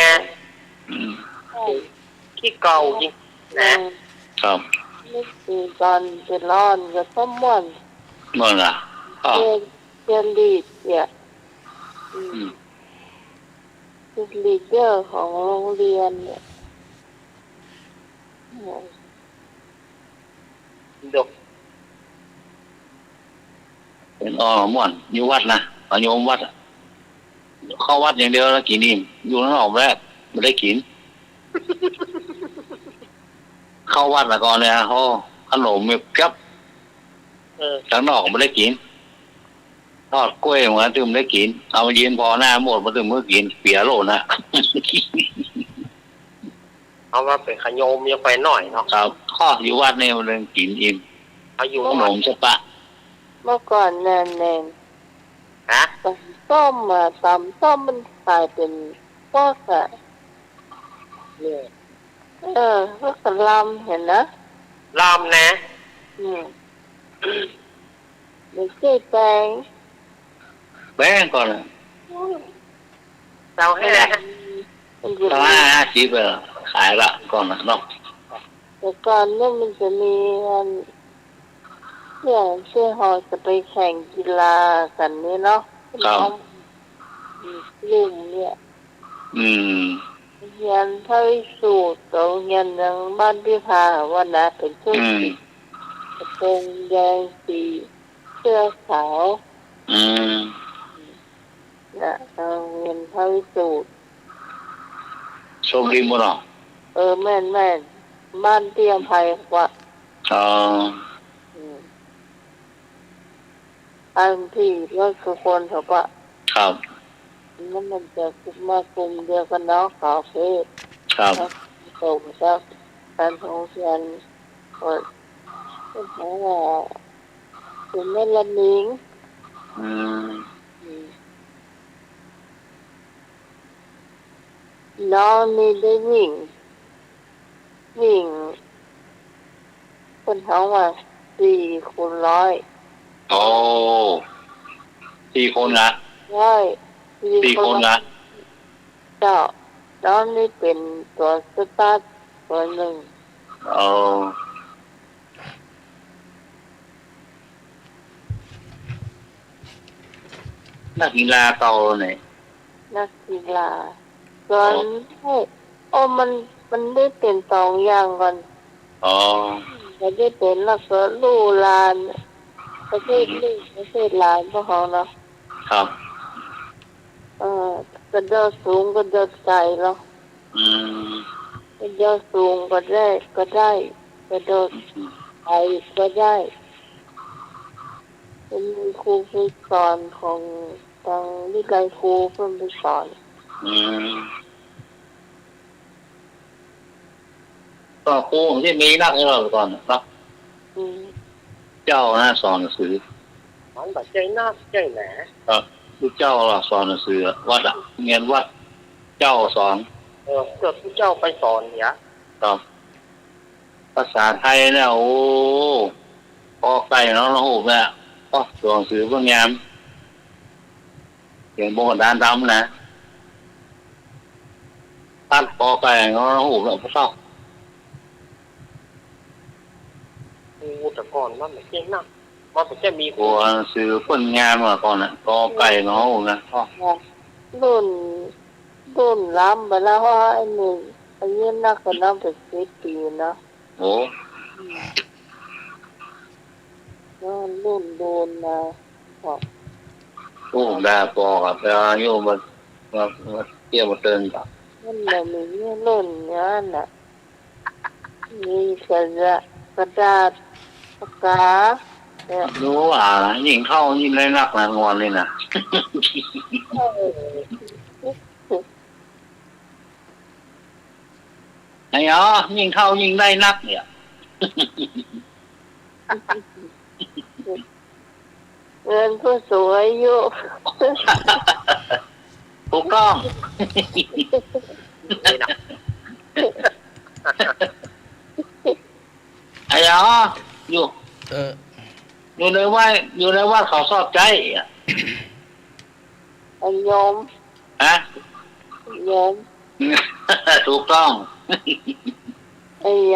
ขี้เก่าจริงนะครับนึกถึงตอนเป็นร้อนก็สมหวังเมื่อไงเรียนลีดเนี่ยเป็นลีดเดอร์ของโรงเรียนเนี่ยดกเป็นม่วนอยู่วัดนะโยมวัดเข้าวัดอย่างเดียวแล้วกินอิ่มอยู่ข้างนอกแรกไม่ได้กินเข้าวัดแล้วก่อนเนี่ยเขาขนมเก็บข้างนอกไม่ได้กินทอดกล้วยมาถึงได้กินเอามายืนพอหน้าหมดมาถึงมื้อกินเปียโลนะเอาว่าเป็นขยมยังไปหน่อยเนาะครับข้ออยู่วัดเนี่ยมันเรื่องกินอิ่มเอาอยู่ขนมใช่ปะเมื่อก่อนแน่นฮะส้มตำส้มมันกลายเป็นพวกเนี่ยพวกลำเห็นนะลำนะไม่ใช่แแบงก่อนเราให้ได้50ขายละก่อนนะเนาะแต่ก่อนเนี่ยมันจะมีอย่างเชื่อหอจะไปแข่งกีฬากันนี่เนาะครับลุงเนี่ยเรียนเท่าสูตรตัวเรียนยังบ้านพี่พาว่านะเป็นชุดกระโปรงแดงสีเสื้อขาวนะเรียนเท่าสูตรโชคดีมั้งเนาะแม่นบ้านเตี้ยมไผ่ว่าอันที่รถคือคนเขาปะครับนั่นมันจะมากลุ่มเดียวกันเนาะคาเฟ่ครับโตจากการท่องเที่ยวก็เพราะว่าเป็นแม่ละนิงน้องนี่ได้วิ่งคนท้องว่า4 คูณ 100โอ้4 คนนะใช่4 คนนะเจ้าน้องนี่เป็นตัวสตาร์ทตัวหนึ่ง นักกีฬาเก่าเนี่ย นักกีฬาสอนให้โอ้มันได้เป็นสองอย่างก่อน อ๋อ มันได้เป็นแล้วก็ลู่ลานประเภทลู่ประเภทลานพวกเขาเนาะ ครับ กระโดดสูงกระโดดไกลเนาะ อืม กระโดดสูงก็ได้กระโดดไกลก็ได้เป็นครูฝึกสอนของทางวิทยาลัยครูเพิ่มไปสอน อืมก็ครูที่มีนักให้เราก่อนนะครับ อืม เจ้านะสอนหนังสือ มันแบบใจหน้าใจแหน ครับลูกเจ้าล่ะสอนหนังสือวัดเรียนวัดเจ้าสอน เกิดผู้เจ้าไปสอนเนี่ย ครับภาษาไทยเนี่ยโอ้พอไก่น้องละหูเนี่ยก็ตัวหนังสือเพื่องามเขียนบนกระดานดำนะตัดพอไก่น้องละหูเนี่ยพวกเขา แต่ก่อนมันแบบใจหน้ามันแบบจะมี ตัวหนังสือเพื่องงานมาก่อนน่ะพอไก่น้องหูนะก็ รุ่นล้ำไปแล้วเพราะไอ้หนึ่งอายุนักก็นับเป็น10 ปีเนาะ โอ้ รุ่นโดนนะบอก ลูกได้พอกับแต่อายุมาเกี่ยวมาเตือนกับ มันเรามีรุ่นเนี้ยน่ะมีกระดาษปากกาเนี่ย รู้ว่ายิ่งเข้ายิ่งได้นักนะงอนเลยนะไอ้อ๋อยิ่งเข้ายิ่งได้นักเนี่ย เงินผู้สูงอายุ ถูกต้อง นี่นะ ไอ้อ๋ออยู่ เออ อยู่ในว่าเขาชอบใจอ่ะ ไอ้โยม ฮะ โยม ถูกต้อง ไอ้โ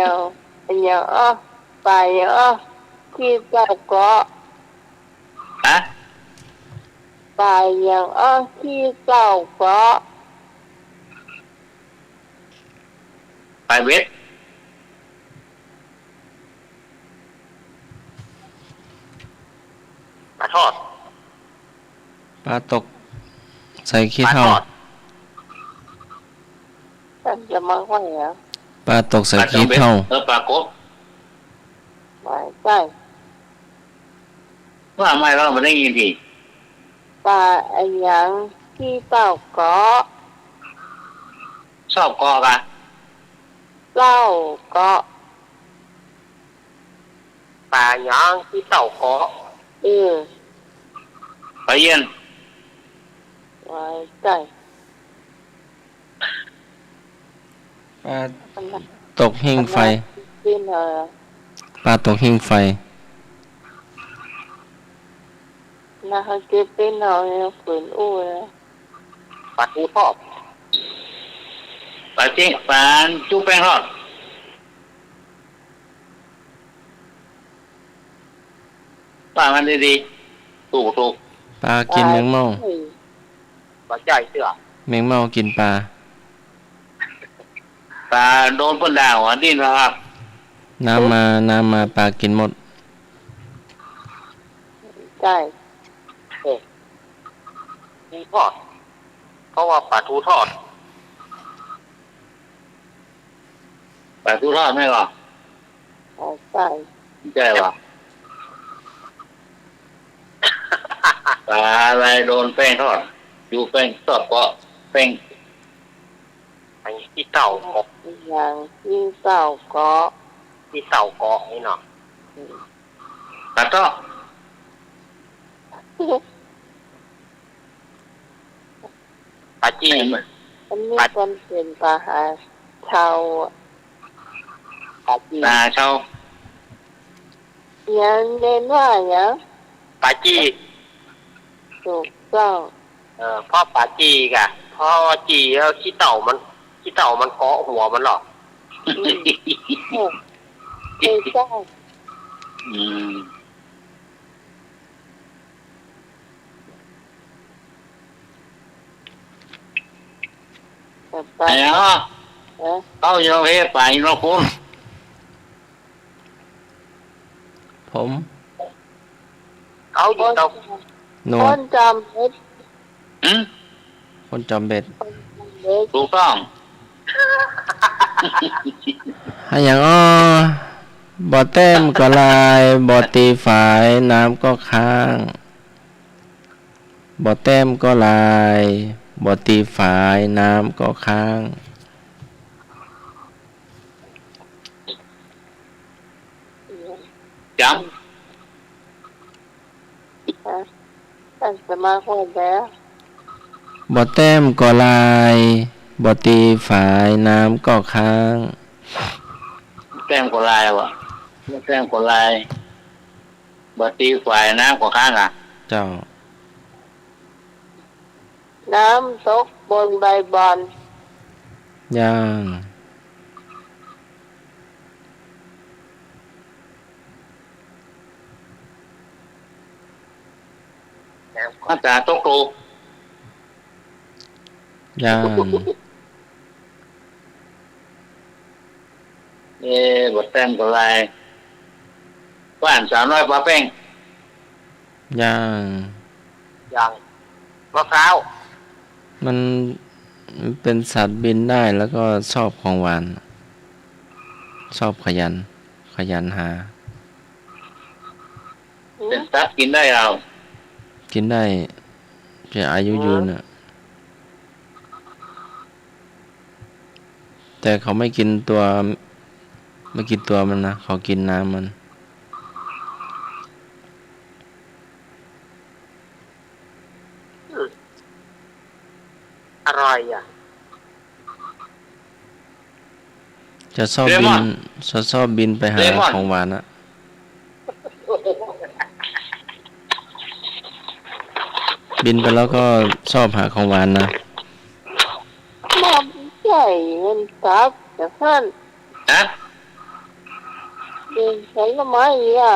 ยมไปที่เจ้าเกาะ ฮะ ไปอย่างที่เจ้าเกาะ ไปเวท ปลาทอด ปลาตก ใส่ขี้เถ้า ฉันจะมาว่าอย่าง ปลาตกใส่ขี้เถ้า ปลากบ ไม่ใช่ ว่าไม่เราไม่ได้ยินที ปลาไอ้หยังที่เจ้าเกาะ ชอบกอกัน เจ้าเกาะ ปลาย่างที่เต่าเกาะ ไปเย็น ไม่ใช่ ปลา มันน่ะ ตกหิ้งไฟ กินเหรอ ปลาตกหิ้งไฟ นะเขาเก็บเป็นเหรอเนี่ยฝืนอู้เลย ปลาทูทอด ไปจริงปานจุ๊บแป้งทอดป่ามันดีๆถูก ปลากินแมงเม่า ปลาใจเสือ แมงเม่ากินปลา ปลาโดนพ่นดาวดิ้นแล้วครับ น้ำมาปลากินหมด ใช่ ทูทอดเพราะว่าปลาทูทอด ปลาทูทอดไม่หรอ ใช่ ใช่ปะปลาอะไรโดนแป้งทอดอยู่แป้งทอดก็แป้ง อันนี้ที่เต่าเกาะ อย่างที่เจ้าเกาะ ที่เต่าเกาะนี่เนาะ ปลาต้อ ปลาจี มันมีคนเป็นปลาหาชาว ปลาจี ปลาเช่า อย่างเน้นว่าอย่าง ปลาจี ถูกต้อง พ่อปลาจีกะพ่อจีแล้วขี้เต่ามันเกาะหัวมันหรอก ไม่ใช่ อืม ไป ไอ้เนาะ นะ เขาโยเฮไปเนาะคุณ ผม เอาอยู่ตรง โน ค ด นจำเฮ็ด อืม คนจำเบ็ด คนจำเฮ็ด ถูกต้อง ให้อย่างอ้อบ่แต้มก็ลายบ่ตีฝายน้ำก็ค้างบ่แต้มก็ลายบ่ตีฝายน้ำก็ค้าง จ ตั้งสมาคมแล้ว บ่แต้มก็ลายบ่ตีฝายน้ำก็ค้าง ำแต้มกว่าลายวะแต้มกว่าลายบัตีฝ่ายน้ำกว่าข้างอ่ะ เจ้า น้ำตกบนใบบอน ย่าง มาตราตกครู ย่าง บัแต้มกว่าลายบ้านสาวน้อยปลาแป้ง ย่าง อย่างมะพร้าว มันเป็นสัตว์บินได้แล้วก็ชอบของหวาน ชอบขยันหา เป็นสัตว์กินได้เรา กินได้จะอายุยืนอ่ะ แต่เขาไม่กินตัวมันนะ เขากินน้ำมัน อร่อยอ่ะ จะชอบบินไปหาของหวานอ่ะ บินไปแล้วก็ชอบหาของหวานนะ มอบใหญ่เงินทรัพย์จากท่าน ฮะ เป็นผลไม้อ่ะ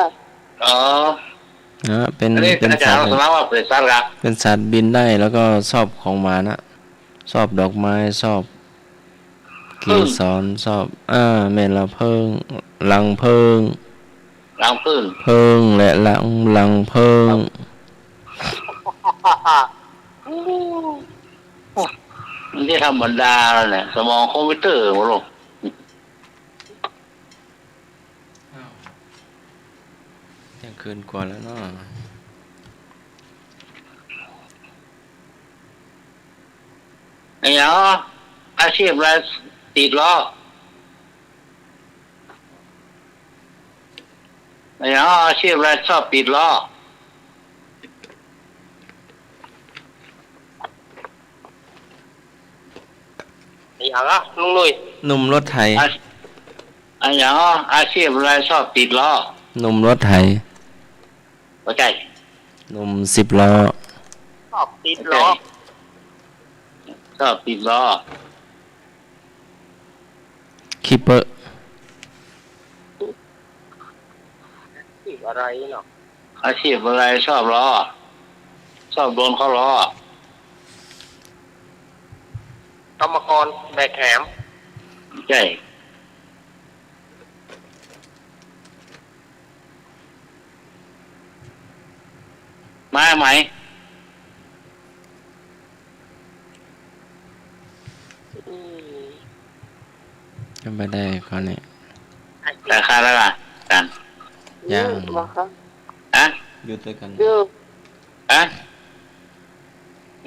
อ๋อ นะเป็น อันนี้ เป็น อาจา สั ร ต ย์ ว์ สมมติว่าเป็นสัตว์ละ เป็นสัตว์บินได้แล้วก็ชอบของหวานอ่ะ ชอบดอกไม้ชอบเกสรชอบแม่นละเพิงลังเพิง รังพื้น เพิงและลังเพิง มันที่ธรรมดาแล้วเนี่ยสมองคอมพิวเตอร์หมดหรอก เที่ยงคืนกว่าแล้วเนาะ ไอ้เนาะอาชีพอะไรติดล้อไอ้เนาะอาชีพอะไรชอบติดล้อ อย่างอ่ะลุงหนุ่ย หนุ่มรถไถ ไอ้เนาะอาชีพอะไรชอบติดล้อ หนุ่มรถไถ เข้าใจ หนุ่ม10 ล้อ ชอบติดล้อ ชอบติดล้อ คิปเปอร์ ติดอะไรเนาะ อาชีพอะไรชอบล้อ ชอบโดนเขาล้อก รรมกรแบกแหม ใช่มาไหม อืม ก็ไม่ได้เขาเนี่ย แต่ค่าแล้วล่ะกัน ย่าง มาครับ ฮะ อยู่ด้วยกัน ดู ฮะ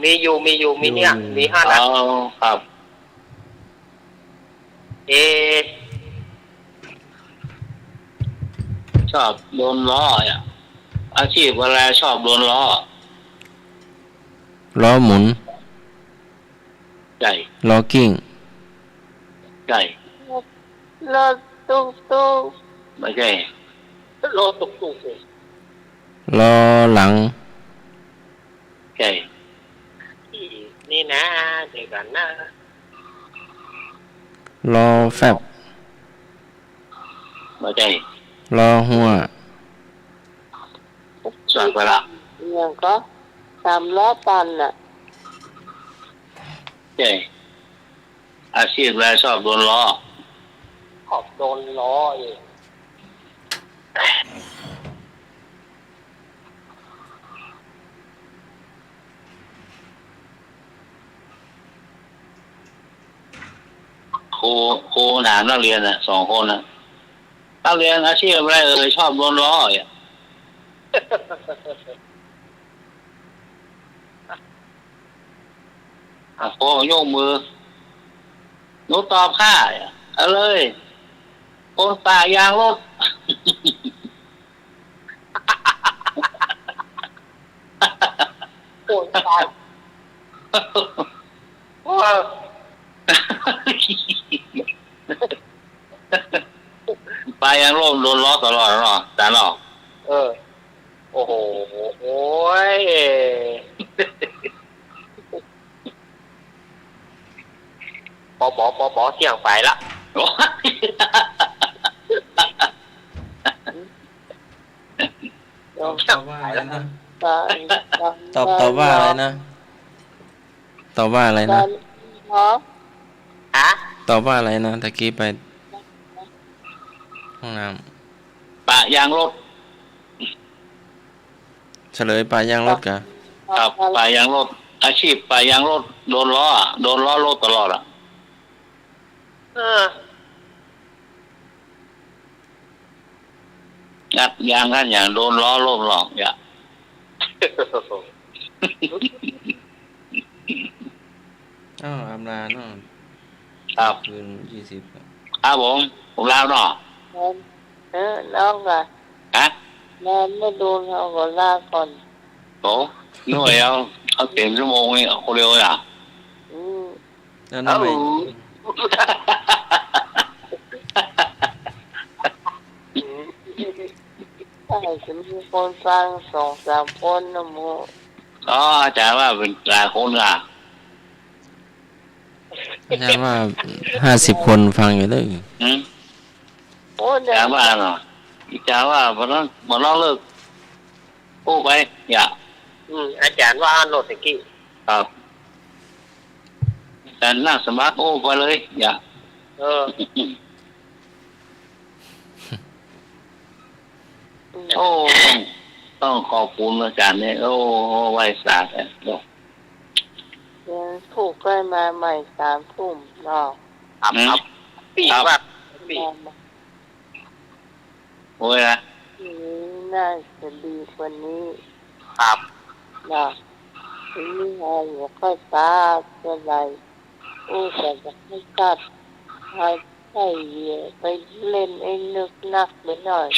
มีเนี่ยมี5 นัด เอาครับ เอ ชอบโดนล้ออ่ะอาชีพอะไรชอบโดนล้อ ล้อหมุน ใช่ ล้อกิ้ง ใช่ รถตุ๊กตุ๊ก ไม่ใช่ โลตุกๆเลย ล้อหลัง ใช่ นี่นะเดี๋ยวกันนะ ล้อแฟบ ไม่ใช่ ล้อหัว สั่งไปละ อย่างก็3 ล้อตันอ่ะ ใช่ อาชีพอะไรชอบโดนล้อ ขอบโดนล้อเอง ครูถามนักเรียน2 คนนักเรียนอาชีพอะไรชอบโดนล้อครูยกมือหนูตอบค่ะเอาเลยคนป่ายางรถ โอนตายว่า ป่ายางรถโดนล้อตลอดหรอแต่หรอก โอ้โหโอ้ยปอเที่ยงไปละ ยอม ตอบว่าอะไรนะ ตาย ตอบว่าอะไรนะ ตอบว่าอะไรนะ ฮะ ฮะ ตอบว่าอะไรนะตะกี้ไปห้องน้ ป่ายางรถ ำเฉลยปลายางรถกะ ครับป่ายางรถอาชีพป่ายางรถโดนล้อโดนล้อรถตลอดงัดยางกันอย่างโดนล้อรถหลอกอย่า อ้าวอำลาเนาะ ครับ คืน20ครับผมลาวเนาะ น้องอะ ฮะ แม่ไม่ดูเราก็ลาก่อน โอ้นึกว่าเอาเต็มชั่วโมงนี่คนเร็วอ่ะ อืม แล้วทำไม ใช่จะมีคนฟัง2-3 คนนะโม อ๋ออาจารย์ว่าเป็นหลายคนอ่ะ อาจารย์ว่า50 คนฟังอยู่เลย โอ้ อา เดี๋ย จาว รย์ว่าเนาะอาจารย์ว่ามันต้องเลิกพูดไปอย่า อาจารย์ว่าโนตะกี้ ครับแต่นั่งสมาธิโอ้ไปเลยอย่า โอ้ต้องขอบคุณอาจารย์เนี่ยโอ้ไว้ศาสตร์เนี่ย เรียนถูกใกล้มาใหม่3 ทุ่มเนาะ ครับปีว่าปี โอ้ยนะ ทีนี้น่าจะดีกว่านี้ ครับ นะทีนี้ไงอย่าค่อยตาอะไรโอ้แต่จะให้กัดให้ใส่เหยื่อไปเล่นเองนึกนักไปหน่อย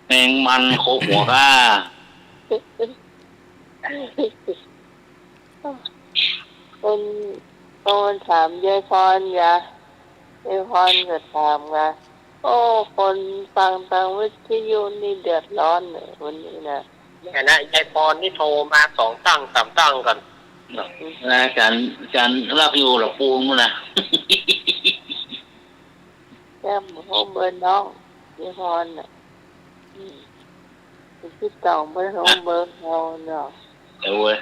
แมงมันโคกหัวก้า คนถามยายพรยายพรก็ถามไงโอ้คนฟังทางวิทยุนี่เดือดร้อนเลยวันนี้นะ เนี่ยนะยายพรนี่โทรมา2 ตั้ง 3 ตั้งกัน อาจารย์รับอยู่หรอปูนมั้งนะ แก้มโฮเบอร์น้องยายพรน่ะพี่ต่องเบอร์โฮเบอร์เราเนาะ เดี๋ยวเว้ย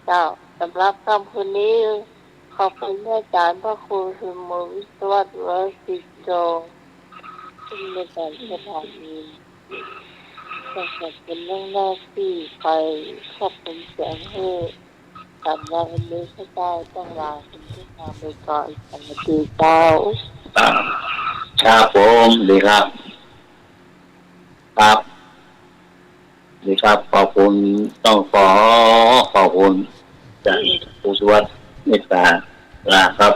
เจ้าสำหรับคำคืนนี้ขอบคุณอาจารย์พระครูสมวิศวัตวสิโจที่ในการสถานีขอบคุณน้องหน้าที่ไปขอบคุณเสียงให้สำหรับวันนี้ข้าเจ้าต้องลาคุณผู้ฟังไปก่อนสวัสดีเจ้า ครับผมดีครับครับดีครับขอบคุณต้องขอบคุณจากผู้สวัสดิ์เมตตาครับ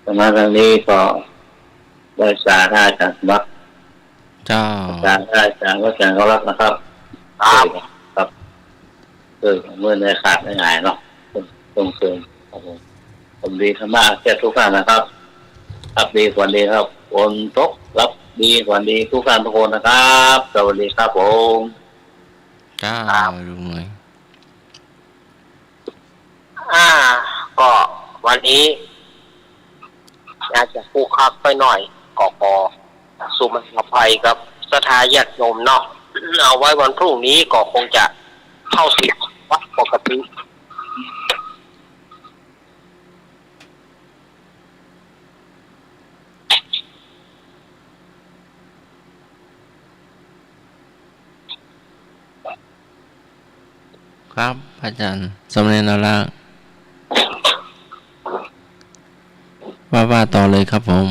สำหรับทางนี้ก็ได้สาธาอาจารย์สมัคร เจ้า อาจารย์เขารักนะครับครับเมื่อในขาดได้ง่ายเนาะต้องเสริมครับผมดีขึ้นมากแค่ทุกท่านนะครับครับดีกว่าดีครับคนตกรับดีกว่าดีทุกท่านทุกคนนะครับสวัสดีครับผม เจ้าลุงหน่อย อ่า ก็วันนี้อาจจะคู่คักไปหน่อยก็ขอสุมาอภัยกับสถาญาติโยมเนาะเอาไว้วันพรุ่งนี้ก็คงจะเข้าสู่วัดปกติครับอาจารย์สมเด็จนาราว่าต่อเลยครับผม